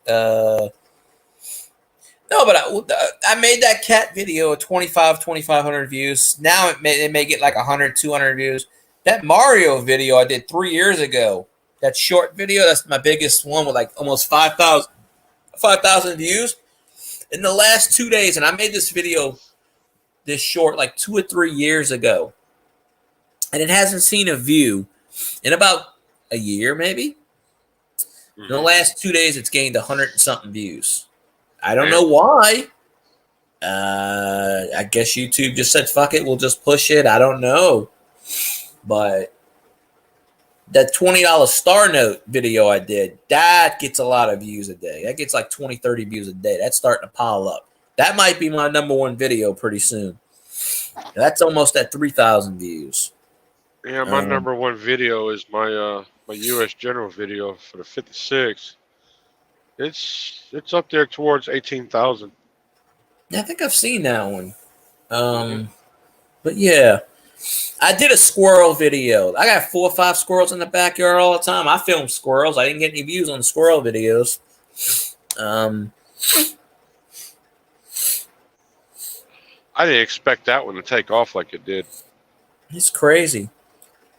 No, but I made that cat video at 2,500 views. Now it may get like 100, 200 views. That Mario video I did 3 years ago. That short video, that's my biggest one with like almost 5,000 views in the last 2 days. And I made this video this short like 2 or 3 years ago. And it hasn't seen a view in about a year, maybe. In the last 2 days, it's gained 100 and something views. I don't know why. I guess YouTube just said, fuck it, we'll just push it. I don't know. But that $20 Star Note video I did, that gets a lot of views a day. That gets like 20, 30 views a day. That's starting to pile up. That might be my #1 video pretty soon. That's almost at 3,000 views. Yeah, my #1 video is my my U.S. General video for the 56. It's up there towards 18,000. Yeah, I think I've seen that one. But yeah, I did a squirrel video. I got 4 or 5 squirrels in the backyard all the time. I film squirrels. I didn't get any views on the squirrel videos. I didn't expect that one to take off like it did. It's crazy.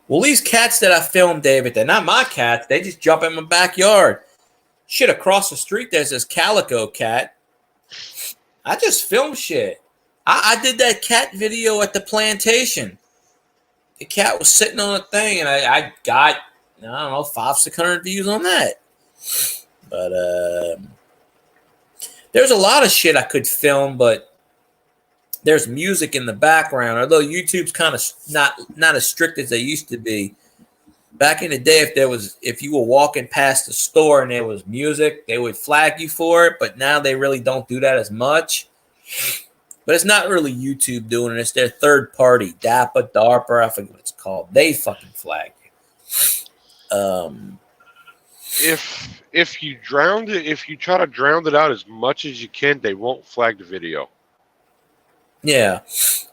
Well, these cats that I filmed, David, they're not my cats. They just jump in my backyard. Shit, across the street, there's this calico cat. I just filmed shit. I did that cat video at the plantation. The cat was sitting on a thing, and I got, I don't know, 500, 600 views on that. But there's a lot of shit I could film, but there's music in the background. Although YouTube's kind of not as strict as they used to be. Back in the day, if you were walking past the store and there was music, they would flag you for it. But now they really don't do that as much. But it's not really YouTube doing it. It's their third party, DARPA, I forget what it's called. They fucking flag you. If you drowned it, if you try to drown it out as much as you can, they won't flag the video. Yeah,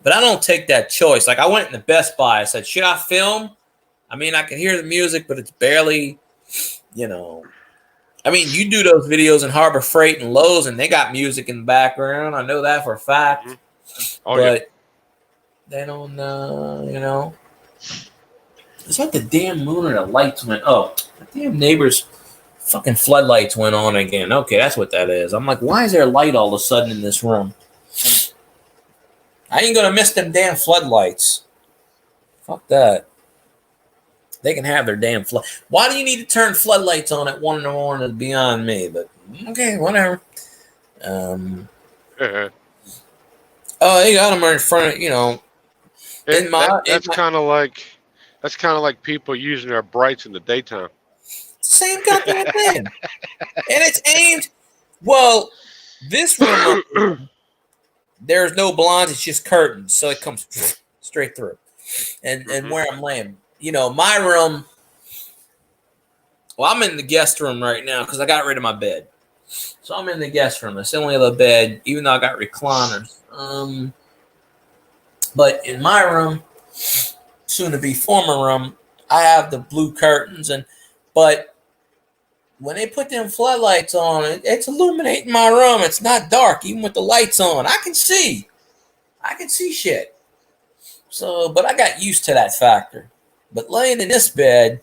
but I don't take that choice. Like I went in the Best Buy. I said, should I film? I mean, I can hear the music, but it's barely, I mean, you do those videos in Harbor Freight and Lowe's, and they got music in the background. I know that for a fact. Mm-hmm. Oh, but they don't, Is that the damn moon or the lights went? Oh, the damn neighbor's fucking floodlights went on again. Okay, that's what that is. I'm like, why is there a light all of a sudden in this room? I ain't going to miss them damn floodlights. Fuck that. They can have their damn flood. Why do you need to turn floodlights on at 1 in the morning is beyond me, but okay, whatever. Oh, they got them right in front of, that's kind of like people using their brights in the daytime. Same goddamn thing. And it's aimed, well, this room, there's no blinds, it's just curtains, so it comes straight through. And where I'm laying. My room, well, I'm in the guest room right now because I got rid of my bed. So I'm in the guest room. It's the only other bed, even though I got recliners. But in my room, soon to be former room, I have the blue curtains. But when they put them floodlights on, it's illuminating my room. It's not dark, even with the lights on. I can see shit. So, but I got used to that factor. But laying in this bed,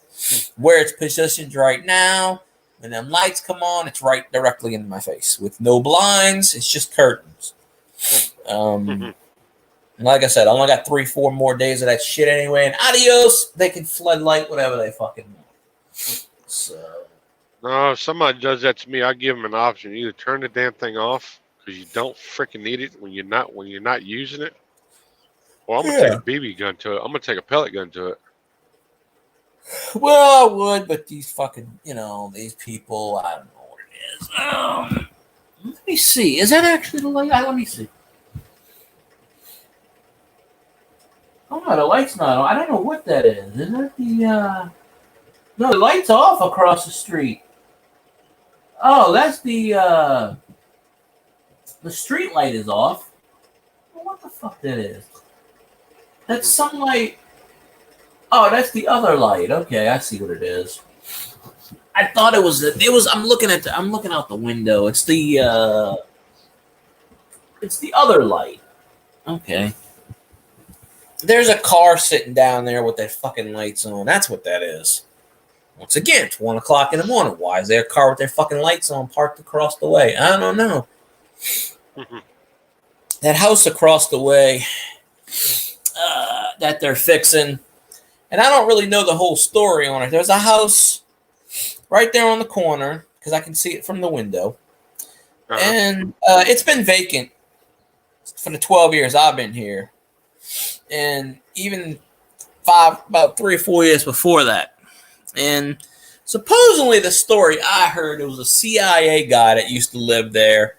where it's positioned right now, when them lights come on, it's right directly in my face. With no blinds, it's just curtains. Like I said, I only got 3-4 more days of that shit anyway. And adios, they can floodlight whatever they fucking want. So. No, if somebody does that to me, I give them an option. Either turn the damn thing off because you don't freaking need it when you're not using it. Well, I'm gonna take a BB gun to it. I'm gonna take a pellet gun to it. Well, I would, but these fucking, these people, I don't know what it is. Let me see. Is that actually the light? Let me see. Oh no, the light's not on. I don't know what that is. Is that the No, the light's off across the street. Oh, that's the street light is off. Well, what the fuck that is? That's some light. Oh, that's the other light. Okay, I see what it is. I thought it was. I'm looking out the window. It's the other light. Okay. There's a car sitting down there with that fucking lights on. That's what that is. Once again, it's 1 o'clock in the morning. Why is there a car with their fucking lights on parked across the way? I don't know. That house across the way that they're fixing, and I don't really know the whole story on it. There's a house right there on the corner because I can see it from the window, and it's been vacant for the 12 years I've been here, and even about 3 or 4 years before that. And supposedly the story I heard, it was a CIA guy that used to live there,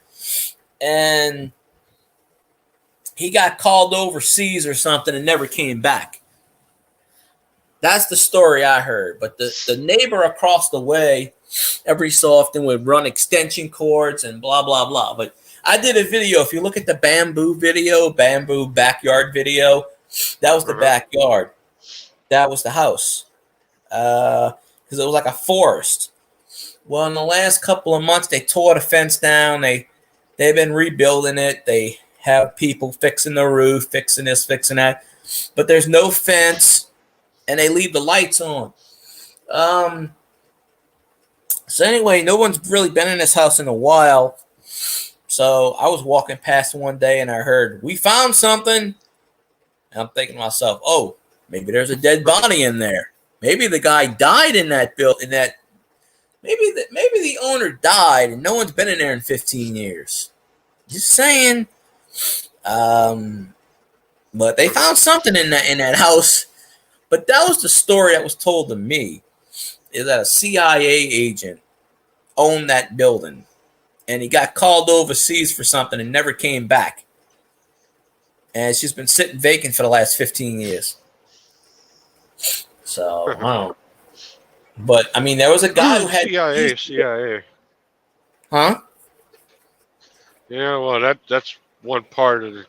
and he got called overseas or something and never came back. That's the story I heard. But the neighbor across the way every so often would run extension cords and blah, blah, blah. But I did a video. If you look at the bamboo backyard video, that was the backyard. That was the house. Because it was like a forest. Well, in the last couple of months, they tore the fence down. They've been rebuilding it. They have people fixing the roof, fixing this, fixing that. But there's no fence, and they leave the lights on. So anyway, no one's really been in this house in a while. So I was walking past one day, and I heard, "We found something." And I'm thinking to myself, "Oh, maybe there's a dead body in there. Maybe the guy died in that building. Maybe the owner died, and no one's been in there in 15 years." Just saying. But they found something in that house. But that was the story that was told to me. Is that a CIA agent owned that building, and he got called overseas for something and never came back. And it's just been sitting vacant for the last 15 years. So, I don't know. But, I mean, there was a guy who had... CIA. Huh? Yeah, well, that's one part of it.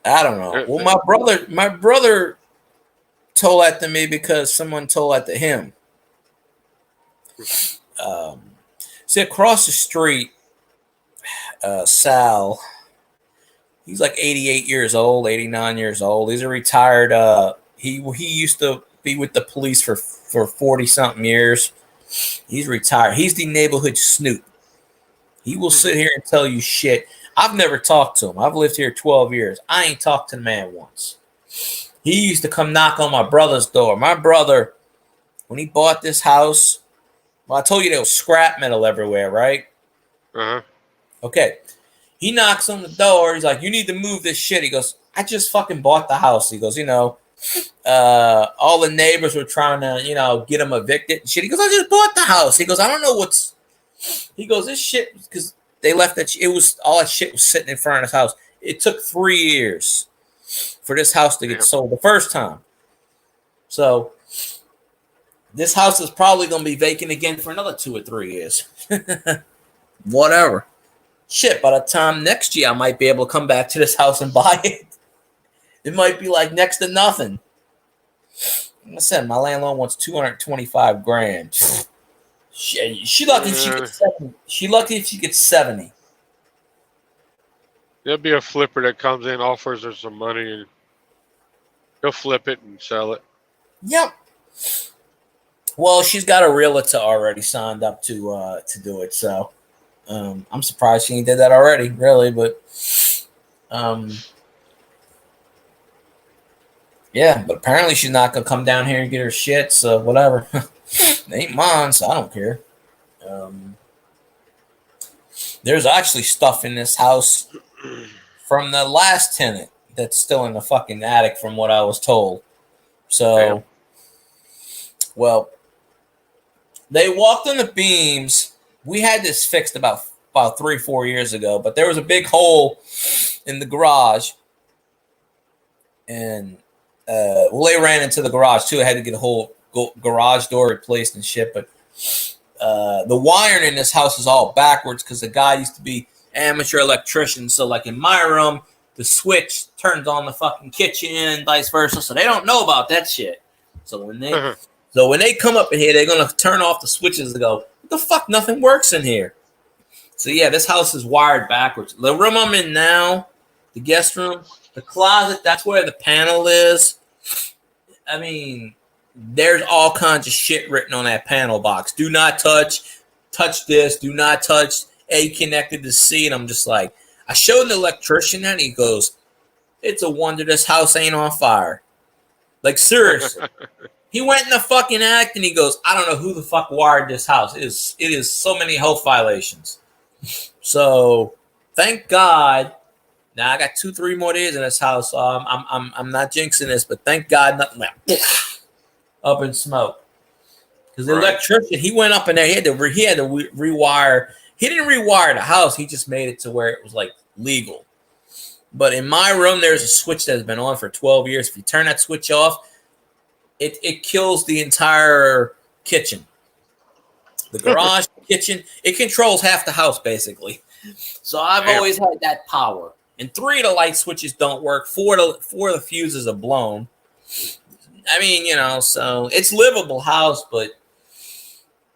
I don't know. Well, my brother told that to me because someone told that to him. See, across the street, Sal, he's like 88 years old, 89 years old. He's a retired, he used to be with the police for 40-something years. He's retired. He's the neighborhood snoop. He will sit here and tell you shit. I've never talked to him. I've lived here 12 years. I ain't talked to the man once. He used to come knock on my brother's door. My brother, when he bought this house, well, I told you there was scrap metal everywhere, right? Uh-huh. Okay. He knocks on the door. He's like, "You need to move this shit." He goes, "I just fucking bought the house." He goes, all the neighbors were trying to, get him evicted and shit. He goes, "I just bought the house." He goes, "I don't know he goes, "This shit," because they left that, it was, all that shit was sitting in front of his house. It took 3 years for this house to get sold the first time. So this house is probably going to be vacant again for another 2 or 3 years. Whatever. Shit, by the time next year, I might be able to come back to this house and buy it. It might be like next to nothing. Like I said, my landlord wants $225,000. She lucky if she gets 70. She lucky if she gets 70. There'll be a flipper that comes in, offers her some money, and he'll flip it and sell it. Yep. Well, she's got a realtor already signed up to do it, so I'm surprised she ain't did that already, really. But yeah, but apparently she's not gonna come down here and get her shit, so whatever. It ain't mine, so I don't care. There's actually stuff in this house from the last tenant that's still in the fucking attic, from what I was told. So, well, they walked on the beams we had this fixed about 3-4 years ago, but there was a big hole in the garage, and they ran into the garage too. I had to get a whole garage door replaced and shit. But the wiring in this house is all backwards because the guy used to be amateur electrician. So like in my room, the switch turns on the fucking kitchen and vice versa. So they don't know about that shit. So when they come up in here, they're gonna turn off the switches and go, "What the fuck? Nothing works in here." So yeah, this house is wired backwards. The room I'm in now, the guest room, the closet, that's where the panel is. I mean, there's all kinds of shit written on that panel box. Do not touch this, do not touch A connected to C. And I'm just like, I showed the electrician that, and he goes, "It's a wonder this house ain't on fire." Like, seriously. He went in the fucking act and he goes, "I don't know who the fuck wired this house. It is so many health violations." So thank God. Now I got 2-3 more days in this house. So I'm not jinxing this, but thank God nothing went up in smoke. Because the electrician, he went up in there. He had to rewire. He didn't rewire the house. He just made it to where it was like legal. But in my room, there's a switch that has been on for 12 years. If you turn that switch off, it kills the entire kitchen. The garage, kitchen, it controls half the house basically. So I've always had that power. And 3 of the light switches don't work. 4 of the fuses are blown. I mean, so it's livable house, but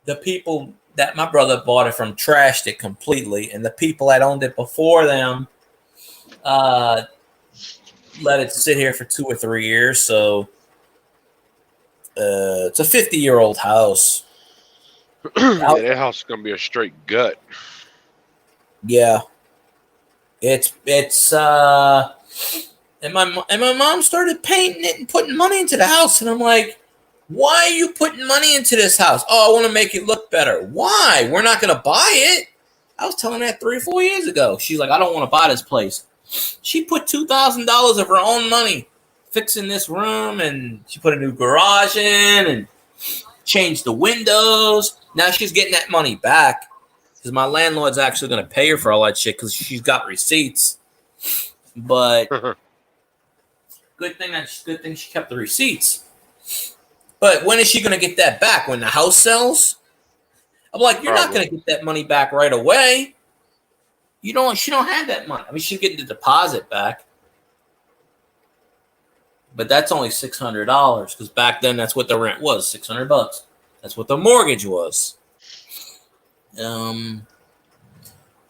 the people that my brother bought it from trashed it completely, and the people that owned it before them let it sit here for 2 or 3 years. So it's a 50-year-old house. Yeah, that house is gonna be a straight gut. Yeah, it's and my mom started painting it and putting money into the house, and I'm like, "Why are you putting money into this house?" "Oh, I want to make it look better." "Why? We're not gonna buy it." I was telling that 3 or 4 years ago. She's like, "I don't want to buy this place." She put $2,000 of her own money fixing this room, and she put a new garage in and changed the windows. Now she's getting that money back because my landlord's actually going to pay her for all that shit because she's got receipts. But good thing she kept the receipts. But when is she going to get that back? When the house sells? I'm like, you're not going to get that money back right away. She don't have that money. I mean, she'll get the deposit back. But that's only $600 because back then that's what the rent was, $600. That's what the mortgage was. They only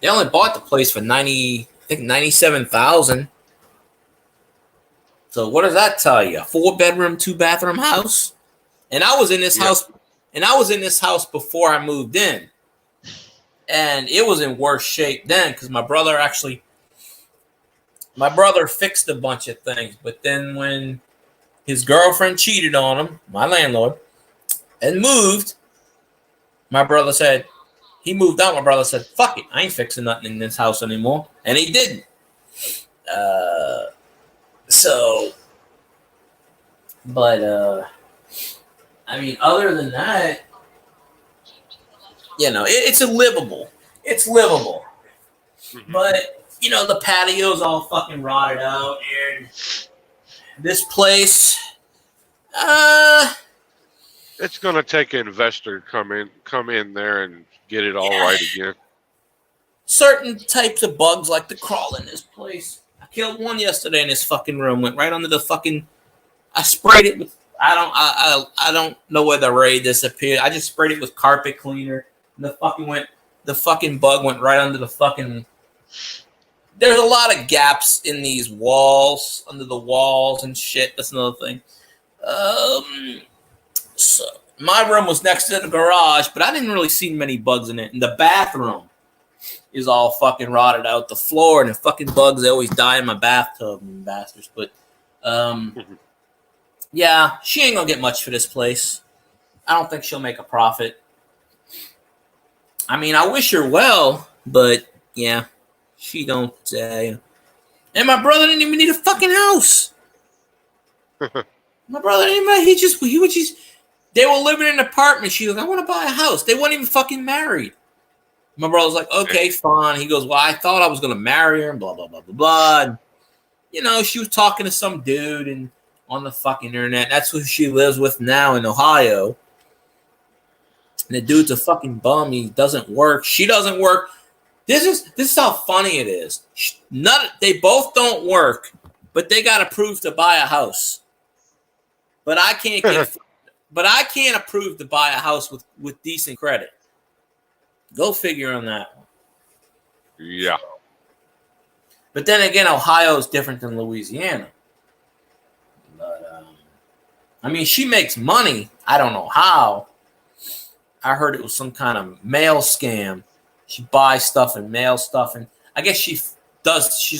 bought the place for $97,000. So what does that tell you? A 4-bedroom, 2-bathroom house? And I was in this house, and I was in this house before I moved in. And it was in worse shape then because my brother fixed a bunch of things, but then when his girlfriend cheated on him, my landlord, and moved, my brother said, he moved out. My brother said, "Fuck it, I ain't fixing nothing in this house anymore." And he didn't. I mean, other than that, it's livable. It's livable. But, the patio's all fucking rotted out. And this place, it's going to take an investor to come in there and get it all right again. Certain types of bugs like to crawl in this place. I killed one yesterday in this fucking room. Went right under the fucking. I sprayed it with. I don't know where the ray disappeared. I just sprayed it with carpet cleaner. And the fucking bug went right under the fucking. There's a lot of gaps in these walls, under the walls and shit. That's another thing. So my room was next to the garage, but I didn't really see many bugs in it. And the bathroom is all fucking rotted out. The floor and the fucking bugs, they always die in my bathtub, bastards. But yeah, she ain't gonna get much for this place. I don't think she'll make a profit. I mean, I wish her well, but yeah, she don't. And my brother didn't even need a fucking house. My brother didn't even. He was just. They were living in an apartment. She was like, "I want to buy a house." They weren't even fucking married. My brother's like, okay, fine. He goes, well, I thought I was going to marry her and blah, blah, blah, blah, blah. And, you know, she was talking to some dude and on the fucking internet. That's who she lives with now in Ohio. And the dude's a fucking bum. He doesn't work. She doesn't work. This is how funny it is. They both don't work, but they got approved to buy a house. But I can't approve to buy a house with decent credit. Go figure on that one. Yeah. But then again, Ohio is different than Louisiana. But I mean, she makes money. I don't know how. I heard it was some kind of mail scam. She buys stuff and mails stuff, and I guess she's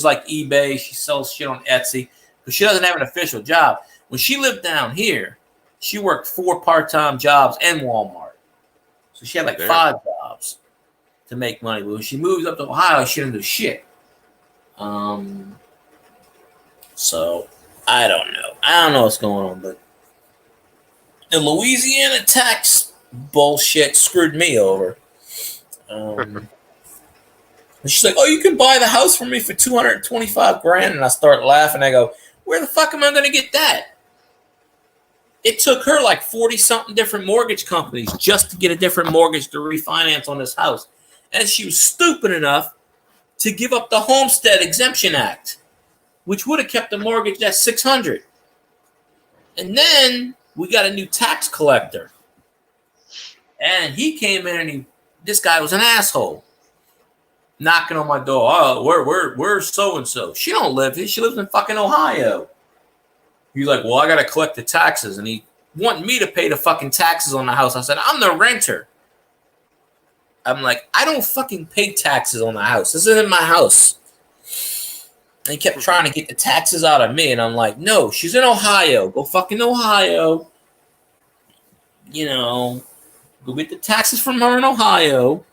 like eBay. She sells shit on Etsy, but she doesn't have an official job. When she lived down here, she worked 4 part-time jobs and Walmart. So she had like 5 jobs to make money. But when she moves up to Ohio, she didn't do shit. So I don't know. I don't know what's going on, but the Louisiana tax bullshit screwed me over. And she's like, "Oh, you can buy the house for me for $225,000," and I start laughing. I go, "Where the fuck am I going to get that?" It took her like 40-something different mortgage companies just to get a different mortgage to refinance on this house, and she was stupid enough to give up the Homestead Exemption Act, which would have kept the mortgage at $600,000. And then we got a new tax collector, and he came in and this guy was an asshole, knocking on my door. Oh, where's so and so? She don't live here. She lives in fucking Ohio. He's like, well, I gotta collect the taxes, and he wanted me to pay the fucking taxes on the house. I said, I'm the renter. I'm like, I don't fucking pay taxes on the house. This isn't my house. And he kept trying to get the taxes out of me, and I'm like, no, she's in Ohio. Go fucking Ohio. You know. Go get the taxes from her in Ohio.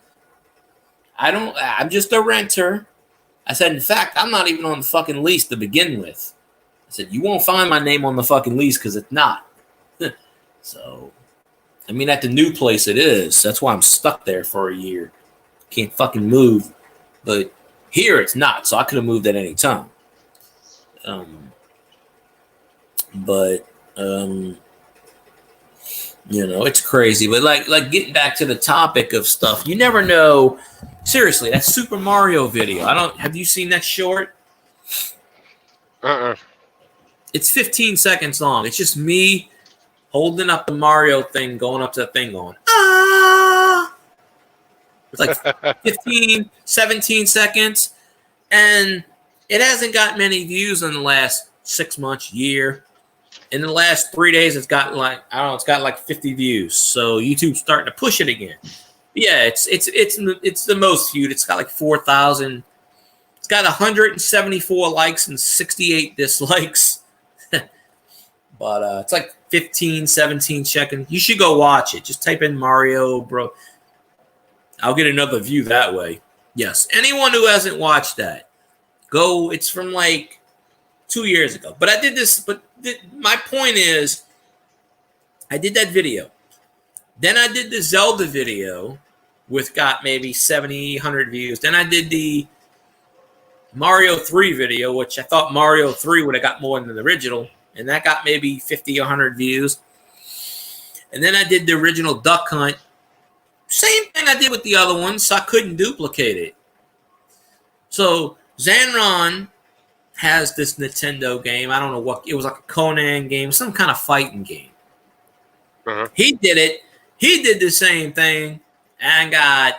I'm just a renter. I said, in fact, I'm not even on the fucking lease to begin with. I said, you won't find my name on the fucking lease because it's not. So, I mean, at the new place it is. That's why I'm stuck there for a year. Can't fucking move. But here it's not. So I could have moved at any time. You know, it's crazy. But like getting back to the topic of stuff, you never know. Seriously, that Super Mario video. Have you seen that short? It's 15 seconds long. It's just me holding up the Mario thing, going up to the thing going, ah. It's like 15, 17 seconds. And it hasn't got many views in the last 6 months, year. In the last 3 days, it's got like 50 views. So YouTube's starting to push it again. Yeah, it's the most viewed. It's got like 4,000. It's got 174 likes and 68 dislikes. But it's like 15, 17 seconds. You should go watch it. Just type in Mario, bro. I'll get another view that way. Yes, anyone who hasn't watched that, go. It's from like 2 years ago. But I did this. But my point is, I did that video. Then I did the Zelda video, with got maybe 70, 100 views. Then I did the Mario 3 video, which I thought Mario 3 would have got more than the original. And that got maybe 50, 100 views. And then I did the original Duck Hunt. Same thing I did with the other ones, so I couldn't duplicate it. So Zanron has this Nintendo game. I don't know what. It was like a Conan game, some kind of fighting game. He did it. He did the same thing and got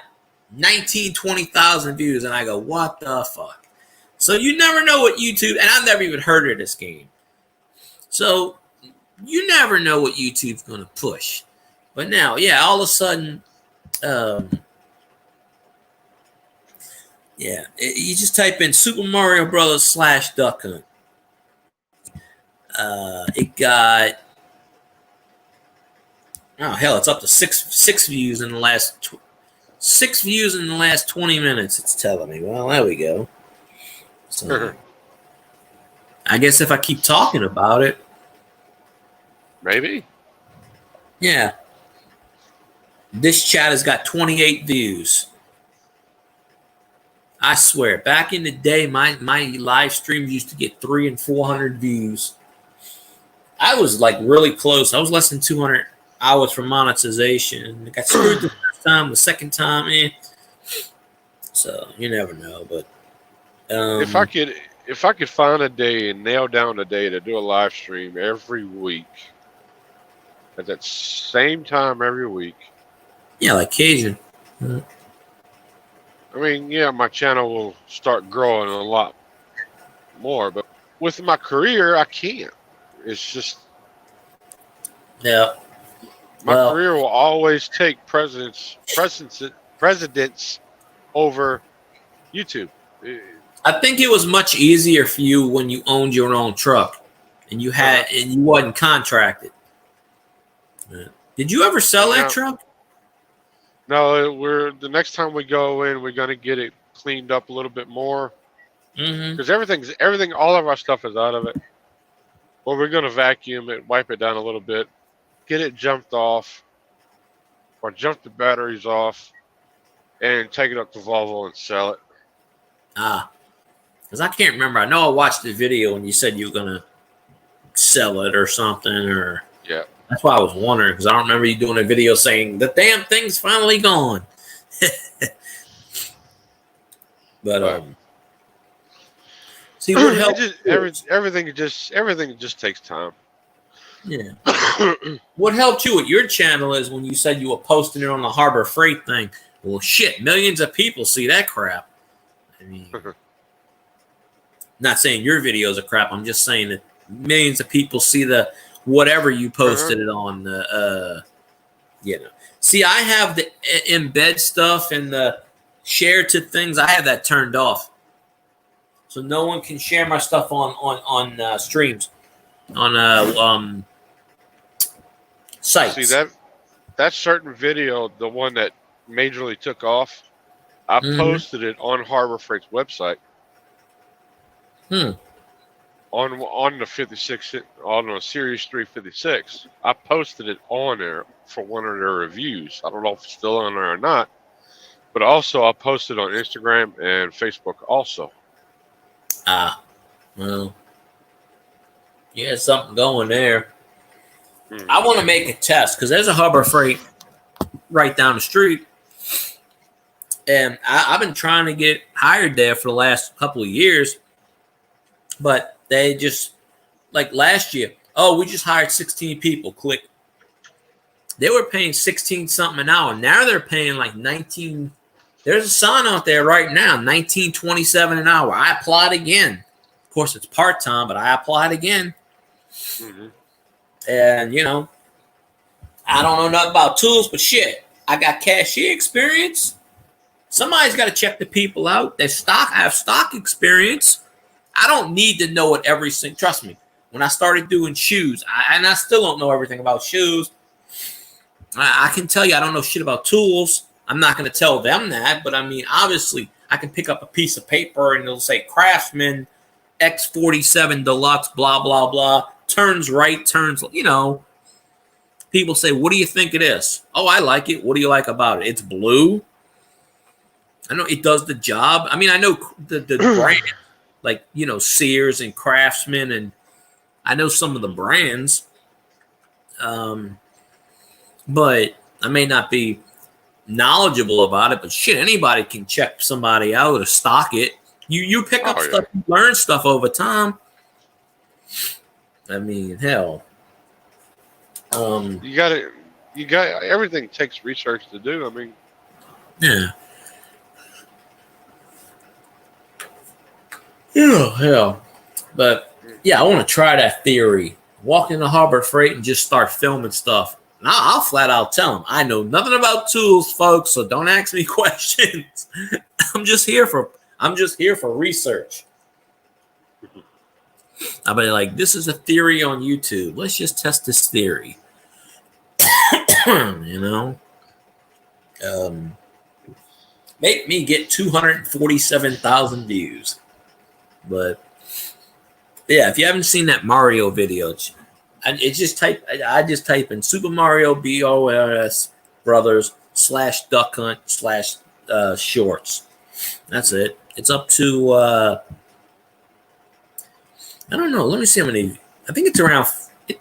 19, 20,000 views. And I go, what the fuck? So you never know what YouTube, and I've never even heard of this game. So you never know what YouTube's going to push. But now, yeah, all of a sudden, you just type in Super Mario Brothers / Duck Hunt. It got, oh hell, it's up to six views in the last 20 minutes. It's telling me. Well, there we go. So, I guess if I keep talking about it, maybe. Yeah. This chat has got 28 views. I swear, back in the day, my live streams used to get 300 and 400 views. I was like really close. I was less than 200 hours from monetization. I got screwed the first time, the second time, So you never know. But if I could find a day and nail down a day to do a live stream every week at that same time every week. Yeah, like Cajun. I mean, yeah, my channel will start growing a lot more, but with my career, I can't. It's just Yeah. my Well, career will always take precedence over YouTube. I think it was much easier for you when you owned your own truck and you wasn't contracted. Did you ever sell that truck? No, the next time we go in, we're gonna get it cleaned up a little bit more because everything, all of our stuff is out of it. Well, we're gonna vacuum it, wipe it down a little bit, get it jumped off, or jump the batteries off, and take it up to Volvo and sell it. Because I can't remember. I know I watched the video and you said you were gonna sell it or something, or Yeah. that's why I was wondering, because I don't remember you doing a video saying the damn thing's finally gone. But see what helped. Everything just takes time. Yeah. What helped you with your channel is when you said you were posting it on the Harbor Freight thing. Well, shit, millions of people see that crap. I mean, not saying your videos are crap. I'm just saying that millions of people see the whatever you posted it on the, See, I have the embed stuff and the share to things. I have that turned off, so no one can share my stuff on streams, on sites. See that certain video, the one that majorly took off, I posted it on Harbor Freight's website. On the 56, on the Series 356, I posted it on there for one of their reviews. I don't know if it's still on there or not, but also I posted on Instagram and Facebook also. Well, you had something going there. I want to make a test because there's a Harbor Freight right down the street, and I've been trying to get hired there for the last couple of years, but they just, like last year, we just hired 16 people. Click. They were paying 16 something an hour. Now they're paying like 19. There's a sign out there right now, 19.27 an hour. I applied again. Of course, it's part-time, but I applied again. And, I don't know nothing about tools, but shit, I got cashier experience. Somebody's got to check the people out. I have stock experience. I don't need to know it every single. Trust me. When I started doing shoes, and I still don't know everything about shoes. I can tell you I don't know shit about tools. I'm not going to tell them that, but I mean, obviously, I can pick up a piece of paper and it'll say Craftsman X47 Deluxe, blah blah blah. Turns right, turns. People say, "What do you think it is?" Oh, I like it. What do you like about it? It's blue. I know it does the job. I mean, I know the brand. Like, Sears and Craftsman, and I know some of the brands. But I may not be knowledgeable about it, but shit, anybody can check somebody out or stock it. You pick up stuff, you learn stuff over time. I mean, hell. You got everything takes research to do. I mean, yeah. Hell. But yeah, I want to try that theory. Walk into Harbor Freight and just start filming stuff. And I'll flat out tell them, I know nothing about tools, folks, so don't ask me questions. I'm just here for research. I'll be like, this is a theory on YouTube. Let's just test this theory. Make me get 247,000 views. But yeah, if you haven't seen that Mario video, I just type in Super Mario Bros. Brothers /Duck Hunt /shorts. That's it. It's up to I don't know. Let me see how many. I think it's around.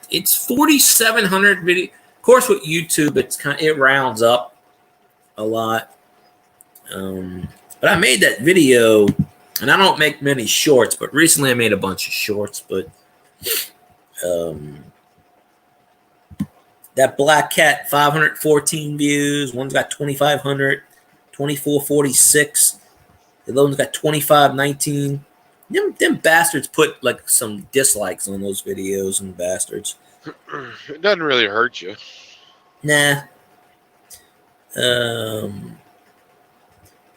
It's 4,700 video. Of course, with YouTube, it rounds up a lot. But I made that video, and I don't make many shorts. But recently, I made a bunch of shorts. But that Black Cat, 514 views. One's got 2,500, 2,446. The other one's got 2,519. Them bastards put like some dislikes on those videos, and bastards. It doesn't really hurt you. Nah.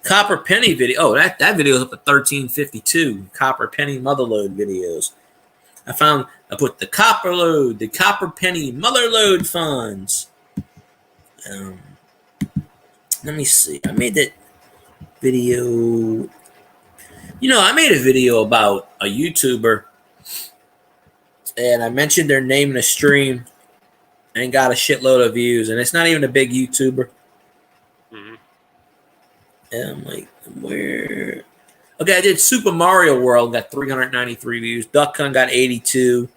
Copper Penny video. Oh, that video is up to 1352. Copper Penny Motherload videos. I put the Copper Penny Motherload funds. Let me see. I made that video. I made a video about a YouTuber, and I mentioned their name in a stream and got a shitload of views, and it's not even a big YouTuber. Mm-hmm. And I'm like, where? Okay, I did Super Mario World, got 393 views. Duck Hunt got 82.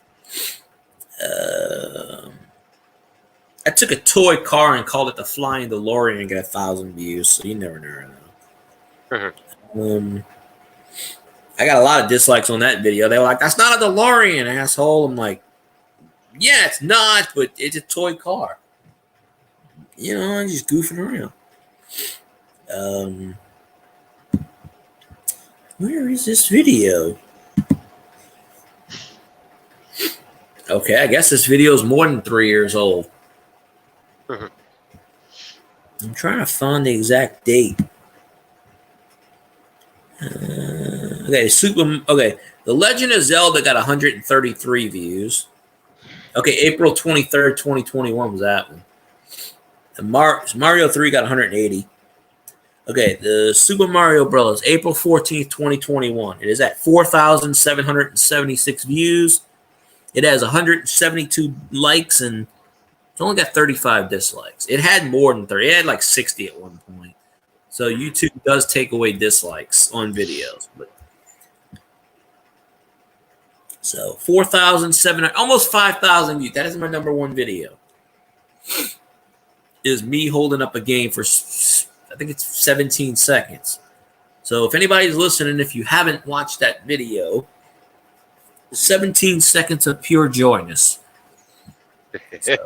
I took a toy car and called it the Flying DeLorean and got 1,000 views, so you never know. Uh-huh. I got a lot of dislikes on that video. They were like, "That's not a DeLorean, asshole." I'm like, "Yeah, it's not, but it's a toy car." I'm just goofing around. Where is this video? Okay, I guess this video is more than 3 years old. Uh-huh. I'm trying to find the exact date. The Legend of Zelda got 133 views. Okay, April 23rd, 2021 was that one. The Mario 3 got 180. Okay, the Super Mario Bros. April 14th, 2021. It is at 4,776 views. It has 172 likes, and it's only got 35 dislikes. It had more than 30. It had like 60 at one point. So YouTube does take away dislikes on videos. So 4,700, almost 5,000 views. That is my number one video. Is me holding up a game for, I think it's 17 seconds. So if anybody's listening, if you haven't watched that video, 17 seconds of pure joyness. So,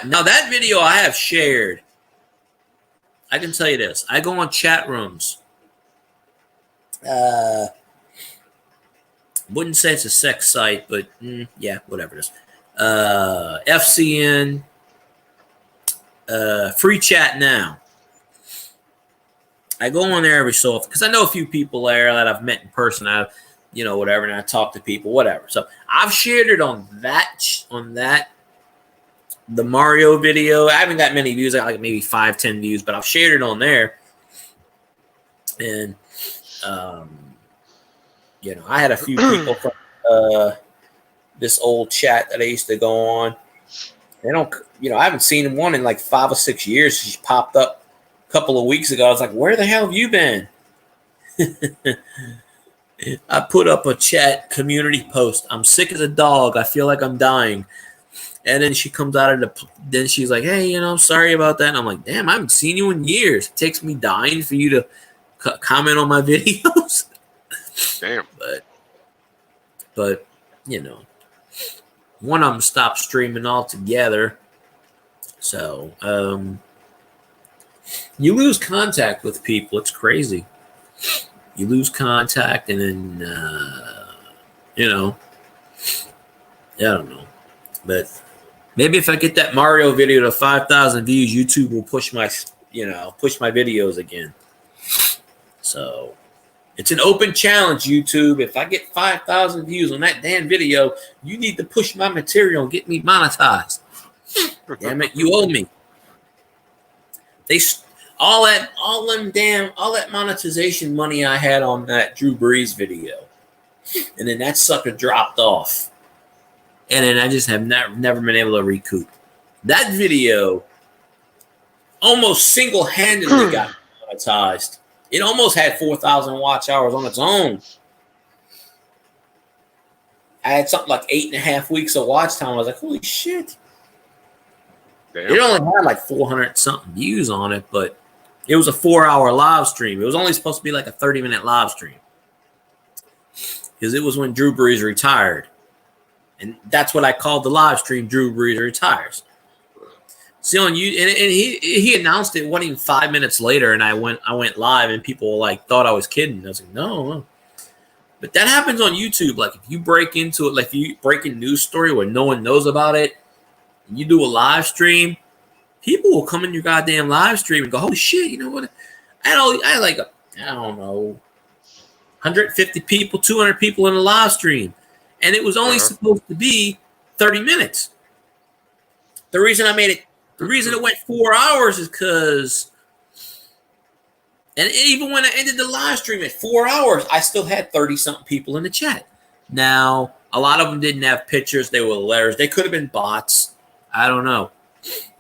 now that video I have shared. I can tell you this. I go on chat rooms. Wouldn't say it's a sex site, but yeah, whatever it is. FCN, Free Chat Now. I go on there every so often because I know a few people there that I've met in person. Whatever, and I talk to people, whatever. So I've shared it on that. The Mario video. I haven't got many views. I got like maybe 5-10 views, but I've shared it on there. And, I had a few people from this old chat that I used to go on. They don't, I haven't seen one in like 5 or 6 years. She popped up a couple of weeks ago. I was like, where the hell have you been? I put up a chat community post. I'm sick as a dog. I feel like I'm dying. And then she comes out of then she's like, hey, I'm sorry about that. And I'm like, damn, I haven't seen you in years. It takes me dying for you to comment on my videos. Damn. But one of them stopped streaming altogether. So, you lose contact with people. It's crazy. You lose contact and then, I don't know. But maybe if I get that Mario video to 5,000 views, YouTube will push my videos again. So it's an open challenge, YouTube. If I get 5,000 views on that damn video, you need to push my material and get me monetized. Damn it, you owe me. All that monetization money I had on that Drew Brees video, and then that sucker dropped off. And then I just have never been able to recoup. That video almost single-handedly got monetized. It almost had 4,000 watch hours on its own. I had something like 8.5 weeks of watch time. I was like, holy shit. Damn. It only had like 400 something views on it, but it was a 4-hour live stream. It was only supposed to be like a 30-minute live stream because it was when Drew Brees retired. And that's what I called the live stream, Drew Brees retires. See, on you, and he announced it wasn't even 5 minutes later, and I went live, and people like thought I was kidding. I was like, no. But that happens on YouTube. Like if you break into it, like if you break a news story where no one knows about it, and you do a live stream, people will come in your goddamn live stream and go, holy shit, you know what? I don't know, 150 people, 200 people in a live stream. And it was only supposed to be 30 minutes. The reason it went 4 hours is because, and even when I ended the live stream at 4 hours, I still had 30-something people in the chat. Now, a lot of them didn't have pictures. They were letters. They could have been bots. I don't know.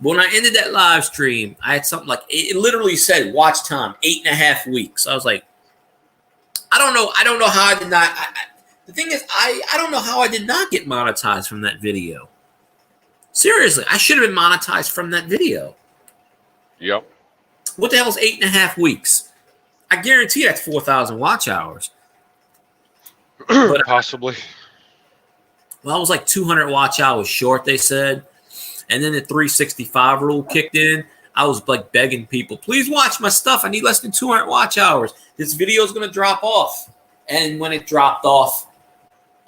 But when I ended that live stream, I had something like, it literally said watch time, 8.5 weeks. I was like, I don't know. I don't know how I did not. The thing is, I don't know how I did not get monetized from that video. Seriously, I should have been monetized from that video. Yep. What the hell is 8.5 weeks? I guarantee that's 4,000 watch hours. But Possibly. Well, I was like 200 watch hours short, they said. And then the 365 rule kicked in. I was like begging people, please watch my stuff. I need less than 200 watch hours. This video is going to drop off. And when it dropped off,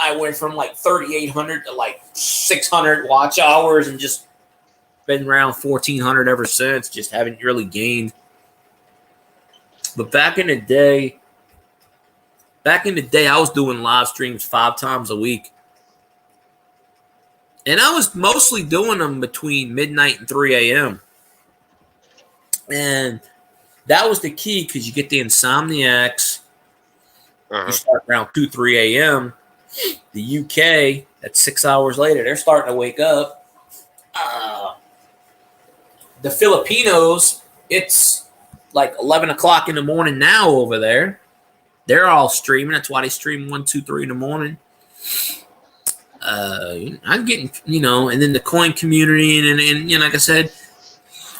I went from like 3,800 to like 600 watch hours and just been around 1,400 ever since. Just haven't really gained. But back in the day, I was doing live streams 5 times a week. And I was mostly doing them between midnight and 3 a.m. And that was the key because you get the insomniacs. You start around 2, 3 a.m. The UK, that's 6 hours later, they're starting to wake up. The Filipinos, it's like 11 o'clock in the morning now over there. They're all streaming. That's why they stream 1, 2, 3 in the morning. I'm getting, and then the coin community, and like I said,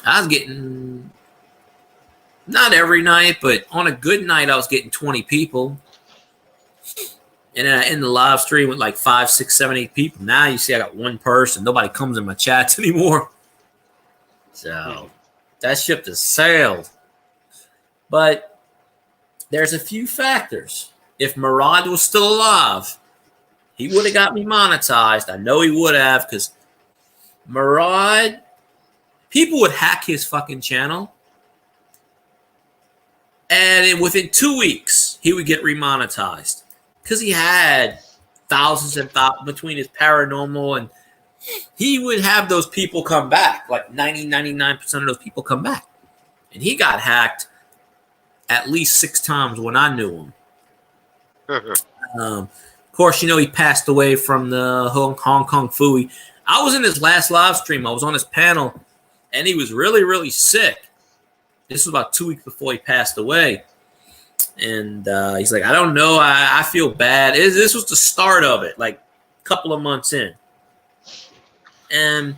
I was getting, not every night, but on a good night, I was getting 20 people. And then I end the live stream with like 5, 6, 7, 8 people. Now you see I got one person. Nobody comes in my chats anymore. So that ship has sailed. But there's a few factors. If Murad was still alive, he would have got me monetized. I know he would have because Murad, people would hack his fucking channel. And within 2 weeks, he would get remonetized. Because he had thousands and thousands between his paranormal, and he would have those people come back. Like 99% of those people come back. And he got hacked at least 6 times when I knew him. Of course, he passed away from the Hong Kong flu. I was in his last live stream. I was on his panel, and he was really, really sick. This was about 2 weeks before he passed away. And he's like, I don't know. I feel bad. This was the start of it, like a couple of months in. And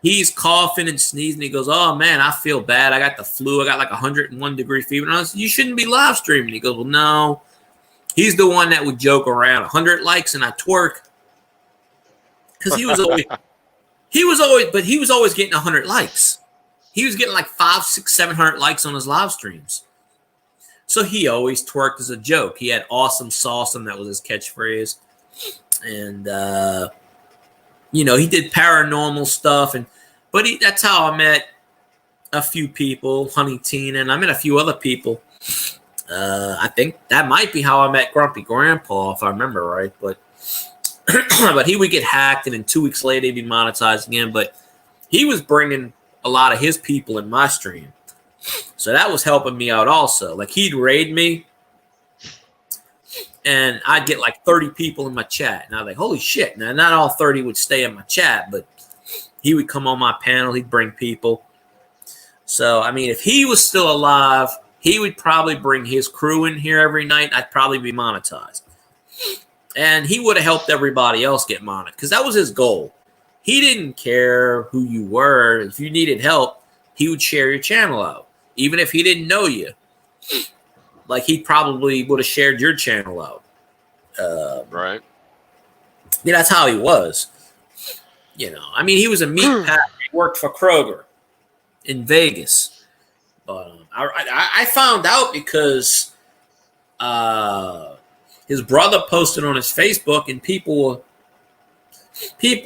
he's coughing and sneezing. He goes, oh, man, I feel bad. I got the flu. I got like 101-degree fever. And I was, you shouldn't be live streaming. He goes, well, no. He's the one that would joke around. 100 likes and I twerk. Because he was always getting 100 likes. He was getting like 500, 600, 700 likes on his live streams. So he always twerked as a joke. He had awesome sauceum. That was his catchphrase. And, he did paranormal stuff. But that's how I met a few people, Honey Tina, and I met a few other people. I think that might be how I met Grumpy Grandpa, if I remember right. But he would get hacked, and then 2 weeks later, he'd be monetized again. But he was bringing a lot of his people in my stream. So that was helping me out also. Like he'd raid me and I'd get like 30 people in my chat. And I was like, holy shit. Now, not all 30 would stay in my chat, but he would come on my panel. He'd bring people. So, I mean, if he was still alive, he would probably bring his crew in here every night. I'd probably be monetized. And he would have helped everybody else get monetized because that was his goal. He didn't care who you were. If you needed help, he would share your channel out. Even if he didn't know you. Like, he probably would have shared your channel out. Right. Yeah, that's how he was. You know, I mean, he was a meat packer. He worked for Kroger in Vegas. But I found out because his brother posted on his Facebook, and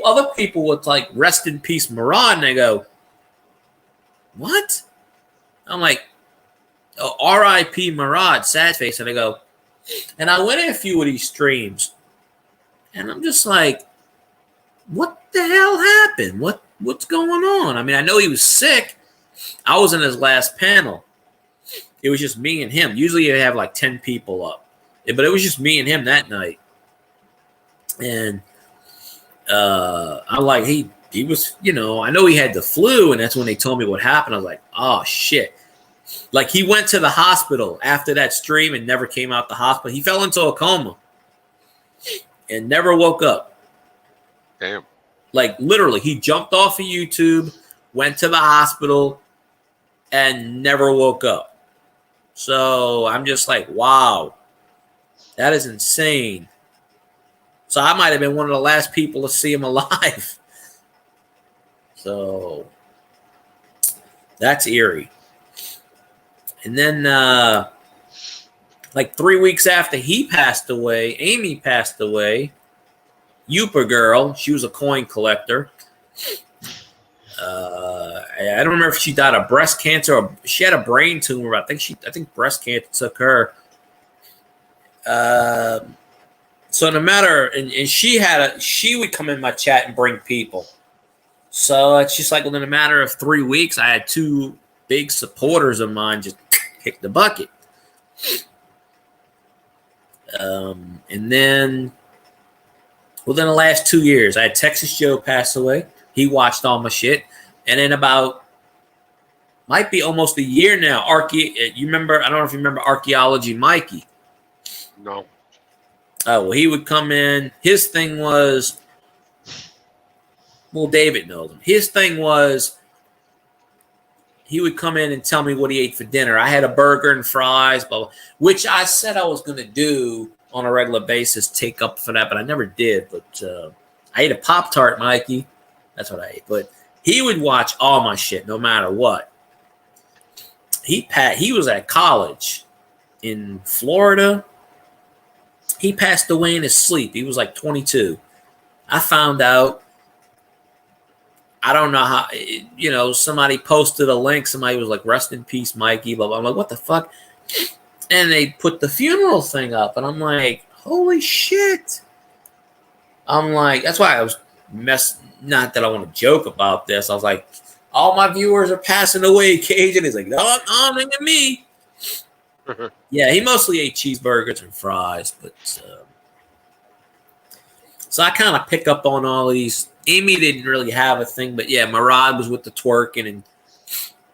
other people would like, rest in peace, Murad, and they go, what? I'm like, oh, R.I.P. Murad, sad face, and I go, and I went in a few of these streams, and I'm just like, what the hell happened? What's going on? I mean, I know he was sick. I was in his last panel. It was just me and him. Usually you have like 10 people up, but it was just me and him that night. And I'm like, he was, you know, I know he had the flu, and that's when they told me what happened. I was like, oh shit. Like, he went to the hospital after that stream and never came out the hospital. He fell into a coma and never woke up. Damn. Like, literally, he jumped off of YouTube, went to the hospital, and never woke up. So I'm just like, wow, that is insane. So I might have been one of the last people to see him alive. So that's eerie. And then like 3 weeks after he passed away, Amy passed away. Youper girl, she was a coin collector. I don't remember if she died of breast cancer or she had a brain tumor. I think breast cancer took her. So no matter, and she would come in my chat and bring people. So it's just like within a matter of 3 weeks, I had two big supporters of mine just kick the bucket. And then within the last 2 years, I had Texas Joe pass away. He watched all my shit. And then about, might be almost a year now, you remember, I don't know if you remember Archaeology Mikey. No. Oh, well, he would come in. His thing was, well, David knows him. His thing was, he would come in and tell me what he ate for dinner. I had a burger and fries, blah, blah, which I said I was going to do on a regular basis, take up for that, but I never did. But I ate a Pop-Tart, Mikey. That's what I ate. But he would watch all my shit, no matter what. He was at college in Florida. He passed away in his sleep. He was like 22. I found out. I don't know how, you know, somebody posted a link. Somebody was like, rest in peace, Mikey, blah, blah. I'm like, what the fuck? And they put the funeral thing up. And I'm like, holy shit. I'm like, that's why I was not that I want to joke about this. I was like, all my viewers are passing away, Cage. And he's like, no, look at me. Yeah, he mostly ate cheeseburgers and fries. But so I kind of pick up on all of these. Amy didn't really have a thing, but yeah, Murad was with the twerking, and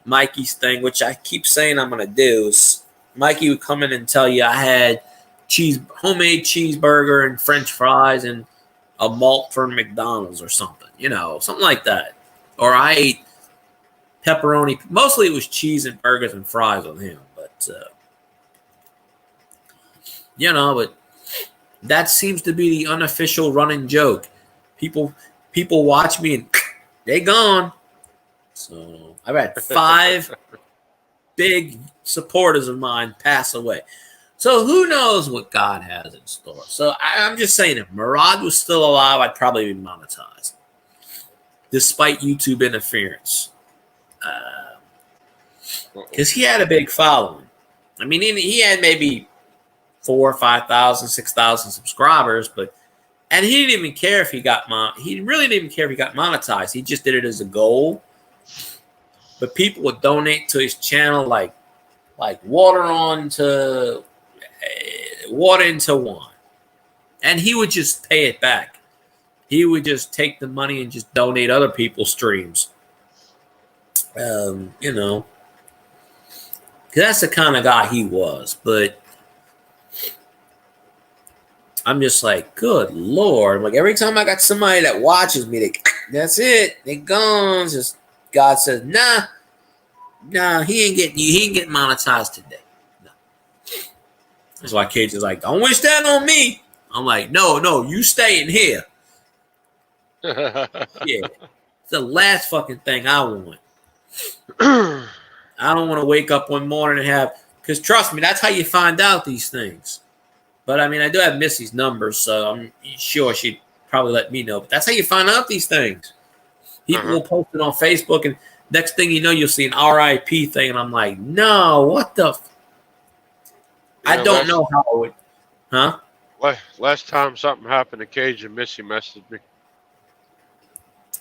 Mikey's thing, which I keep saying I'm going to do, is Mikey would come in and tell you I had homemade cheeseburger and French fries and a malt from McDonald's or something, you know, something like that. Or I ate pepperoni. Mostly it was cheese and burgers and fries with him, but you know, but that seems to be the unofficial running joke. People watch me and they gone. So I've had 5 big supporters of mine pass away. So who knows what God has in store. So I'm just saying, if Murad was still alive, I'd probably be monetized, despite YouTube interference. Because he had a big following. I mean, he had maybe 4,000, 5,000, 6,000 subscribers, and he didn't even care if he really didn't even care if he got monetized. He just did it as a goal. But people would donate to his channel like water into wine. And he would just pay it back. He would just take the money and just donate other people's streams. You know, because that's the kind of guy he was. But I'm just like, good Lord. Like every time I got somebody that watches me, that's it. They gone. Just God says, nah, he ain't getting monetized today. No. That's why Cage is like, don't wish that on me. I'm like, no, you stay in here. Yeah. It's the last fucking thing I want. I don't want to wake up one morning and have, because trust me, that's how you find out these things. But I mean, I do have Missy's number, so I'm sure she'd probably let me know. But that's how you find out these things. People will post it on Facebook, and next thing you know, you'll see an RIP thing, and I'm like, no, what the? I don't know how it would. Huh? Last time something happened to Cage and Missy messaged me.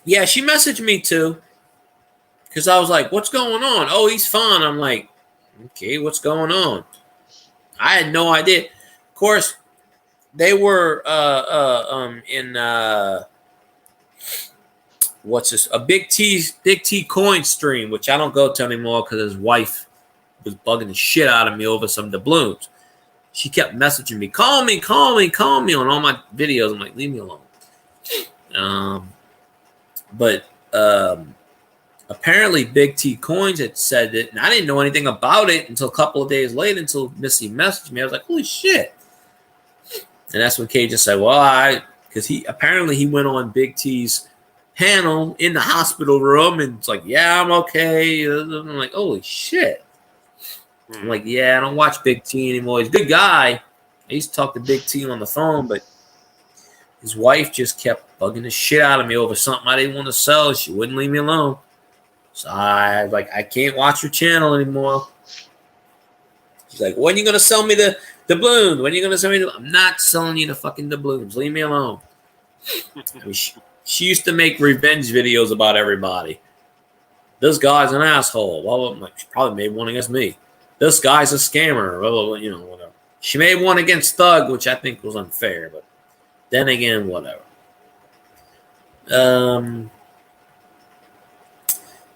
Yeah, she messaged me too. Because I was like, what's going on? Oh, he's fine. I'm like, okay, what's going on? I had no idea. Of course, they were in what's this? A Big T coin stream, which I don't go to anymore because his wife was bugging the shit out of me over some doubloons. She kept messaging me, call me on all my videos. I'm like, leave me alone. But apparently Big T Coins had said it, and I didn't know anything about it until a couple of days later, until Missy messaged me. I was like, holy shit. And that's when Cage just said, well, because he went on Big T's panel in the hospital room, and it's like, yeah, I'm okay. I'm like, holy shit. I'm like, yeah, I don't watch Big T anymore. He's a good guy. I used to talk to Big T on the phone, but his wife just kept bugging the shit out of me over something I didn't want to sell. She wouldn't leave me alone. So I was like, I can't watch your channel anymore. She's like, when are you going to sell me the doubloons? When are you going to sell me I'm not selling you the fucking doubloons. Leave me alone. I mean, she used to make revenge videos about everybody. This guy's an asshole. Well, she probably made one against me. This guy's a scammer. Well, you know, whatever. She made one against Thug, which I think was unfair, but then again, whatever.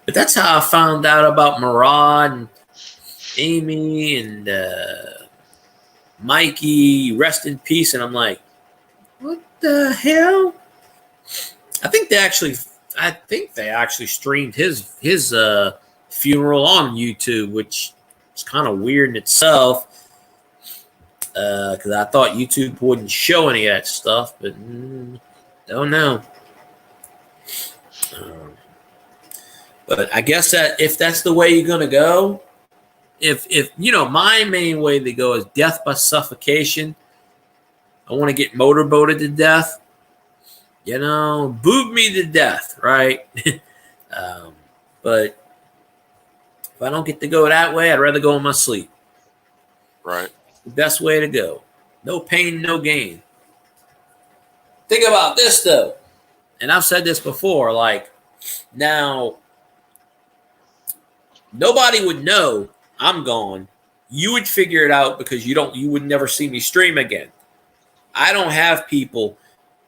But that's how I found out about Murad and Amy and Mikey. Rest in peace. And I'm like, what the hell? I think they actually streamed his funeral on YouTube, which is kind of weird in itself. Because I thought YouTube wouldn't show any of that stuff, but don't know. But I guess that if that's the way you're gonna go, if you know, my main way to go is death by suffocation. I want to get motorboated to death. You know, boob me to death, right? But if I don't get to go that way, I'd rather go in my sleep. Right. The best way to go. No pain, no gain. Think about this, though. And I've said this before, like, now, nobody would know I'm gone. You would figure it out because you would never see me stream again. I don't have people.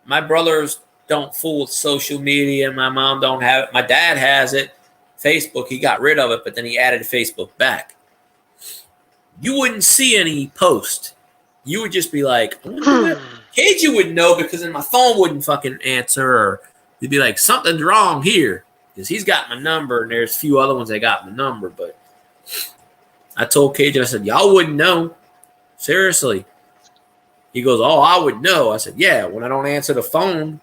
My brothers don't fool with social media. My mom don't have it. My dad has it. Facebook, he got rid of it, but then he added Facebook back. You wouldn't see any post. You would just be like, Cage, you would know because then my phone wouldn't fucking answer, or you'd be like, something's wrong here because he's got my number, and there's a few other ones that got my number. But I told Cage, I said, y'all wouldn't know. Seriously. He goes, oh, I would know. I said, yeah, when I don't answer the phone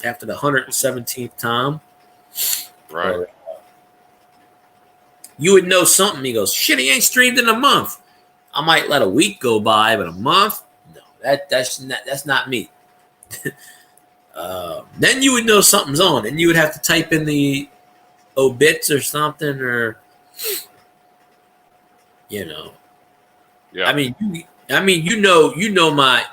after the 117th time. Right. You would know something. He goes, shit, he ain't streamed in a month. I might let a week go by, but a month? No, that's not me. Then you would know something's on, and you would have to type in the obits or something, or you know. Yeah. I mean, you know my.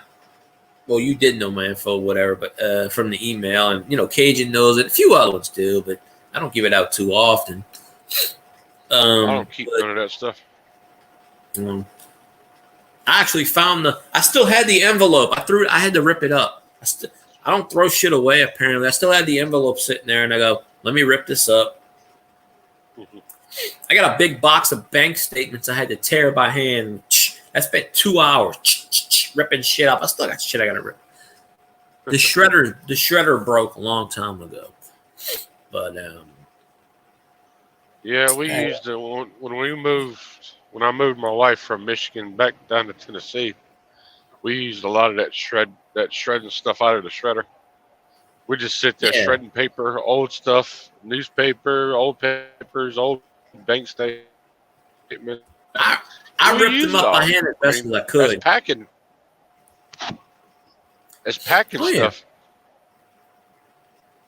Well, you did know my info, whatever, but from the email, and you know, Cajun knows it. A few other ones do, but I don't give it out too often. I don't keep none of that stuff. I actually found I still had the envelope. I had to rip it up. I don't throw shit away, apparently. I still had the envelope sitting there, and I go, let me rip this up. I got a big box of bank statements I had to tear by hand. I spent 2 hours ripping shit up. I still got shit I gotta rip. The shredder broke a long time ago. But yeah, we used it when I moved my wife from Michigan back down to Tennessee. We used a lot of that shredding stuff out of the shredder. We just sit there shredding paper, old stuff, newspaper, old papers, old bank statements. I ripped them up by hand as best as I could. As packing stuff.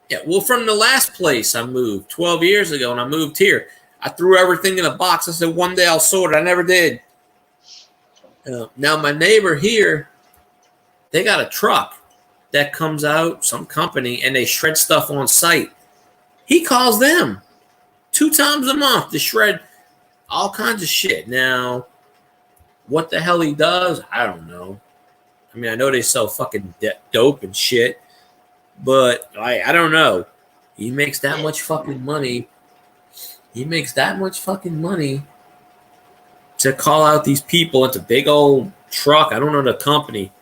Yeah, well, from the last place I moved 12 years ago, and I moved here, I threw everything in a box. I said, one day I'll sort it. I never did. Now, my neighbor here, they got a truck that comes out, some company, and they shred stuff on site. He calls them 2 times a month to shred all kinds of shit. Now, what the hell he does, I don't know. I mean, I know they sell fucking dope and shit, but I don't know. He makes that much fucking money. He makes that much fucking money to call out these people. It's a big old truck. I don't know the company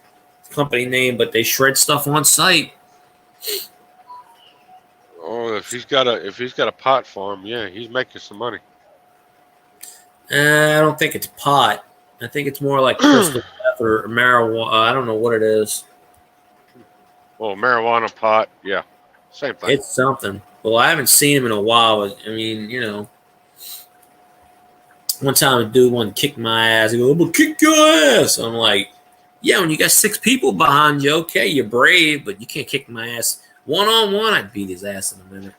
name, but they shred stuff on site. Oh, if he's got a pot farm, yeah, he's making some money. I don't think it's pot. I think it's more like crystal meth or marijuana. I don't know what it is. Well, marijuana, pot, yeah, same thing. It's something. Well, I haven't seen him in a while. I mean, you know, one time a dude wanted to kick my ass. He goes, "I'm gonna kick your ass." I'm like, yeah, when you got 6 people behind you, okay, you're brave, but you can't kick my ass. 1-on-1, I'd beat his ass in a minute.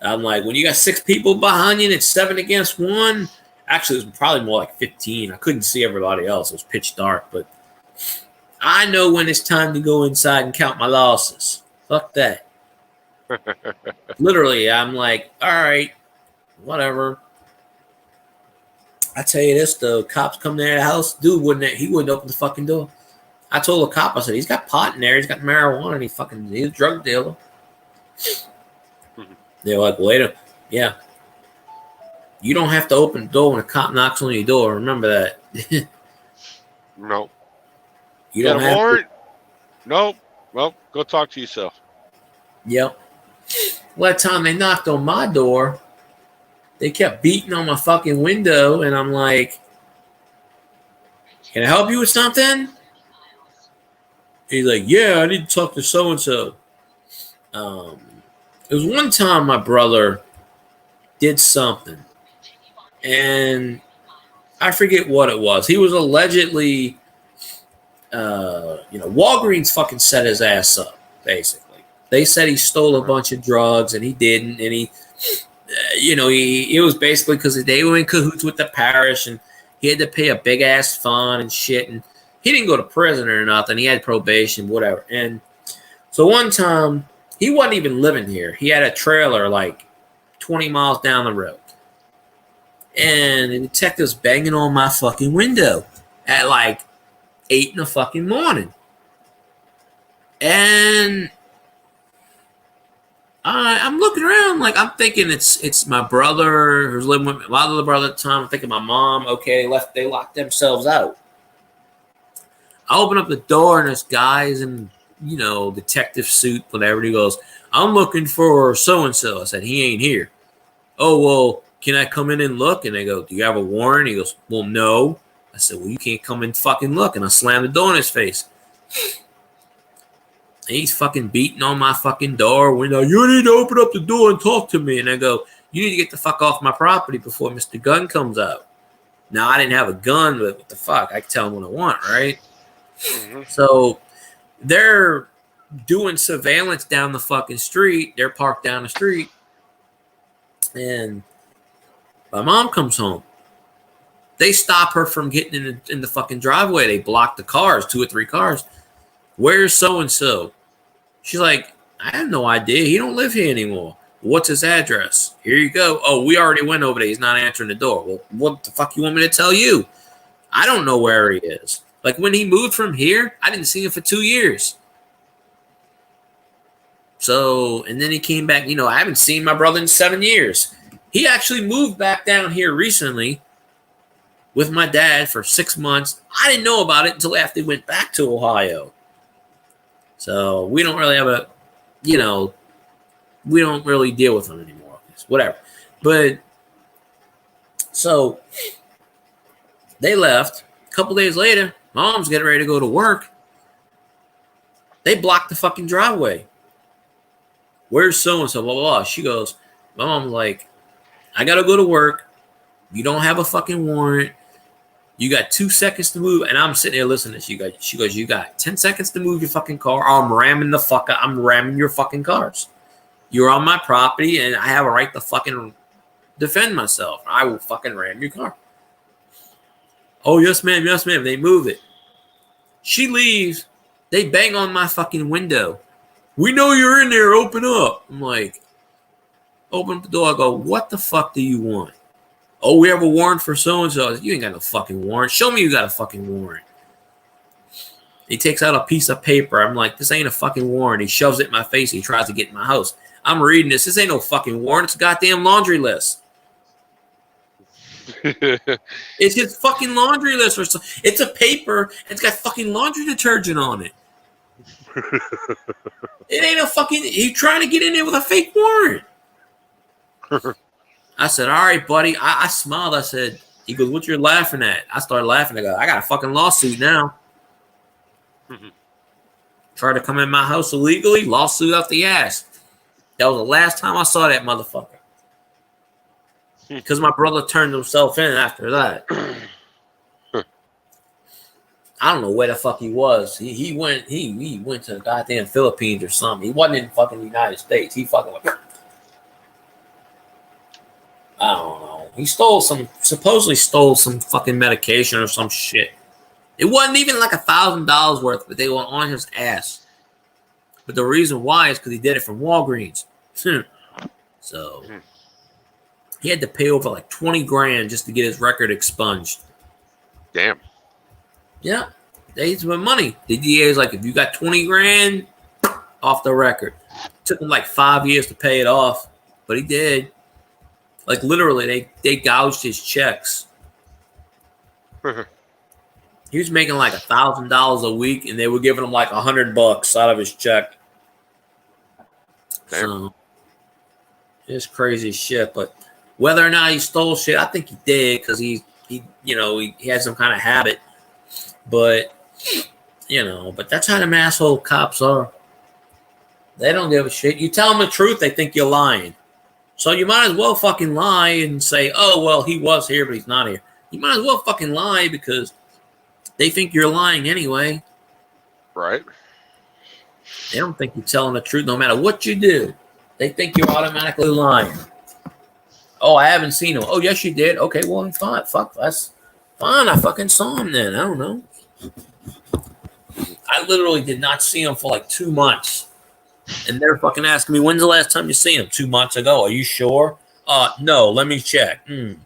I'm like, when you got 6 people behind you and it's 7 against 1, actually, it was probably more like 15. I couldn't see everybody else. It was pitch dark, but I know when it's time to go inside and count my losses. Fuck that. Literally, I'm like, all right, whatever. I tell you this, the cops come to the house, dude he wouldn't open the fucking door. I told the cop, I said, he's got pot in there, he's got marijuana, and he's a drug dealer. They're like, wait yeah. You don't have to open the door when a cop knocks on your door. Remember that. No. You don't have warrant? Nope. Well, go talk to yourself. Yep. Well, that time they knocked on my door, they kept beating on my fucking window, and I'm like, can I help you with something? He's like, yeah, I need to talk to so-and-so. It was one time my brother did something, and I forget what it was. He was allegedly, Walgreens fucking set his ass up, basically. They said he stole a bunch of drugs, and he didn't, and it was basically because they were in cahoots with the parish, and he had to pay a big-ass fine and shit, and he didn't go to prison or nothing. He had probation, whatever. And so one time, he wasn't even living here. He had a trailer like 20 miles down the road. And the detective's banging on my fucking window at like 8 in the fucking morning. And I'm looking around like I'm thinking it's my brother who's living with my other brother at the time. I'm thinking my mom. Okay, they locked themselves out. I open up the door and this guy's in, detective suit, whatever. He goes, I'm looking for so-and-so. I said, he ain't here. Oh, well, can I come in and look? And they go, do you have a warrant? He goes, well, no. I said, well, you can't come and fucking look. And I slammed the door in his face. And he's fucking beating on my fucking door window. You need to open up the door and talk to me. And I go, you need to get the fuck off my property before Mr. Gun comes out. Now, I didn't have a gun, but what the fuck? I can tell him what I want, right? Mm-hmm. So they're doing surveillance down the fucking street. They're parked down the street. And my mom comes home. They stop her from getting in the fucking driveway. They block the cars, 2 or 3 cars. Where's so-and-so? She's like, I have no idea. He don't live here anymore. What's his address? Here you go. Oh, we already went over there. He's not answering the door. Well, what the fuck you want me to tell you? I don't know where he is. Like when he moved from here, I didn't see him for 2 years. So, and then he came back. You know, I haven't seen my brother in 7 years. He actually moved back down here recently with my dad for 6 months. I didn't know about it until after he went back to Ohio. So we don't really have we don't really deal with him anymore. Whatever. But so they left. A couple days later, mom's getting ready to go to work. They blocked the fucking driveway. Where's so-and-so? Blah, blah, blah. She goes, my mom's like, I got to go to work. You don't have a fucking warrant. You got 2 seconds to move. And I'm sitting there listening. She goes, you got 10 seconds to move your fucking car. I'm ramming your fucking cars. You're on my property and I have a right to fucking defend myself. I will fucking ram your car. Oh, yes, ma'am. Yes, ma'am. They move it. She leaves. They bang on my fucking window. We know you're in there. Open up. I'm like, open up the door. I go, what the fuck do you want? Oh, we have a warrant for so-and-so. You ain't got no fucking warrant. Show me you got a fucking warrant. He takes out a piece of paper. I'm like, this ain't a fucking warrant. He shoves it in my face. He tries to get in my house. I'm reading this. This ain't no fucking warrant. It's a goddamn laundry list. It's his fucking laundry list. It's a paper. It's got fucking laundry detergent on it. It ain't a fucking... He's trying to get in there with a fake warrant. I said, all right, buddy. I smiled. I said, he goes, what you're laughing at? I started laughing. I go, I got a fucking lawsuit now. Tried to come in my house illegally, lawsuit up the ass. That was the last time I saw that motherfucker. Because my brother turned himself in after that. I don't know where the fuck he was. He went to the goddamn Philippines or something. He wasn't in fucking the United States. He fucking went... I don't know. He supposedly stole some fucking medication or some shit. It wasn't even like $1,000 worth, but they were on his ass. But the reason why is because he did it from Walgreens. So he had to pay over like 20 grand just to get his record expunged. Damn. Yeah. They spent money. The DA is like, if you got 20 grand, off the record. It took him like 5 years to pay it off, but he did. Like literally, they gouged his checks. He was making like $1,000 a week, and they were giving him like $100 out of his check. Damn. So it's crazy shit. But whether or not he stole shit, I think he did because he had some kind of habit. But but that's how them asshole cops are. They don't give a shit. You tell them the truth, they think you're lying. So you might as well fucking lie and say, oh, well, he was here, but he's not here. You might as well fucking lie because they think you're lying anyway. Right. They don't think you're telling the truth no matter what you do. They think you're automatically lying. Oh, I haven't seen him. Oh, yes, you did. Okay, well, fine. Fuck, that's fine. I fucking saw him then. I don't know. I literally did not see him for like 2 months. And they're fucking asking me, when's the last time you seen him? 2 months ago. Are you sure? No, let me check. Do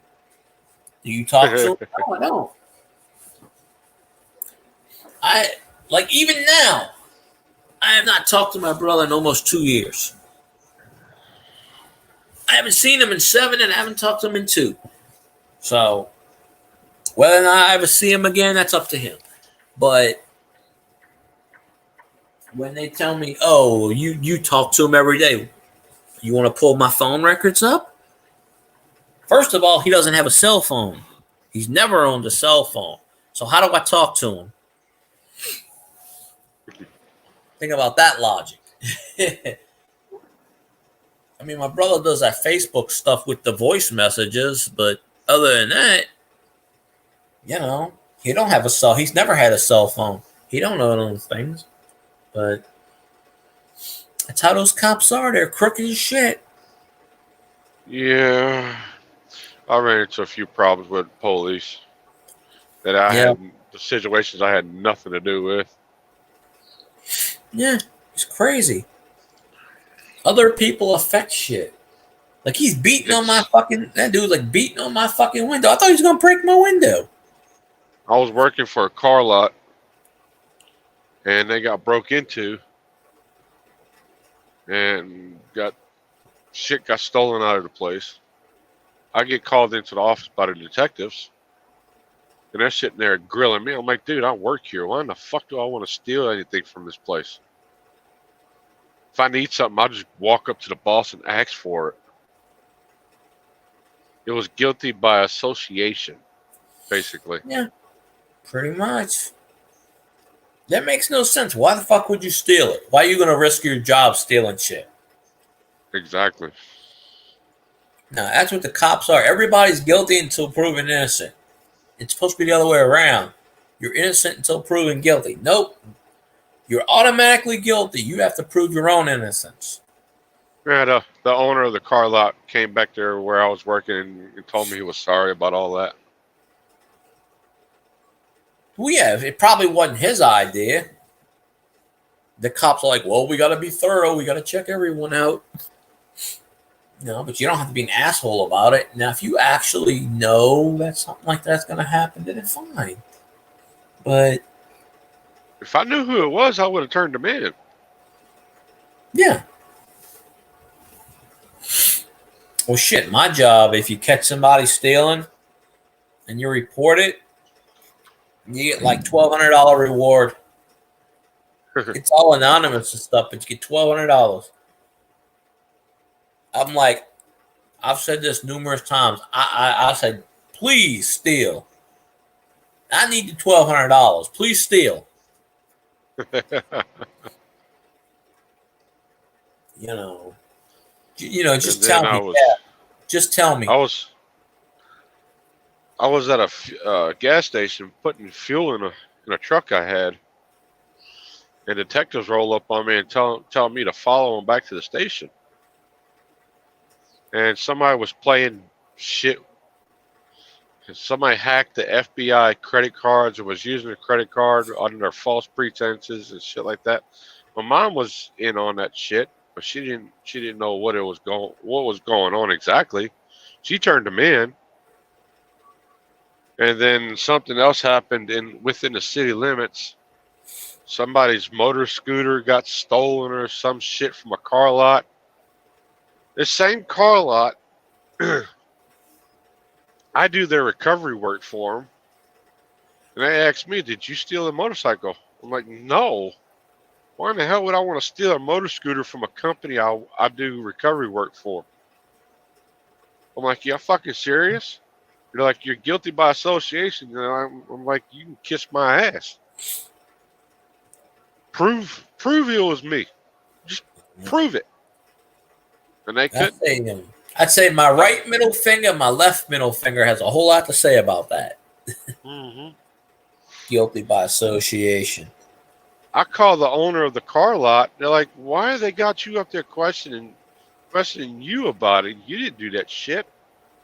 you talk to him? No, I don't. Even now, I have not talked to my brother in almost 2 years. I haven't seen him in 7 and I haven't talked to him in 2. So, whether or not I ever see him again, that's up to him. But when they tell me, oh, you talk to him every day, you want to pull my phone records up? First of all, he doesn't have a cell phone. He's never owned a cell phone. So how do I talk to him? Think about that logic. I mean, my brother does that Facebook stuff with the voice messages, but other than that, he don't have a cell. He's never had a cell phone. He don't know those things. But that's how those cops are. They're crooked as shit. Yeah. I ran into a few problems with police that had the situations I had nothing to do with. Yeah, it's crazy. Other people affect shit. Like he's beating on my fucking... That dude's like beating on my fucking window. I thought he was going to break my window. I was working for a car lot and they got broke into. and got stolen out of the place. I get called into the office by the detectives, and they're sitting there grilling me. I'm like, dude, I work here. Why in the fuck do I want to steal anything from this place? If I need something, I'll just walk up to the boss and ask for it. It was guilty by association, basically. Yeah, pretty much. That makes no sense. Why the fuck would you steal it? Why are you going to risk your job stealing shit? Exactly. No, that's what the cops are. Everybody's guilty until proven innocent. It's supposed to be the other way around. You're innocent until proven guilty. Nope. You're automatically guilty. You have to prove your own innocence. Yeah, the owner of the car lot came back there where I was working and told me he was sorry about all that. Well, yeah, it probably wasn't his idea. The cops are like, well, we got to be thorough. We got to check everyone out. No, but you don't have to be an asshole about it. Now, if you actually know that something like that's going to happen, then it's fine. But if I knew who it was, I would have turned him in. Yeah. Well, shit, my job, if you catch somebody stealing and you report it, you get like $1,200 reward. It's all anonymous and stuff, but you get $1,200. I'm like, I've said this numerous times. I said, please steal. I need the $1,200. Please steal. Just tell me. Just tell me. I was at a gas station putting fuel in a truck I had, and detectives roll up on me and tell me to follow them back to the station. And somebody was playing shit. Somebody hacked the FBI credit cards and was using the credit card under false pretenses and shit like that. My mom was in on that shit, but she didn't know what was going on exactly. She turned them in, and then something else happened within the city limits. Somebody's motor scooter got stolen or some shit from a car lot. This same car lot, I do their recovery work for them, and they asked me, "Did you steal a motorcycle?" I'm like, "No. Why in the hell would I want to steal a motor scooter from a company I do recovery work for?" I'm like, "You fucking serious?" They're like, "You're guilty by association." I'm like, "You can kiss my ass. Prove it was me. Just prove it." And they couldn't. I'd say my right middle finger, my left middle finger has a whole lot to say about that. Mm-hmm. Guilty by association. I call the owner of the car lot. They're like, "Why they got you up there questioning you about it? You didn't do that shit."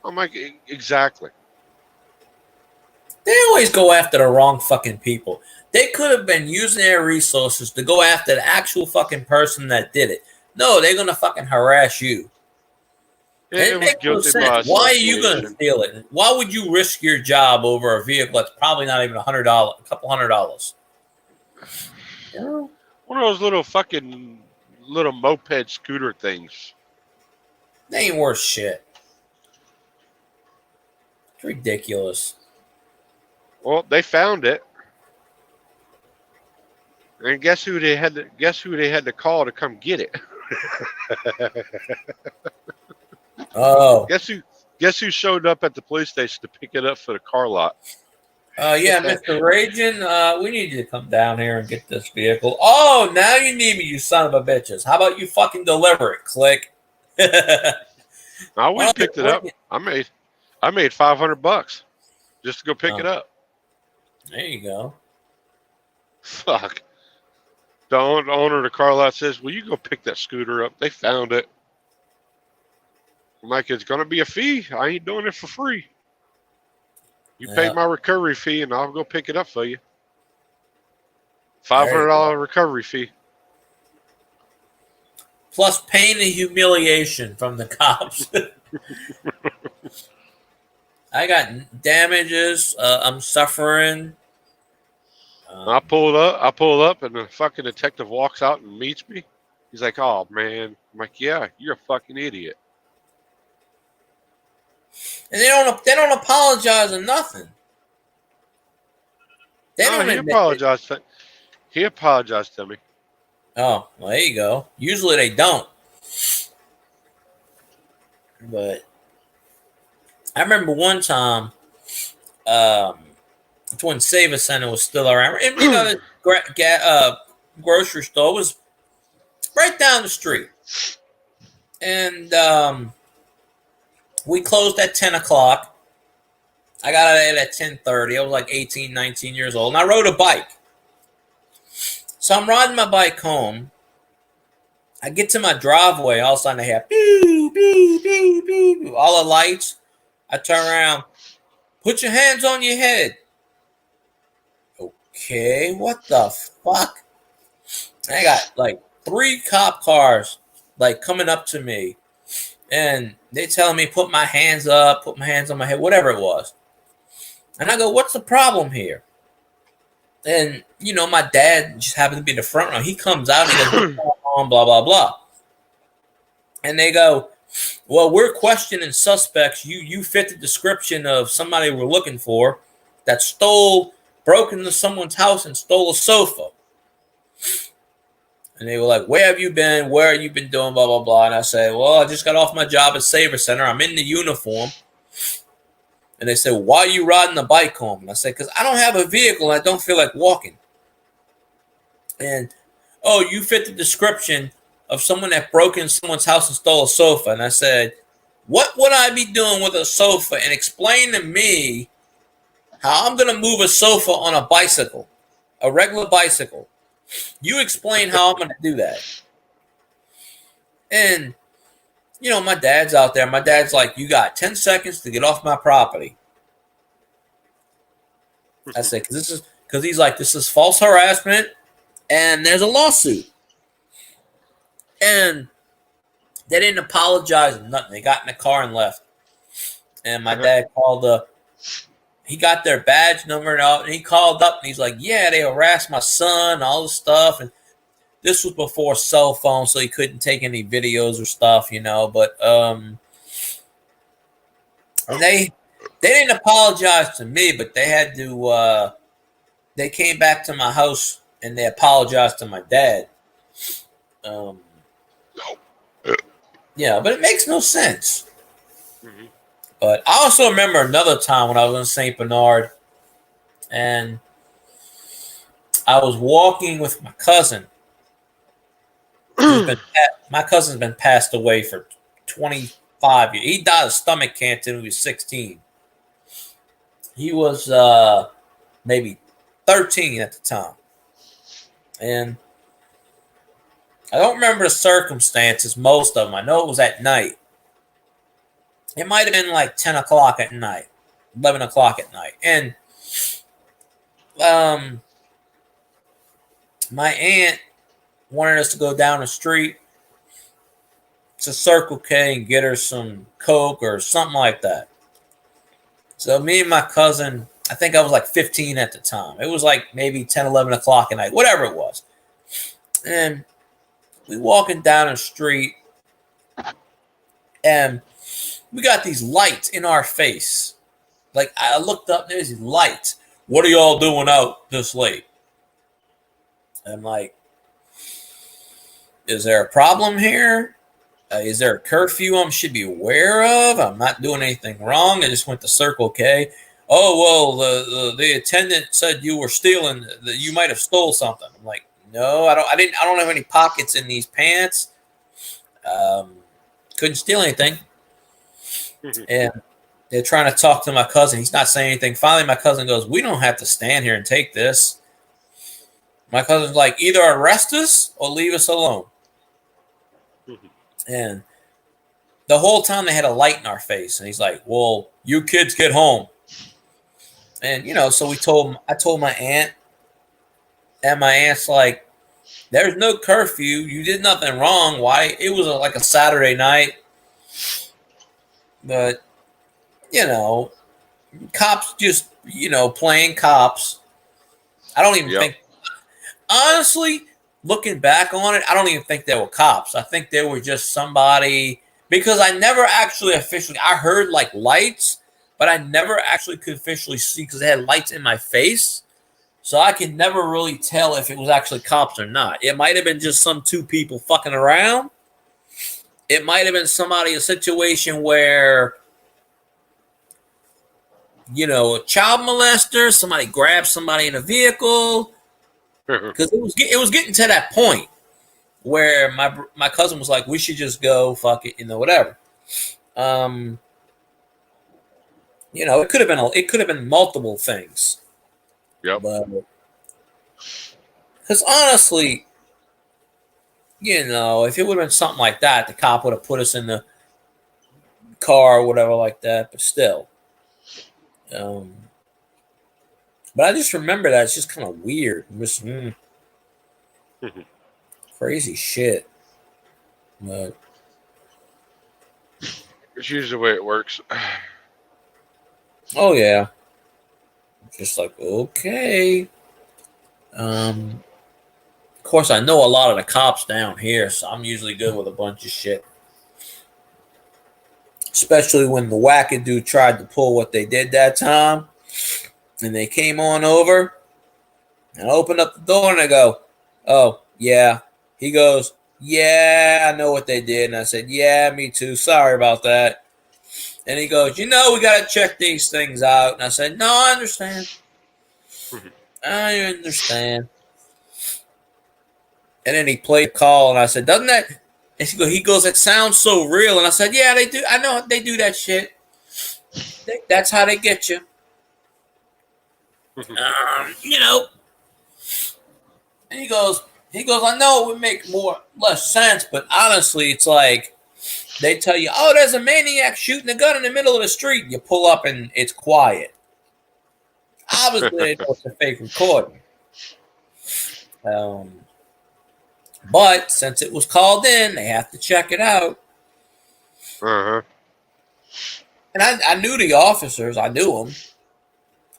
I'm like, "Exactly." They always go after the wrong fucking people. They could have been using their resources to go after the actual fucking person that did it. No, they're gonna fucking harass you. It was guilty by association. Why are you gonna steal it? Why would you risk your job over a vehicle that's probably not even $100, a couple $100? You know? One of those little moped scooter things. They ain't worth shit. It's ridiculous. Well, they found it. And guess who they had to call to come get it? Oh. Guess who showed up at the police station to pick it up for the car lot? Yeah, Mr. Ragin, we need you to come down here and get this vehicle. Oh, now you need me, you son of a bitches. How about you fucking deliver it? Click. I went and picked it up. I made $500 just to go pick it up. There you go. Fuck. The owner of the car lot says, "Well, you go pick that scooter up. They found it." I'm like, "It's going to be a fee. I ain't doing it for free. You pay my recovery fee, and I'll go pick it up for you. $500 recovery fee. Plus pain and humiliation from the cops." I got damages. I'm suffering. I pulled up, and the fucking detective walks out and meets me. He's like, "Oh man." I'm like, "Yeah, you're a fucking idiot." And they don't apologize or nothing. They No, don't he admit it. apologized. He apologized to me. Oh, well, there you go. Usually they don't. But I remember one time, it's when Save Center was still around. And, the grocery store was right down the street. And we closed at 10 o'clock. I got out of there at 10:30. I was like 18, 19 years old. And I rode a bike. So I'm riding my bike home. I get to my driveway. All of a sudden I hear beep, beep, beep, beep, all the lights. I turn around. Put your hands on your head. Okay, what the fuck? I got like 3 cop cars like coming up to me. And they telling me put my hands up, put my hands on my head, whatever it was. And I go, what's the problem here? And, my dad just happened to be in the front row. He comes out and he goes, what's going on, blah, blah, blah. And they go, well, we're questioning suspects. You fit the description of somebody we're looking for that broke into someone's house and stole a sofa. And they were like, where have you been? Where have you been doing? Blah, blah, blah. And I said, well, I just got off my job at Save Center. I'm in the uniform. And they said, why are you riding the bike home? And I said, because I don't have a vehicle and I don't feel like walking. And, oh, you fit the description of someone that broke in someone's house and stole a sofa. And I said, what would I be doing with a sofa? And explain to me how I'm going to move a sofa on a bicycle, a regular bicycle. You explain how I'm going to do that. And, my dad's out there. My dad's like, you got 10 seconds to get off my property. I said, because he's like, this is false harassment and there's a lawsuit. And they didn't apologize or nothing. They got in the car and left. And my dad he got their badge number and he called up and he's like, yeah, they harassed my son, all this stuff. And this was before cell phones, so he couldn't take any videos or stuff, but and they didn't apologize to me, but they had to they came back to my house and they apologized to my dad. Yeah, but it makes no sense. Mm-hmm. But I also remember another time when I was in St. Bernard and I was walking with my cousin. My cousin's been passed away for 25 years. He died of stomach cancer when he was 16. He was maybe 13 at the time. And I don't remember the circumstances, most of them. I know it was at night. It might have been like 10 o'clock at night, 11 o'clock at night. And my aunt wanted us to go down the street to Circle K and get her some Coke or something like that. So me and my cousin, I think I was like 15 at the time. It was like maybe 10, 11 o'clock at night, whatever it was. And we walking down the street and we got these lights in our face. Like I looked up, there's these lights. What are y'all doing out this late? I'm like, is there a problem here? Is there a curfew I should be aware of? I'm not doing anything wrong. I just went to Circle K. Oh, well, the attendant said you were stealing, that you might have stole something. I'm like, no, I don't have any pockets in these pants. Couldn't steal anything. And they're trying to talk to my cousin. He's not saying anything. Finally, my cousin goes, we don't have to stand here and take this. My cousin's like, either arrest us or leave us alone. And the whole time they had a light in our face. And he's like, well, you kids get home. And, so I told my aunt. And my aunt's like, there's no curfew. You did nothing wrong. Why? It was like a Saturday night. But, cops just, playing cops. I don't even think. Honestly, looking back on it, I don't even think they were cops. I think they were just somebody, because I never actually officially, I heard like lights, but I never actually could officially see because they had lights in my face. So I could never really tell if it was actually cops or not. It might have been just some two people fucking around. It might have been somebody, a situation where, you know, a child molester, somebody grabbed somebody in a vehicle. Because it was getting to that point where my cousin was like, we should just go, fuck it, you know, whatever. You know, it could have been multiple things. Yep. Because honestly, you know, if it would have been something like that, the cop would have put us in the car or whatever like that. But still, but I just remember that it's just kind of weird, just crazy shit. But It's usually the way it works. oh yeah, just like okay. Of course, I know a lot of the cops down here, so I'm usually good with a bunch of shit. Especially when the wackadoo tried to pull what they did that time, and they came on over and opened up the door, and I go, "Oh yeah." He goes, "Yeah, I know what they did," and I said, "Yeah, me too. Sorry about that." And he goes, "You know, we got to check these things out," and I said, "No, I understand. I understand." And then he played a call, and I said, "Doesn't that?" And he goes, "It sounds so real." And I said, "Yeah, they do. I know they do that shit. That's how they get you." You know. And he goes, "I know it would make less sense, but honestly, it's like they tell you, oh, there's a maniac shooting a gun in the middle of the street. You pull up and it's quiet. Obviously, they know it's a fake recording. But since it was called in, they have to check it out." Uh-huh. And I knew the officers. I knew them.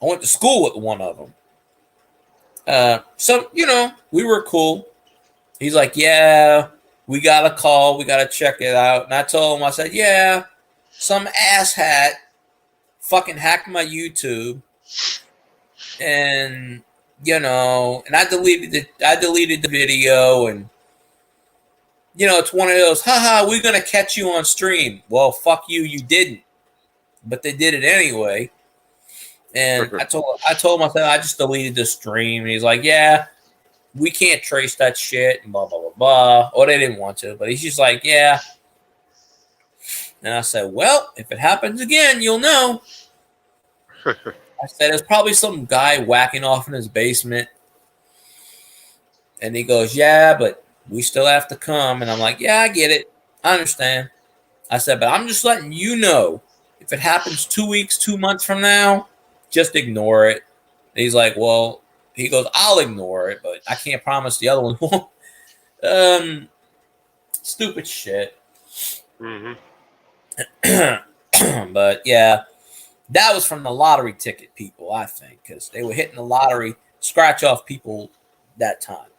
I went to school with one of them. So, you know, we were cool. He's like, "Yeah, we got a call. We got to check it out." And I told him, I said, "Yeah, some asshat fucking hacked my YouTube. And, you know, and I deleted the video, and you know, it's one of those, haha, we're gonna catch you on stream. Well, fuck you, you didn't. But they did it anyway. And I told him, I said, I just deleted the stream. And he's like, "Yeah, we can't trace that shit," and blah blah blah blah. Or they didn't want to, but he's just like, "Yeah." And I said, "Well, if it happens again, you'll know." I said, "It's probably some guy whacking off in his basement." And he goes, "Yeah, but we still have to come." And I'm like, "Yeah, I get it. I understand." I said, "But I'm just letting you know, if it happens 2 weeks, 2 months from now, just ignore it." And he's like, "Well," he goes, "I'll ignore it, but I can't promise the other one won't." Stupid shit. Mm-hmm. But yeah, that was from the lottery ticket people, I think, because they were hitting the lottery scratch off people that time.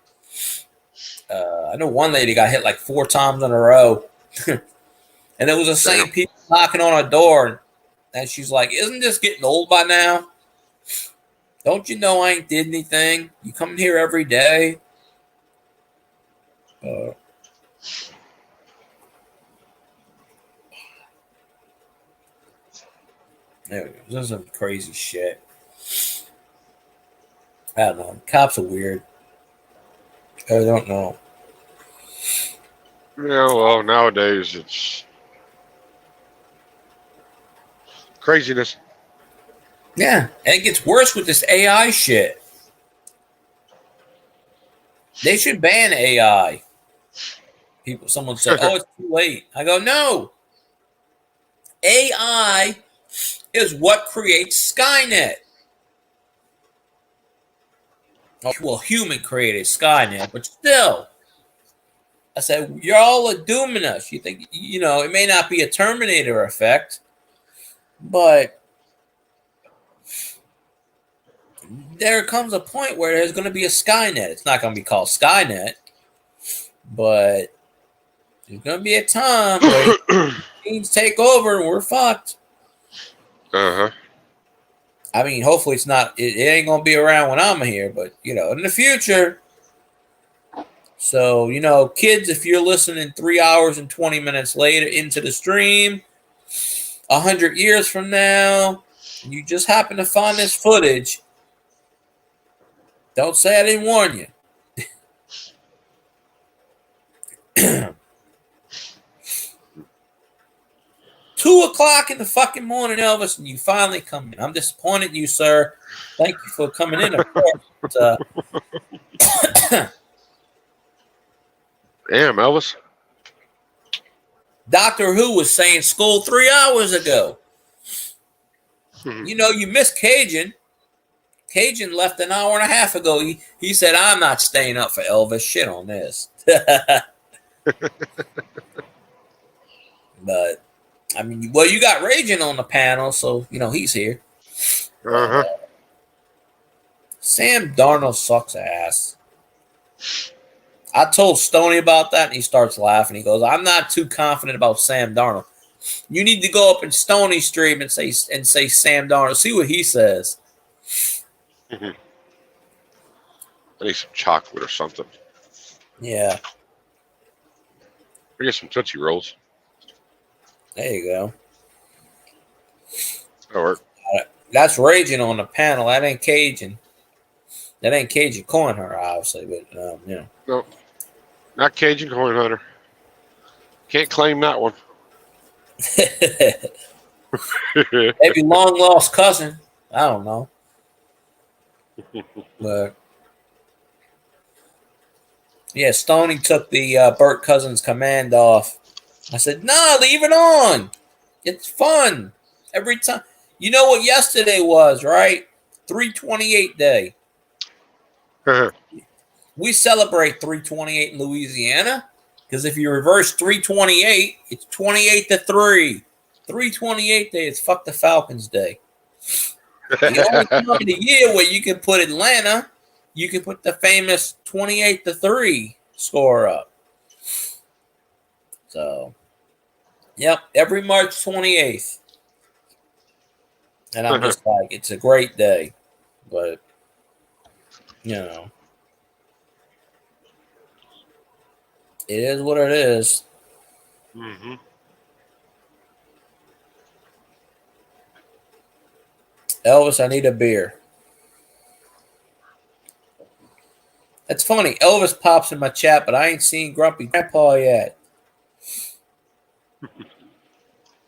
I know one lady got hit like 4 times in a row. And it was the same people knocking on her door. And she's like, "Isn't this getting old by now? Don't you know I ain't did anything? You come here every day." There we go. This is some crazy shit. I don't know. Cops are weird. I don't know. Yeah, well, nowadays it's craziness. Yeah, and it gets worse with this AI shit. They should ban AI. Someone said, "Oh, it's too late." I go, "No. AI is what creates Skynet." Well, human created Skynet, but still. I said, "You're all dooming us. You think, you know, it may not be a Terminator effect, but there comes a point where there's going to be a Skynet. It's not going to be called Skynet, But there's gonna be a time where things take over and we're fucked. Uh-huh. I mean, hopefully it's not. It ain't gonna be around when I'm here, but in the future. So kids, if you're listening 3 hours and 20 minutes later into the stream, 100 years from now, and you just happen to find this footage, don't say I didn't warn you. 2:00 in the fucking morning, Elvis, and you finally come in. I'm disappointed in you, sir. Thank you for coming in, of course. But, Damn, Elvis. Doctor Who was saying school 3 hours ago. You missed Cajun. Cajun left an hour and a half ago. He said, I'm not staying up for Elvis. Shit on this. But, I mean, well, you got Raging on the panel, so, he's here. Uh-huh. Sam Darnold sucks ass. I told Stoney about that, and he starts laughing. He goes, I'm not too confident about Sam Darnold. You need to go up in Stoney's stream and say Sam Darnold. See what he says. I need some chocolate or something. Yeah. I get some Tootsie Rolls. There you go. That'll work. That's Raging on the panel. That ain't Cajun. That ain't Cajun Coin Hunter, obviously, but No, not Cajun Coin Hunter. Can't claim that one. Maybe long lost cousin. I don't know. But yeah, Stoney took the Burt Cousins command off. I said, "No, leave it on. It's fun every time." You know what yesterday was, right? 328 day. We celebrate 328 in Louisiana because if you reverse 328, it's 28 to 3. 328 day is fuck the Falcons day. The only time of the year where you can put Atlanta, you can put the famous 28 to 3 score up. So, yep, every March 28th. And I'm just like, it's a great day. But, it is what it is. Mm-hmm. Elvis, I need a beer. That's funny. Elvis pops in my chat, but I ain't seen Grumpy Grandpa yet.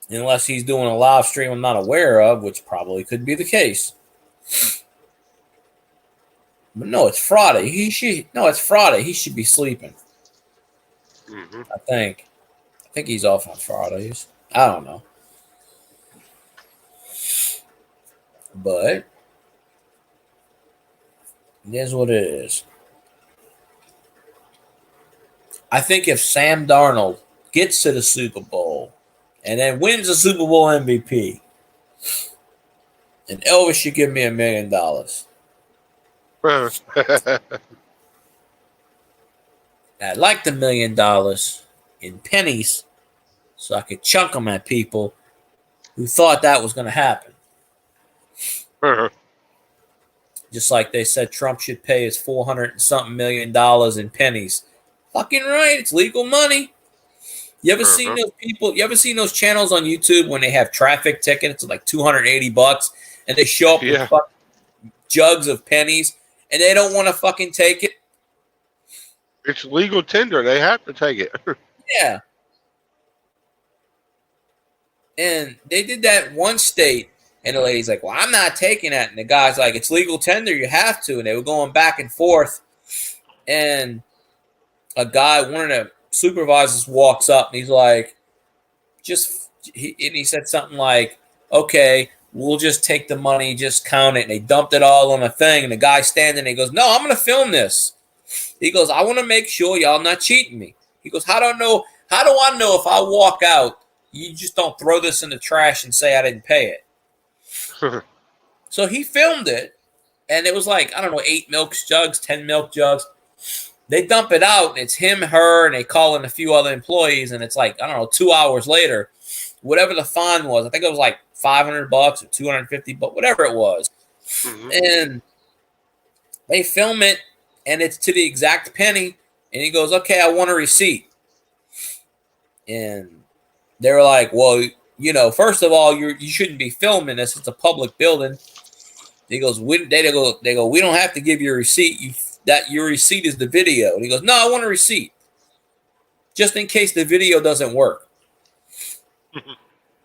Unless he's doing a live stream I'm not aware of, which probably could be the case. But no, it's Friday. It's Friday. He should be sleeping. Mm-hmm. I think he's off on Fridays. I don't know. But it is what it is. I think if Sam Darnold gets to the Super Bowl and then wins the Super Bowl MVP, then Elvis should give me $1 million. I'd like the $1 million in pennies so I could chunk them at people who thought that was going to happen. Just like they said Trump should pay his $400 and something million in pennies. Fucking right, it's legal money. You ever seen those people? You ever seen those channels on YouTube when they have traffic tickets like $280 and they show up with fucking jugs of pennies and they don't want to fucking take it? It's legal tender. They have to take it. Yeah. And they did that one state, and the lady's like, well, I'm not taking that. And the guy's like, it's legal tender. You have to. And they were going back and forth. And a guy, one of the supervisors walks up, and he's like, he said something like, okay, we'll just take the money, just count it. And they dumped it all on a thing. And the guy standing there, he goes, no, I'm going to film this. He goes, I want to make sure y'all not cheating me. He goes, how do I know if I walk out, you just don't throw this in the trash and say I didn't pay it? So he filmed it, and it was like, I don't know, 8 milk jugs, 10 milk jugs. They dump it out, and it's him, her, and they call in a few other employees, and it's like, I don't know, 2 hours later, whatever the fine was, I think it was like $500 or $250, whatever it was. Mm-hmm. And they film it, and it's to the exact penny, and he goes, okay, I want a receipt. And they were like, well, you know, first of all, you shouldn't be filming this. It's a public building. He goes, they go, we don't have to give you a receipt. Your receipt is the video. And he goes, no, I want a receipt. Just in case the video doesn't work.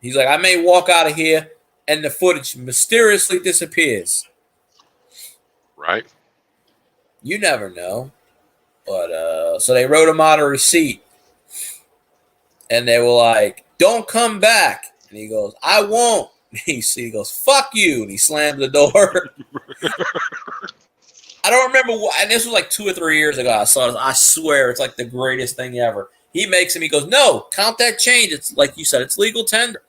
He's like, I may walk out of here and the footage mysteriously disappears. Right. You never know. But so they wrote him out a receipt. And they were like, don't come back. And he goes, I won't. He goes, fuck you. And he slammed the door. I don't remember what, and this was like 2 or 3 years ago. I saw this. I swear it's like the greatest thing ever. He makes him, he goes, no, count that change. It's like you said, it's legal tender.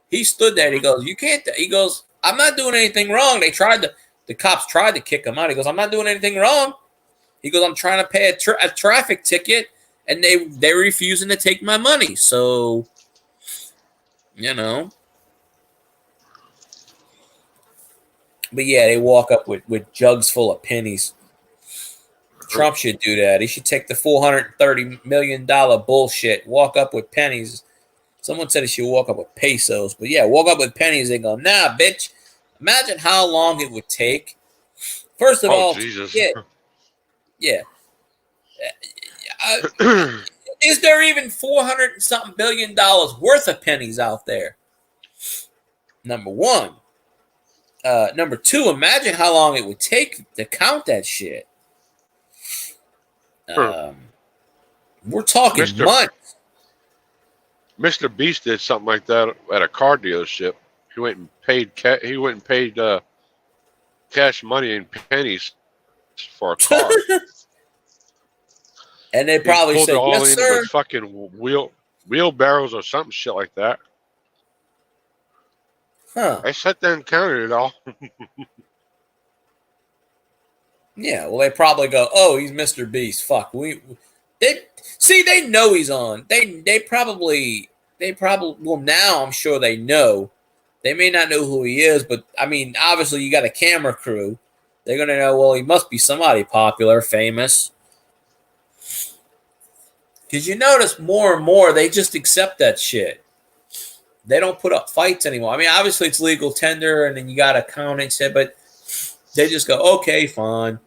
He stood there and he goes, you can't, he goes, I'm not doing anything wrong. The cops tried to kick him out. He goes, I'm not doing anything wrong. He goes, I'm trying to pay a traffic ticket. And they're refusing to take my money. So, you know. But yeah, they walk up with jugs full of pennies. Trump should do that. He should take the $430 million bullshit, walk up with pennies. Someone said he should walk up with pesos. But yeah, walk up with pennies and go, nah, bitch. Imagine how long it would take. First of all, Jesus. Yeah. Is there even $400 and something billion worth of pennies out there? Number one. Number two, imagine how long it would take to count that shit. We're talking months. Mr. Beast did something like that at a car dealership. He went and paid. Cash money in pennies for a car. And they probably said, yes, sir. With fucking wheelbarrows or something shit like that. Huh. I sat there and counted it all. Yeah, well, they probably go, oh, he's Mr. Beast. Fuck. They know he's on. They probably, well, now I'm sure they know. They may not know who he is, but, I mean, obviously you got a camera crew. They're going to know, well, he must be somebody popular, famous. Because you notice more and more, they just accept that shit. They don't put up fights anymore. I mean, obviously it's legal tender, and then you got to count and say, but they just go, okay, fine.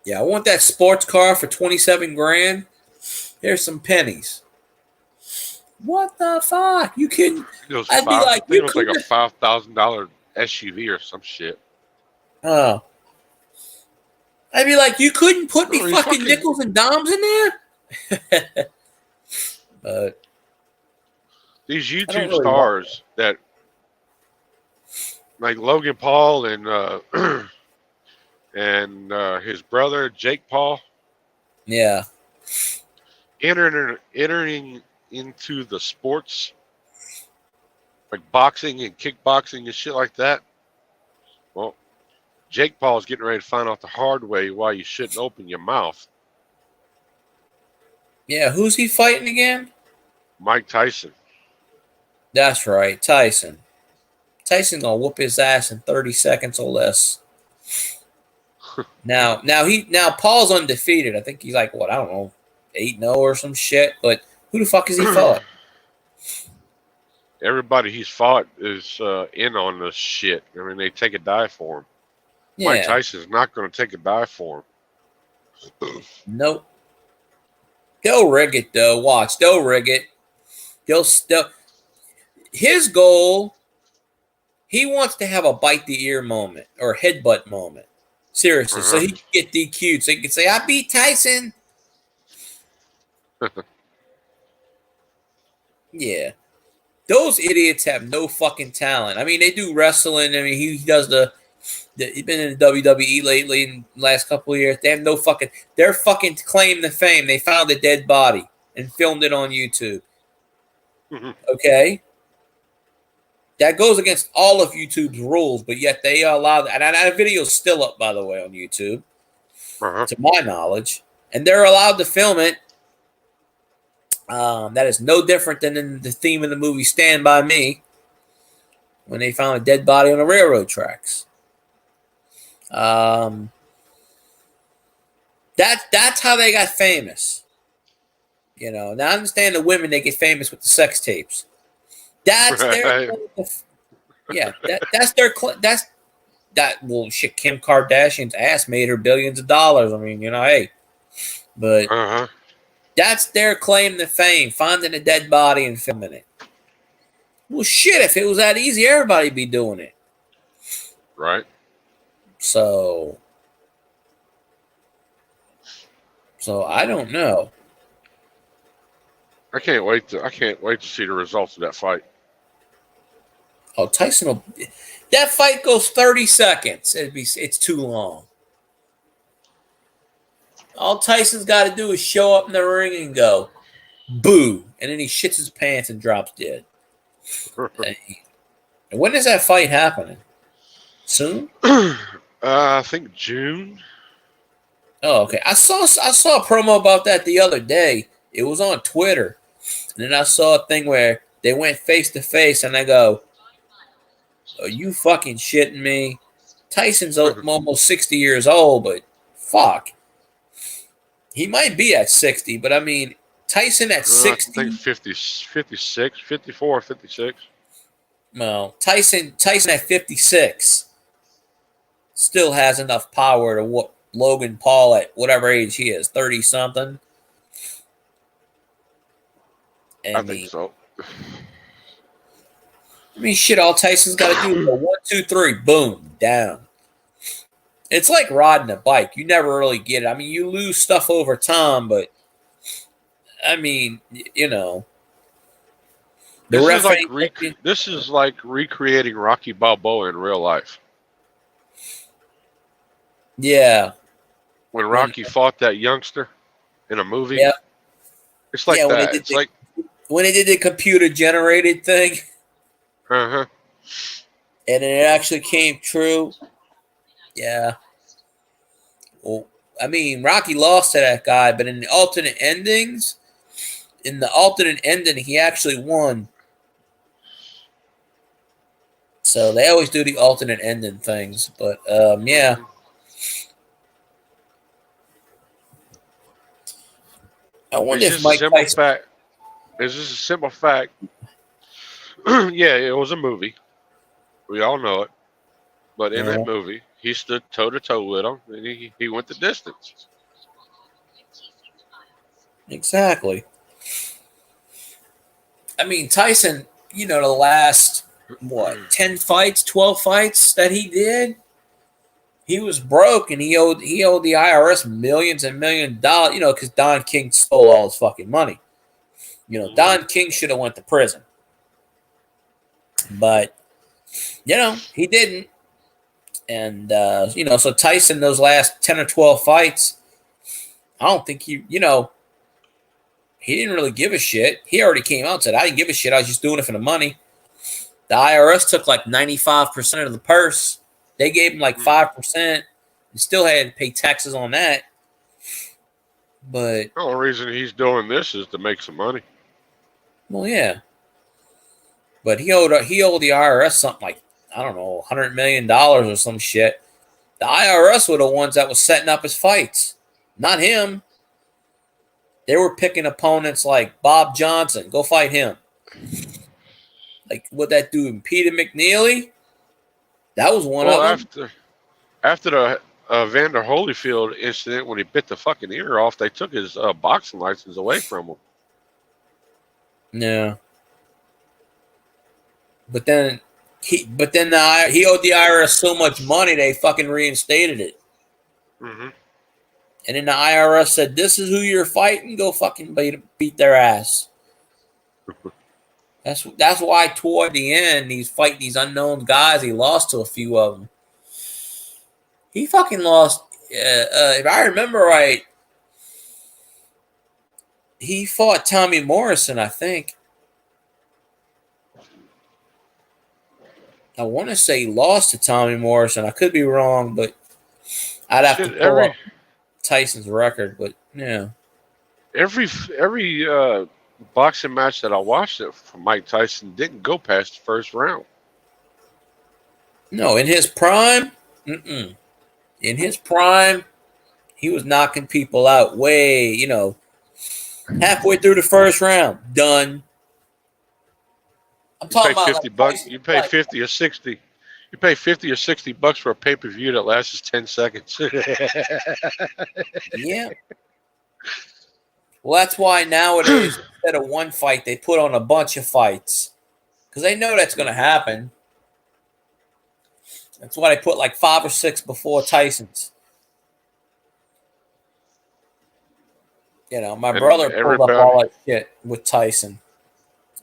Yeah, I want that sports car for 27 grand. Here's some pennies. What the fuck? You kidding? I'd be like, it was like a $5,000 SUV or some shit. Oh. I'd be like, you couldn't put me fucking nickels and dimes in there? But these YouTube stars that, like Logan Paul and his brother Jake Paul, yeah, entering into the sports, like boxing and kickboxing and shit like that. Well, Jake Paul is getting ready to find out the hard way why you shouldn't open your mouth. Yeah, who's he fighting again? Mike Tyson. That's right, Tyson. Tyson gonna whoop his ass in 30 seconds or less. Now Paul's undefeated. I think he's like, what, I don't know, 8-0 or some shit. But who the fuck is he fought? Everybody he's fought is in on this shit. I mean, they take a dive for him. Yeah. Mike Tyson's not going to take a dive for him. Nope. They'll rig it, though. Watch. They'll rig it. His goal, he wants to have a bite the ear moment or headbutt moment. Seriously. So he can get DQ'd. So he can say, I beat Tyson. Yeah. Those idiots have no fucking talent. I mean, they do wrestling. I mean, he does he's been in the WWE lately in the last couple of years. They have no fucking, their fucking claim to fame. They found a dead body and filmed it on YouTube. Okay? that goes against all of YouTube's rules, but yet they allow that. And that video's still up, by the way, on YouTube, to my knowledge. And they're allowed to film it. That is no different than in the theme of the movie Stand By Me, when they found a dead body on the railroad tracks. That's how they got famous. You know, now I understand the women, they get famous with the sex tapes. That's their, yeah. That's their. Well, shit. Kim Kardashian's ass made her billions of dollars. I mean, you know, hey, but that's their claim to fame: finding a dead body and filming it. Well, shit. If it was that easy, everybody'd be doing it. Right. So I don't know. I can't wait to see the results of that fight. Oh, Tyson will. That fight goes 30 seconds. It's too long. All Tyson's got to do is show up in the ring and go, boo, and then he shits his pants and drops dead. And when is that fight happening? Soon? I think June. Oh, okay. I saw a promo about that the other day. It was on Twitter, and then I saw a thing where they went face to face, and I go, "Are you fucking shitting me?" Tyson's almost 60 years old, but fuck, he might be at 60. But I mean, Tyson at 60. I think 50, 56, 54, 56. Well, Tyson at 56 still has enough power to whoop Logan Paul at whatever age he is, 30 something. I think so. I mean, shit, all Tyson's got to do is go 1, 2, 3, boom, down. It's like riding a bike. You never really get it. I mean, you lose stuff over time, but I mean, you know. This is like recreating Rocky Balboa in real life. Yeah. When Rocky fought that youngster in a movie. Yeah. It's like that. It's like when they did the computer generated thing. And it actually came true. Yeah. Well, I mean, Rocky lost to that guy, but in the alternate ending, he actually won. So they always do the alternate ending things, but yeah. I wonder if Mike Tyson. It's just a simple fact. Yeah, it was a movie. We all know it. But in that movie, he stood toe to toe with him, and he went the distance. Exactly. I mean, Tyson, you know, the last 10 fights, 12 fights that he did, he was broke, and he owed the IRS millions and millions of dollars, you know, because Don King stole all his fucking money. You know, Don King should have went to prison. But, you know, he didn't. And, you know, so Tyson, those last 10 or 12 fights, I don't think he didn't really give a shit. He already came out and said, I didn't give a shit. I was just doing it for the money. The IRS took like 95% of the purse. They gave him like 5%. He still had to pay taxes on that. But the only reason he's doing this is to make some money. Well, yeah. But he owed the IRS something like, I don't know, $100 million or some shit. The IRS were the ones that was setting up his fights, not him. They were picking opponents like Bob Johnson. Go fight him. Like what that dude, Peter McNeely? That was one of them. After the Vander Holyfield incident, when he bit the fucking ear off, they took his boxing license away from him. Yeah. But then he owed the IRS so much money they fucking reinstated it. Mm-hmm. And then the IRS said, "This is who you're fighting. Go fucking beat their ass." That's why toward the end he's fighting these unknown guys. He lost to a few of them. He fucking lost. If I remember right, he fought Tommy Morrison, I think. I want to say he lost to Tommy Morrison. I could be wrong, but I'd have to pull up Tyson's record. But yeah, every boxing match that I watched it from Mike Tyson didn't go past the first round. no, in his prime, in his prime, he was knocking people out way, halfway through the first round, done. I'm talking about $50. You pay 50 or 60. You pay 50 or 60 bucks for a pay per view that lasts 10 seconds. Yeah. Well, that's why nowadays, instead of one fight, they put on a bunch of fights because they know that's going to happen. That's why they put like 5 or 6 before Tyson's. My brother pulled up all that shit with Tyson.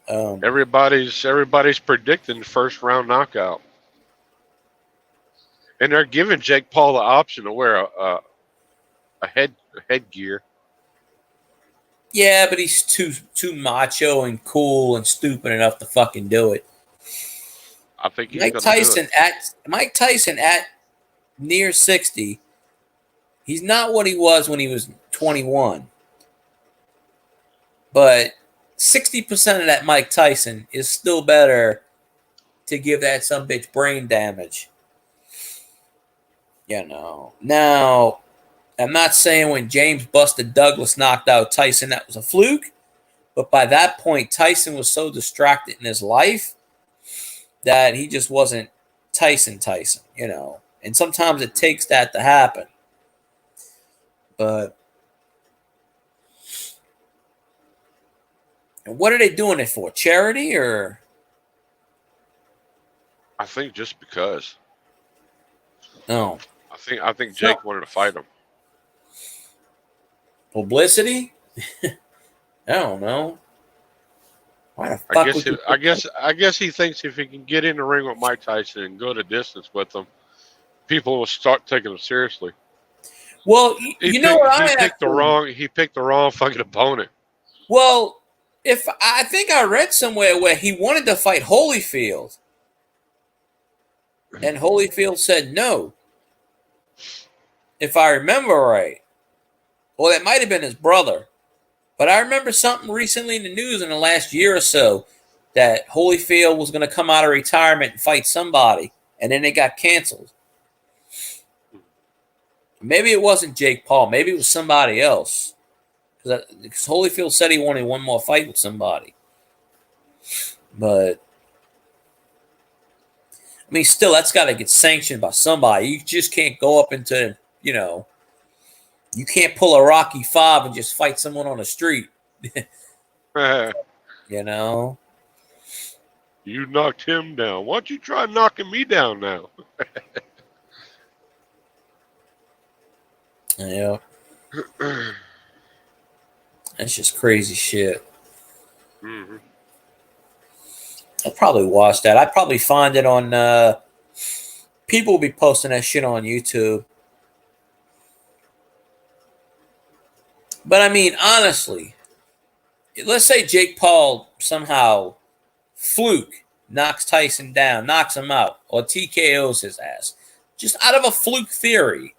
Everybody's predicting the first round knockout, and they're giving Jake Paul the option to wear a headgear. Yeah, but he's too macho and cool and stupid enough to fucking do it. I think he's Mike Tyson at near 60. He's not what he was when he was 21. But 60% of that Mike Tyson is still better to give that sumbitch brain damage. Now, I'm not saying when James Buster Douglas knocked out Tyson that was a fluke, but by that point, Tyson was so distracted in his life that he just wasn't Tyson, And sometimes it takes that to happen. But and what are they doing it for? Charity or? I think just because. No. I think Jake wanted to fight him. Publicity? I don't know. Why the fuck I guess he thinks if he can get in the ring with Mike Tyson and go the distance with him, people will start taking him seriously. Well, he picked the wrong fucking opponent. Well, I think I read somewhere where he wanted to fight Holyfield, and Holyfield said no. If I remember right. Well, that might have been his brother. But I remember something recently in the news in the last year or so that Holyfield was going to come out of retirement and fight somebody, and then they got canceled. Maybe it wasn't Jake Paul. Maybe it was somebody else. Because Holyfield said he wanted one more fight with somebody. But, I mean, still, that's got to get sanctioned by somebody. You just can't go up into, you can't pull a Rocky V and just fight someone on the street. You knocked him down. Why don't you try knocking me down now? Yeah. That's just crazy shit. Mm-hmm. I'll probably watch that. I'd probably find it on people will be posting that shit on YouTube. But I mean, honestly, let's say Jake Paul somehow fluke knocks Tyson down, knocks him out, or TKOs his ass. Just out of a fluke theory.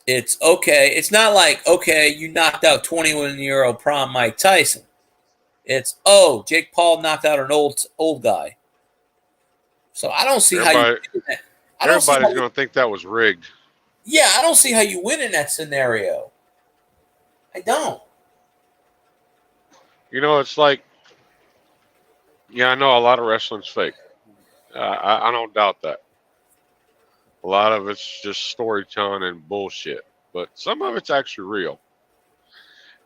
It's okay. It's not like, okay, you knocked out 21-year-old prom Mike Tyson. It's, Jake Paul knocked out an old guy. So I don't see how you do that. Everybody's going to think that was rigged. Yeah, I don't see how you win in that scenario. I don't. It's like, I know a lot of wrestling's fake. I don't doubt that. A lot of it's just storytelling and bullshit, but some of it's actually real.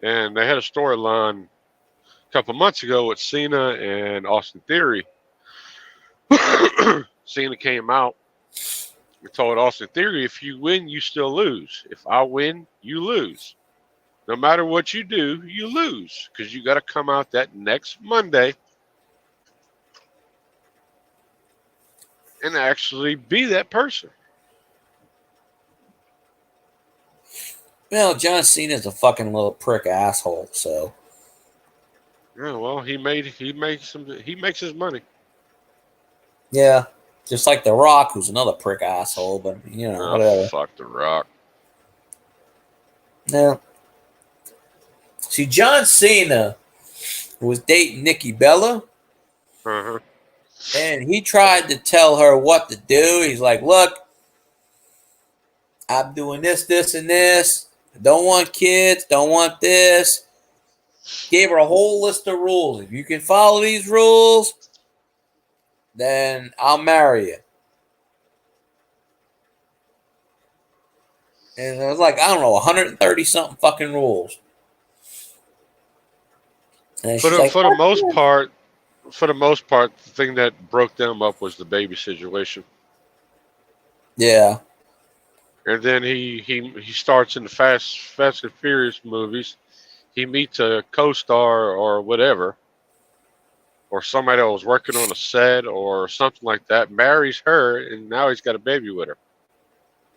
And they had a storyline a couple months ago with Cena and Austin Theory. Cena came out and told Austin Theory, if you win, you still lose. If I win, you lose. No matter what you do, you lose because you got to come out that next Monday and actually be that person. Well, John Cena's a fucking little prick asshole, so. Yeah, well, he makes his money. Yeah, just like The Rock, who's another prick asshole, but whatever. Fuck The Rock. Yeah. See, John Cena was dating Nikki Bella, Uh-huh. and he tried to tell her what to do. He's like, look, I'm doing this, this, and this. Don't want kids. Don't want this. Gave her a whole list of rules. If you can follow these rules, then I'll marry you. And it was like, I don't know, 130 something fucking rules. And For she's the, like, for the most part, the thing that broke them up was the baby situation. yeah. And then he starts in the Fast and Furious movies. He meets a co-star or whatever, or somebody that was working on a set or something like that, marries her, and now he's got a baby with her.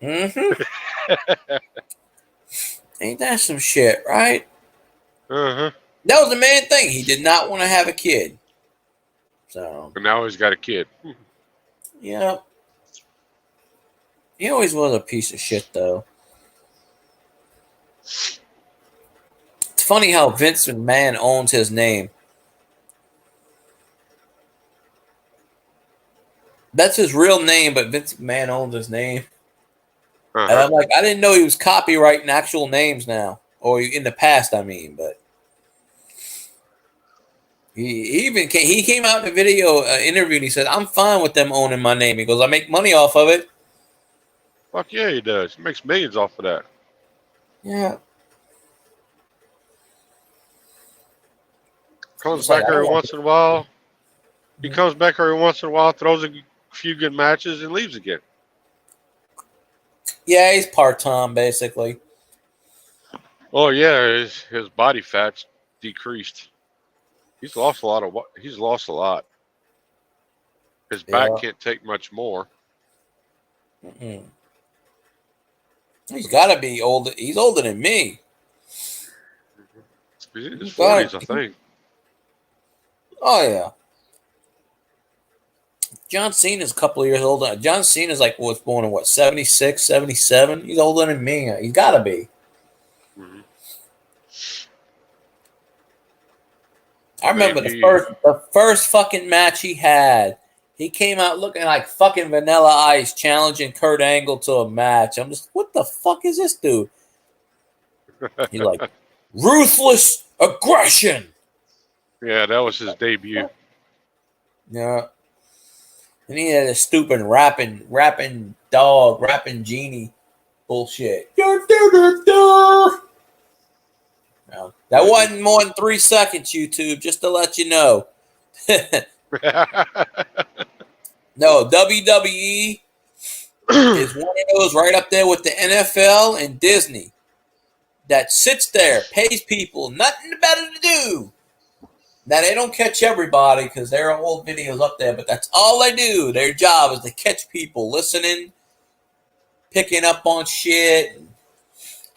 Mm-hmm. Ain't that some shit, right? Uh-huh. That was the main thing. He did not want to have a kid. So, And now he's got a kid. yeah. He always was a piece of shit, though. It's funny how Vince McMahon owns his name. That's his real name, but Vince McMahon owns his name. And Uh-huh. I'm like, I didn't know he was copyrighting actual names now. Or in the past, I mean. But he came out in a video interview and he said, I'm fine with them owning my name. He goes, I make money off of it. Fuck yeah, he does. He makes millions off of that. Yeah. Comes It's like, back I don't every want once in a while. He comes back every once in a while, throws a few good matches, and leaves again. Yeah, he's part-time, basically. Oh yeah, his body fat's decreased. He's lost a lot. His back Yeah. can't take much more. Mm-mm. He's got to be older. He's older than me. He's in his Got 40s, I it. think. Oh, yeah. John Cena's a couple of years older. John Cena's was born in, 76, 77? He's older than me. He's got to be. Mhm. I remember Maybe. the first fucking match he had. He came out looking like fucking Vanilla Ice challenging Kurt Angle to a match. I'm just, what the fuck is this dude? He's like, ruthless aggression. Yeah, that was his debut. Yeah. And he had a stupid rapping dog, rapping genie bullshit. No, that wasn't more than 3 seconds, YouTube, just to let you know. No, WWE is one of those right up there with the NFL and Disney that sits there, pays people nothing better to do. Now, they don't catch everybody because there are old videos up there, but that's all they do. Their job is to catch people listening, picking up on shit.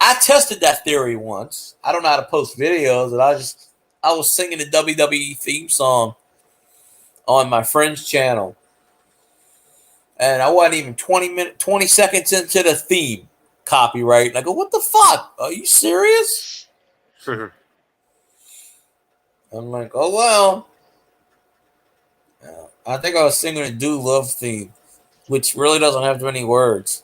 I tested that theory once. I don't know how to post videos, and I was singing the WWE theme song on my friend's channel. And I wasn't even 20 seconds into the theme copyright. And I go, what the fuck? Are you serious? I'm like, oh, well. I think I was singing a Do Love theme, which really doesn't have many words.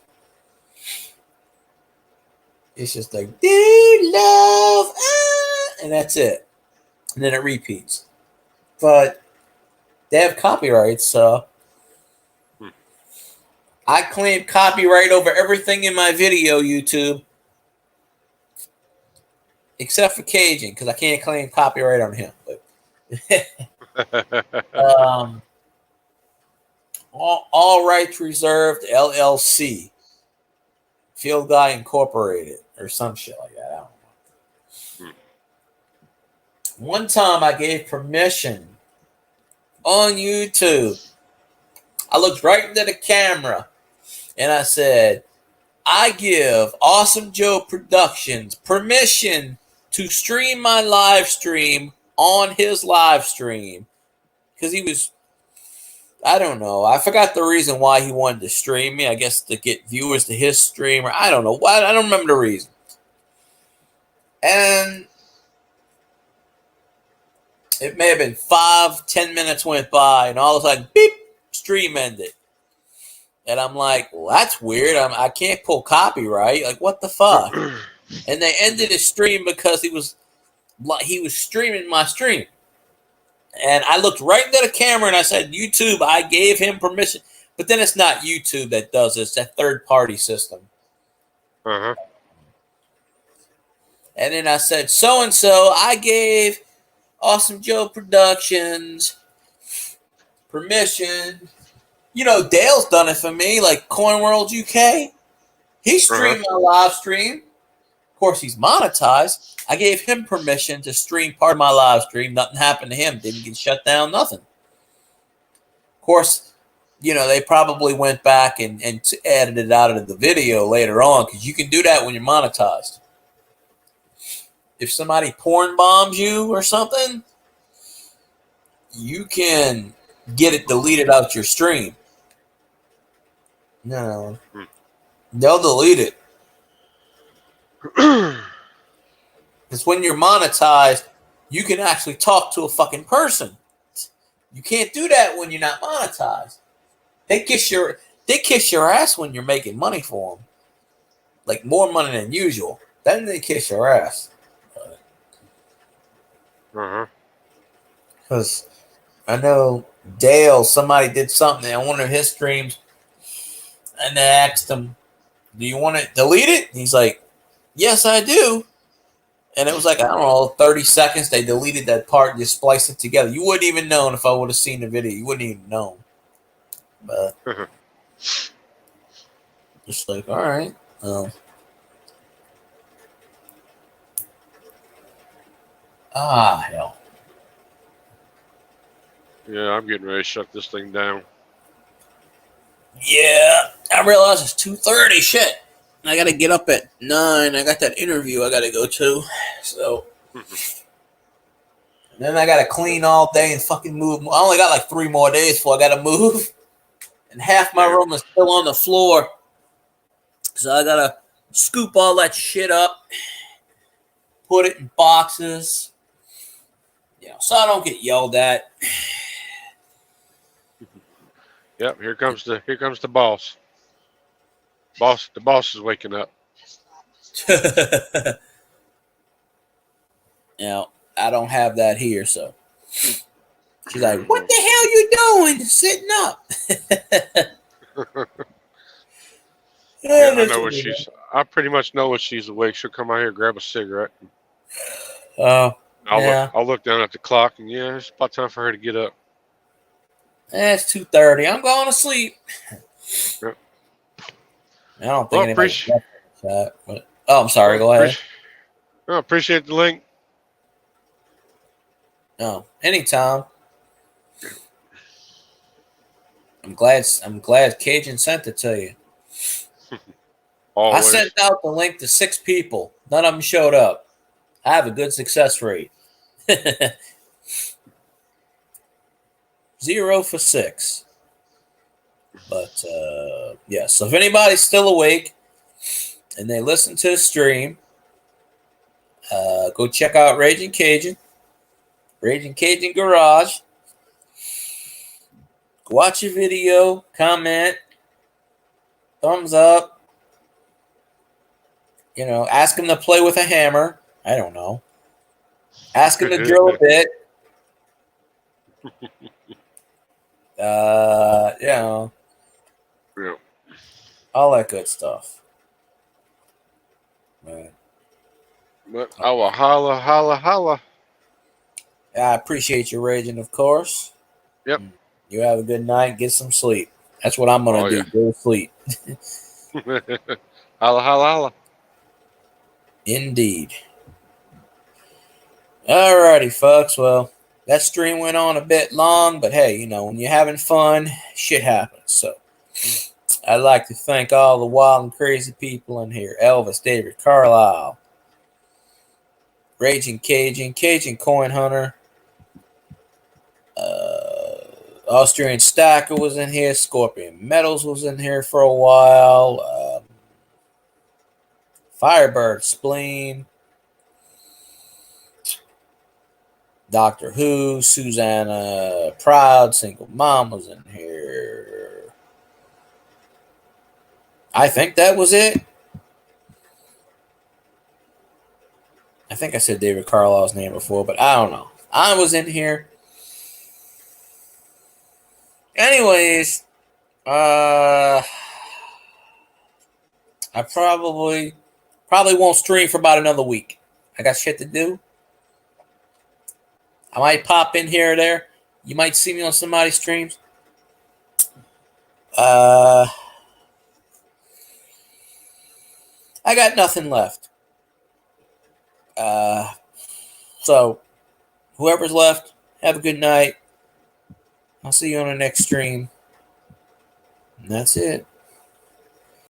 It's just like, do love, and that's it. And then it repeats. But they have copyrights, so I claim copyright over everything in my video, YouTube. Except for Cajun, because I can't claim copyright on him. But all rights reserved, LLC. Field Guy Incorporated, or some shit like that. I don't know. One time I gave permission on YouTube. I looked right into the camera and I said, I give Awesome Joe Productions permission to stream my live stream on his live stream. Because I don't know. I forgot the reason why he wanted to stream me. I guess to get viewers to his stream, or I don't know. I don't remember the reason. And it may have been 5-10 minutes went by, and all of a sudden, beep, stream ended. And I'm like, well, that's weird. I can't pull copyright. Like, what the fuck? And they ended his stream because he was streaming my stream. And I looked right into the camera and I said, YouTube, I gave him permission. But then it's not YouTube that does this. It's that third-party system. Uh-huh. And then I said, so-and-so, I gave Awesome Joe Productions permission. You know, Dale's done it for me, like Coin World UK. He streamed my live stream. Of course, he's monetized. I gave him permission to stream part of my live stream. Nothing happened to him. Didn't get shut down. Nothing. Of course, you know, they probably went back and added it out of the video later on because you can do that when you're monetized. If somebody porn bombs you or something, you can get it deleted out your stream. No. They'll delete it. Because when you're monetized, you can actually talk to a fucking person. You can't do that when you're not monetized. They kiss your ass when you're making money for them. Like more money than usual. Then they kiss your ass. Because I know Dale, somebody did something on one of his streams, and they asked him, do you want to delete it? He's like, yes, I do. And it was like, I don't know, 30 seconds. They deleted that part and just spliced it together. You wouldn't even known if I would have seen the video. You wouldn't even know. But just like, all right. Hell. Yeah, I'm getting ready to shut this thing down. Yeah, I realize it's 2:30. Shit. I got to get up at 9. I got that interview I got to go to. So then I got to clean all day and fucking move. I only got like 3 more days before I got to move. And half my room is still on the floor. So I got to scoop all that shit up, put it in boxes, you know, so I don't get yelled at. Yep, here comes the boss. The boss is waking up. You know, I don't have that here, so she's like, "What the hell you doing? Sitting up?" Yeah, I know what I pretty much know when she's awake. She'll come out here and grab a cigarette. Oh, I'll look down at the clock, and yeah, it's about time for her to get up. It's 2:30. I'm going to sleep. Yep. I don't think anybody that, but I'm sorry. Go ahead. Appreciate the link. No, anytime. I'm glad Cajun sent it to you. Always. I sent out the link to 6 people. None of them showed up. I have a good success rate. 0 for 6. But yeah, so if anybody's still awake and they listen to the stream, go check out Raging Cajun Garage. Watch your video, comment, thumbs up. You know, ask him to play with a hammer. I don't know. Ask him to drill a bit. You know. Yeah. All that good stuff. Right. But I will holla, holla, holla. I appreciate you raging, of course. Yep. You have a good night. Get some sleep. That's what I'm going to do. Go to sleep. Holla, holla, holla. Indeed. Alrighty, folks. Well, that stream went on a bit long, but hey, you know, when you're having fun, shit happens. So I'd like to thank all the wild and crazy people in here. Elvis, David, Carlisle, Raging Cajun, Cajun Coin Hunter, Austrian Stacker was in here. Scorpion Metals was in here for a while. Firebird Spleen. Doctor Who. Susanna Proud. Single Mom was in here. I think that was it. I think I said David Carlisle's name before, but I don't know. I was in here. Anyways, I probably won't stream for about another week. I got shit to do. I might pop in here or there. You might see me on somebody's streams. I got nothing left. So whoever's left, have a good night. I'll see you on the next stream. And that's it.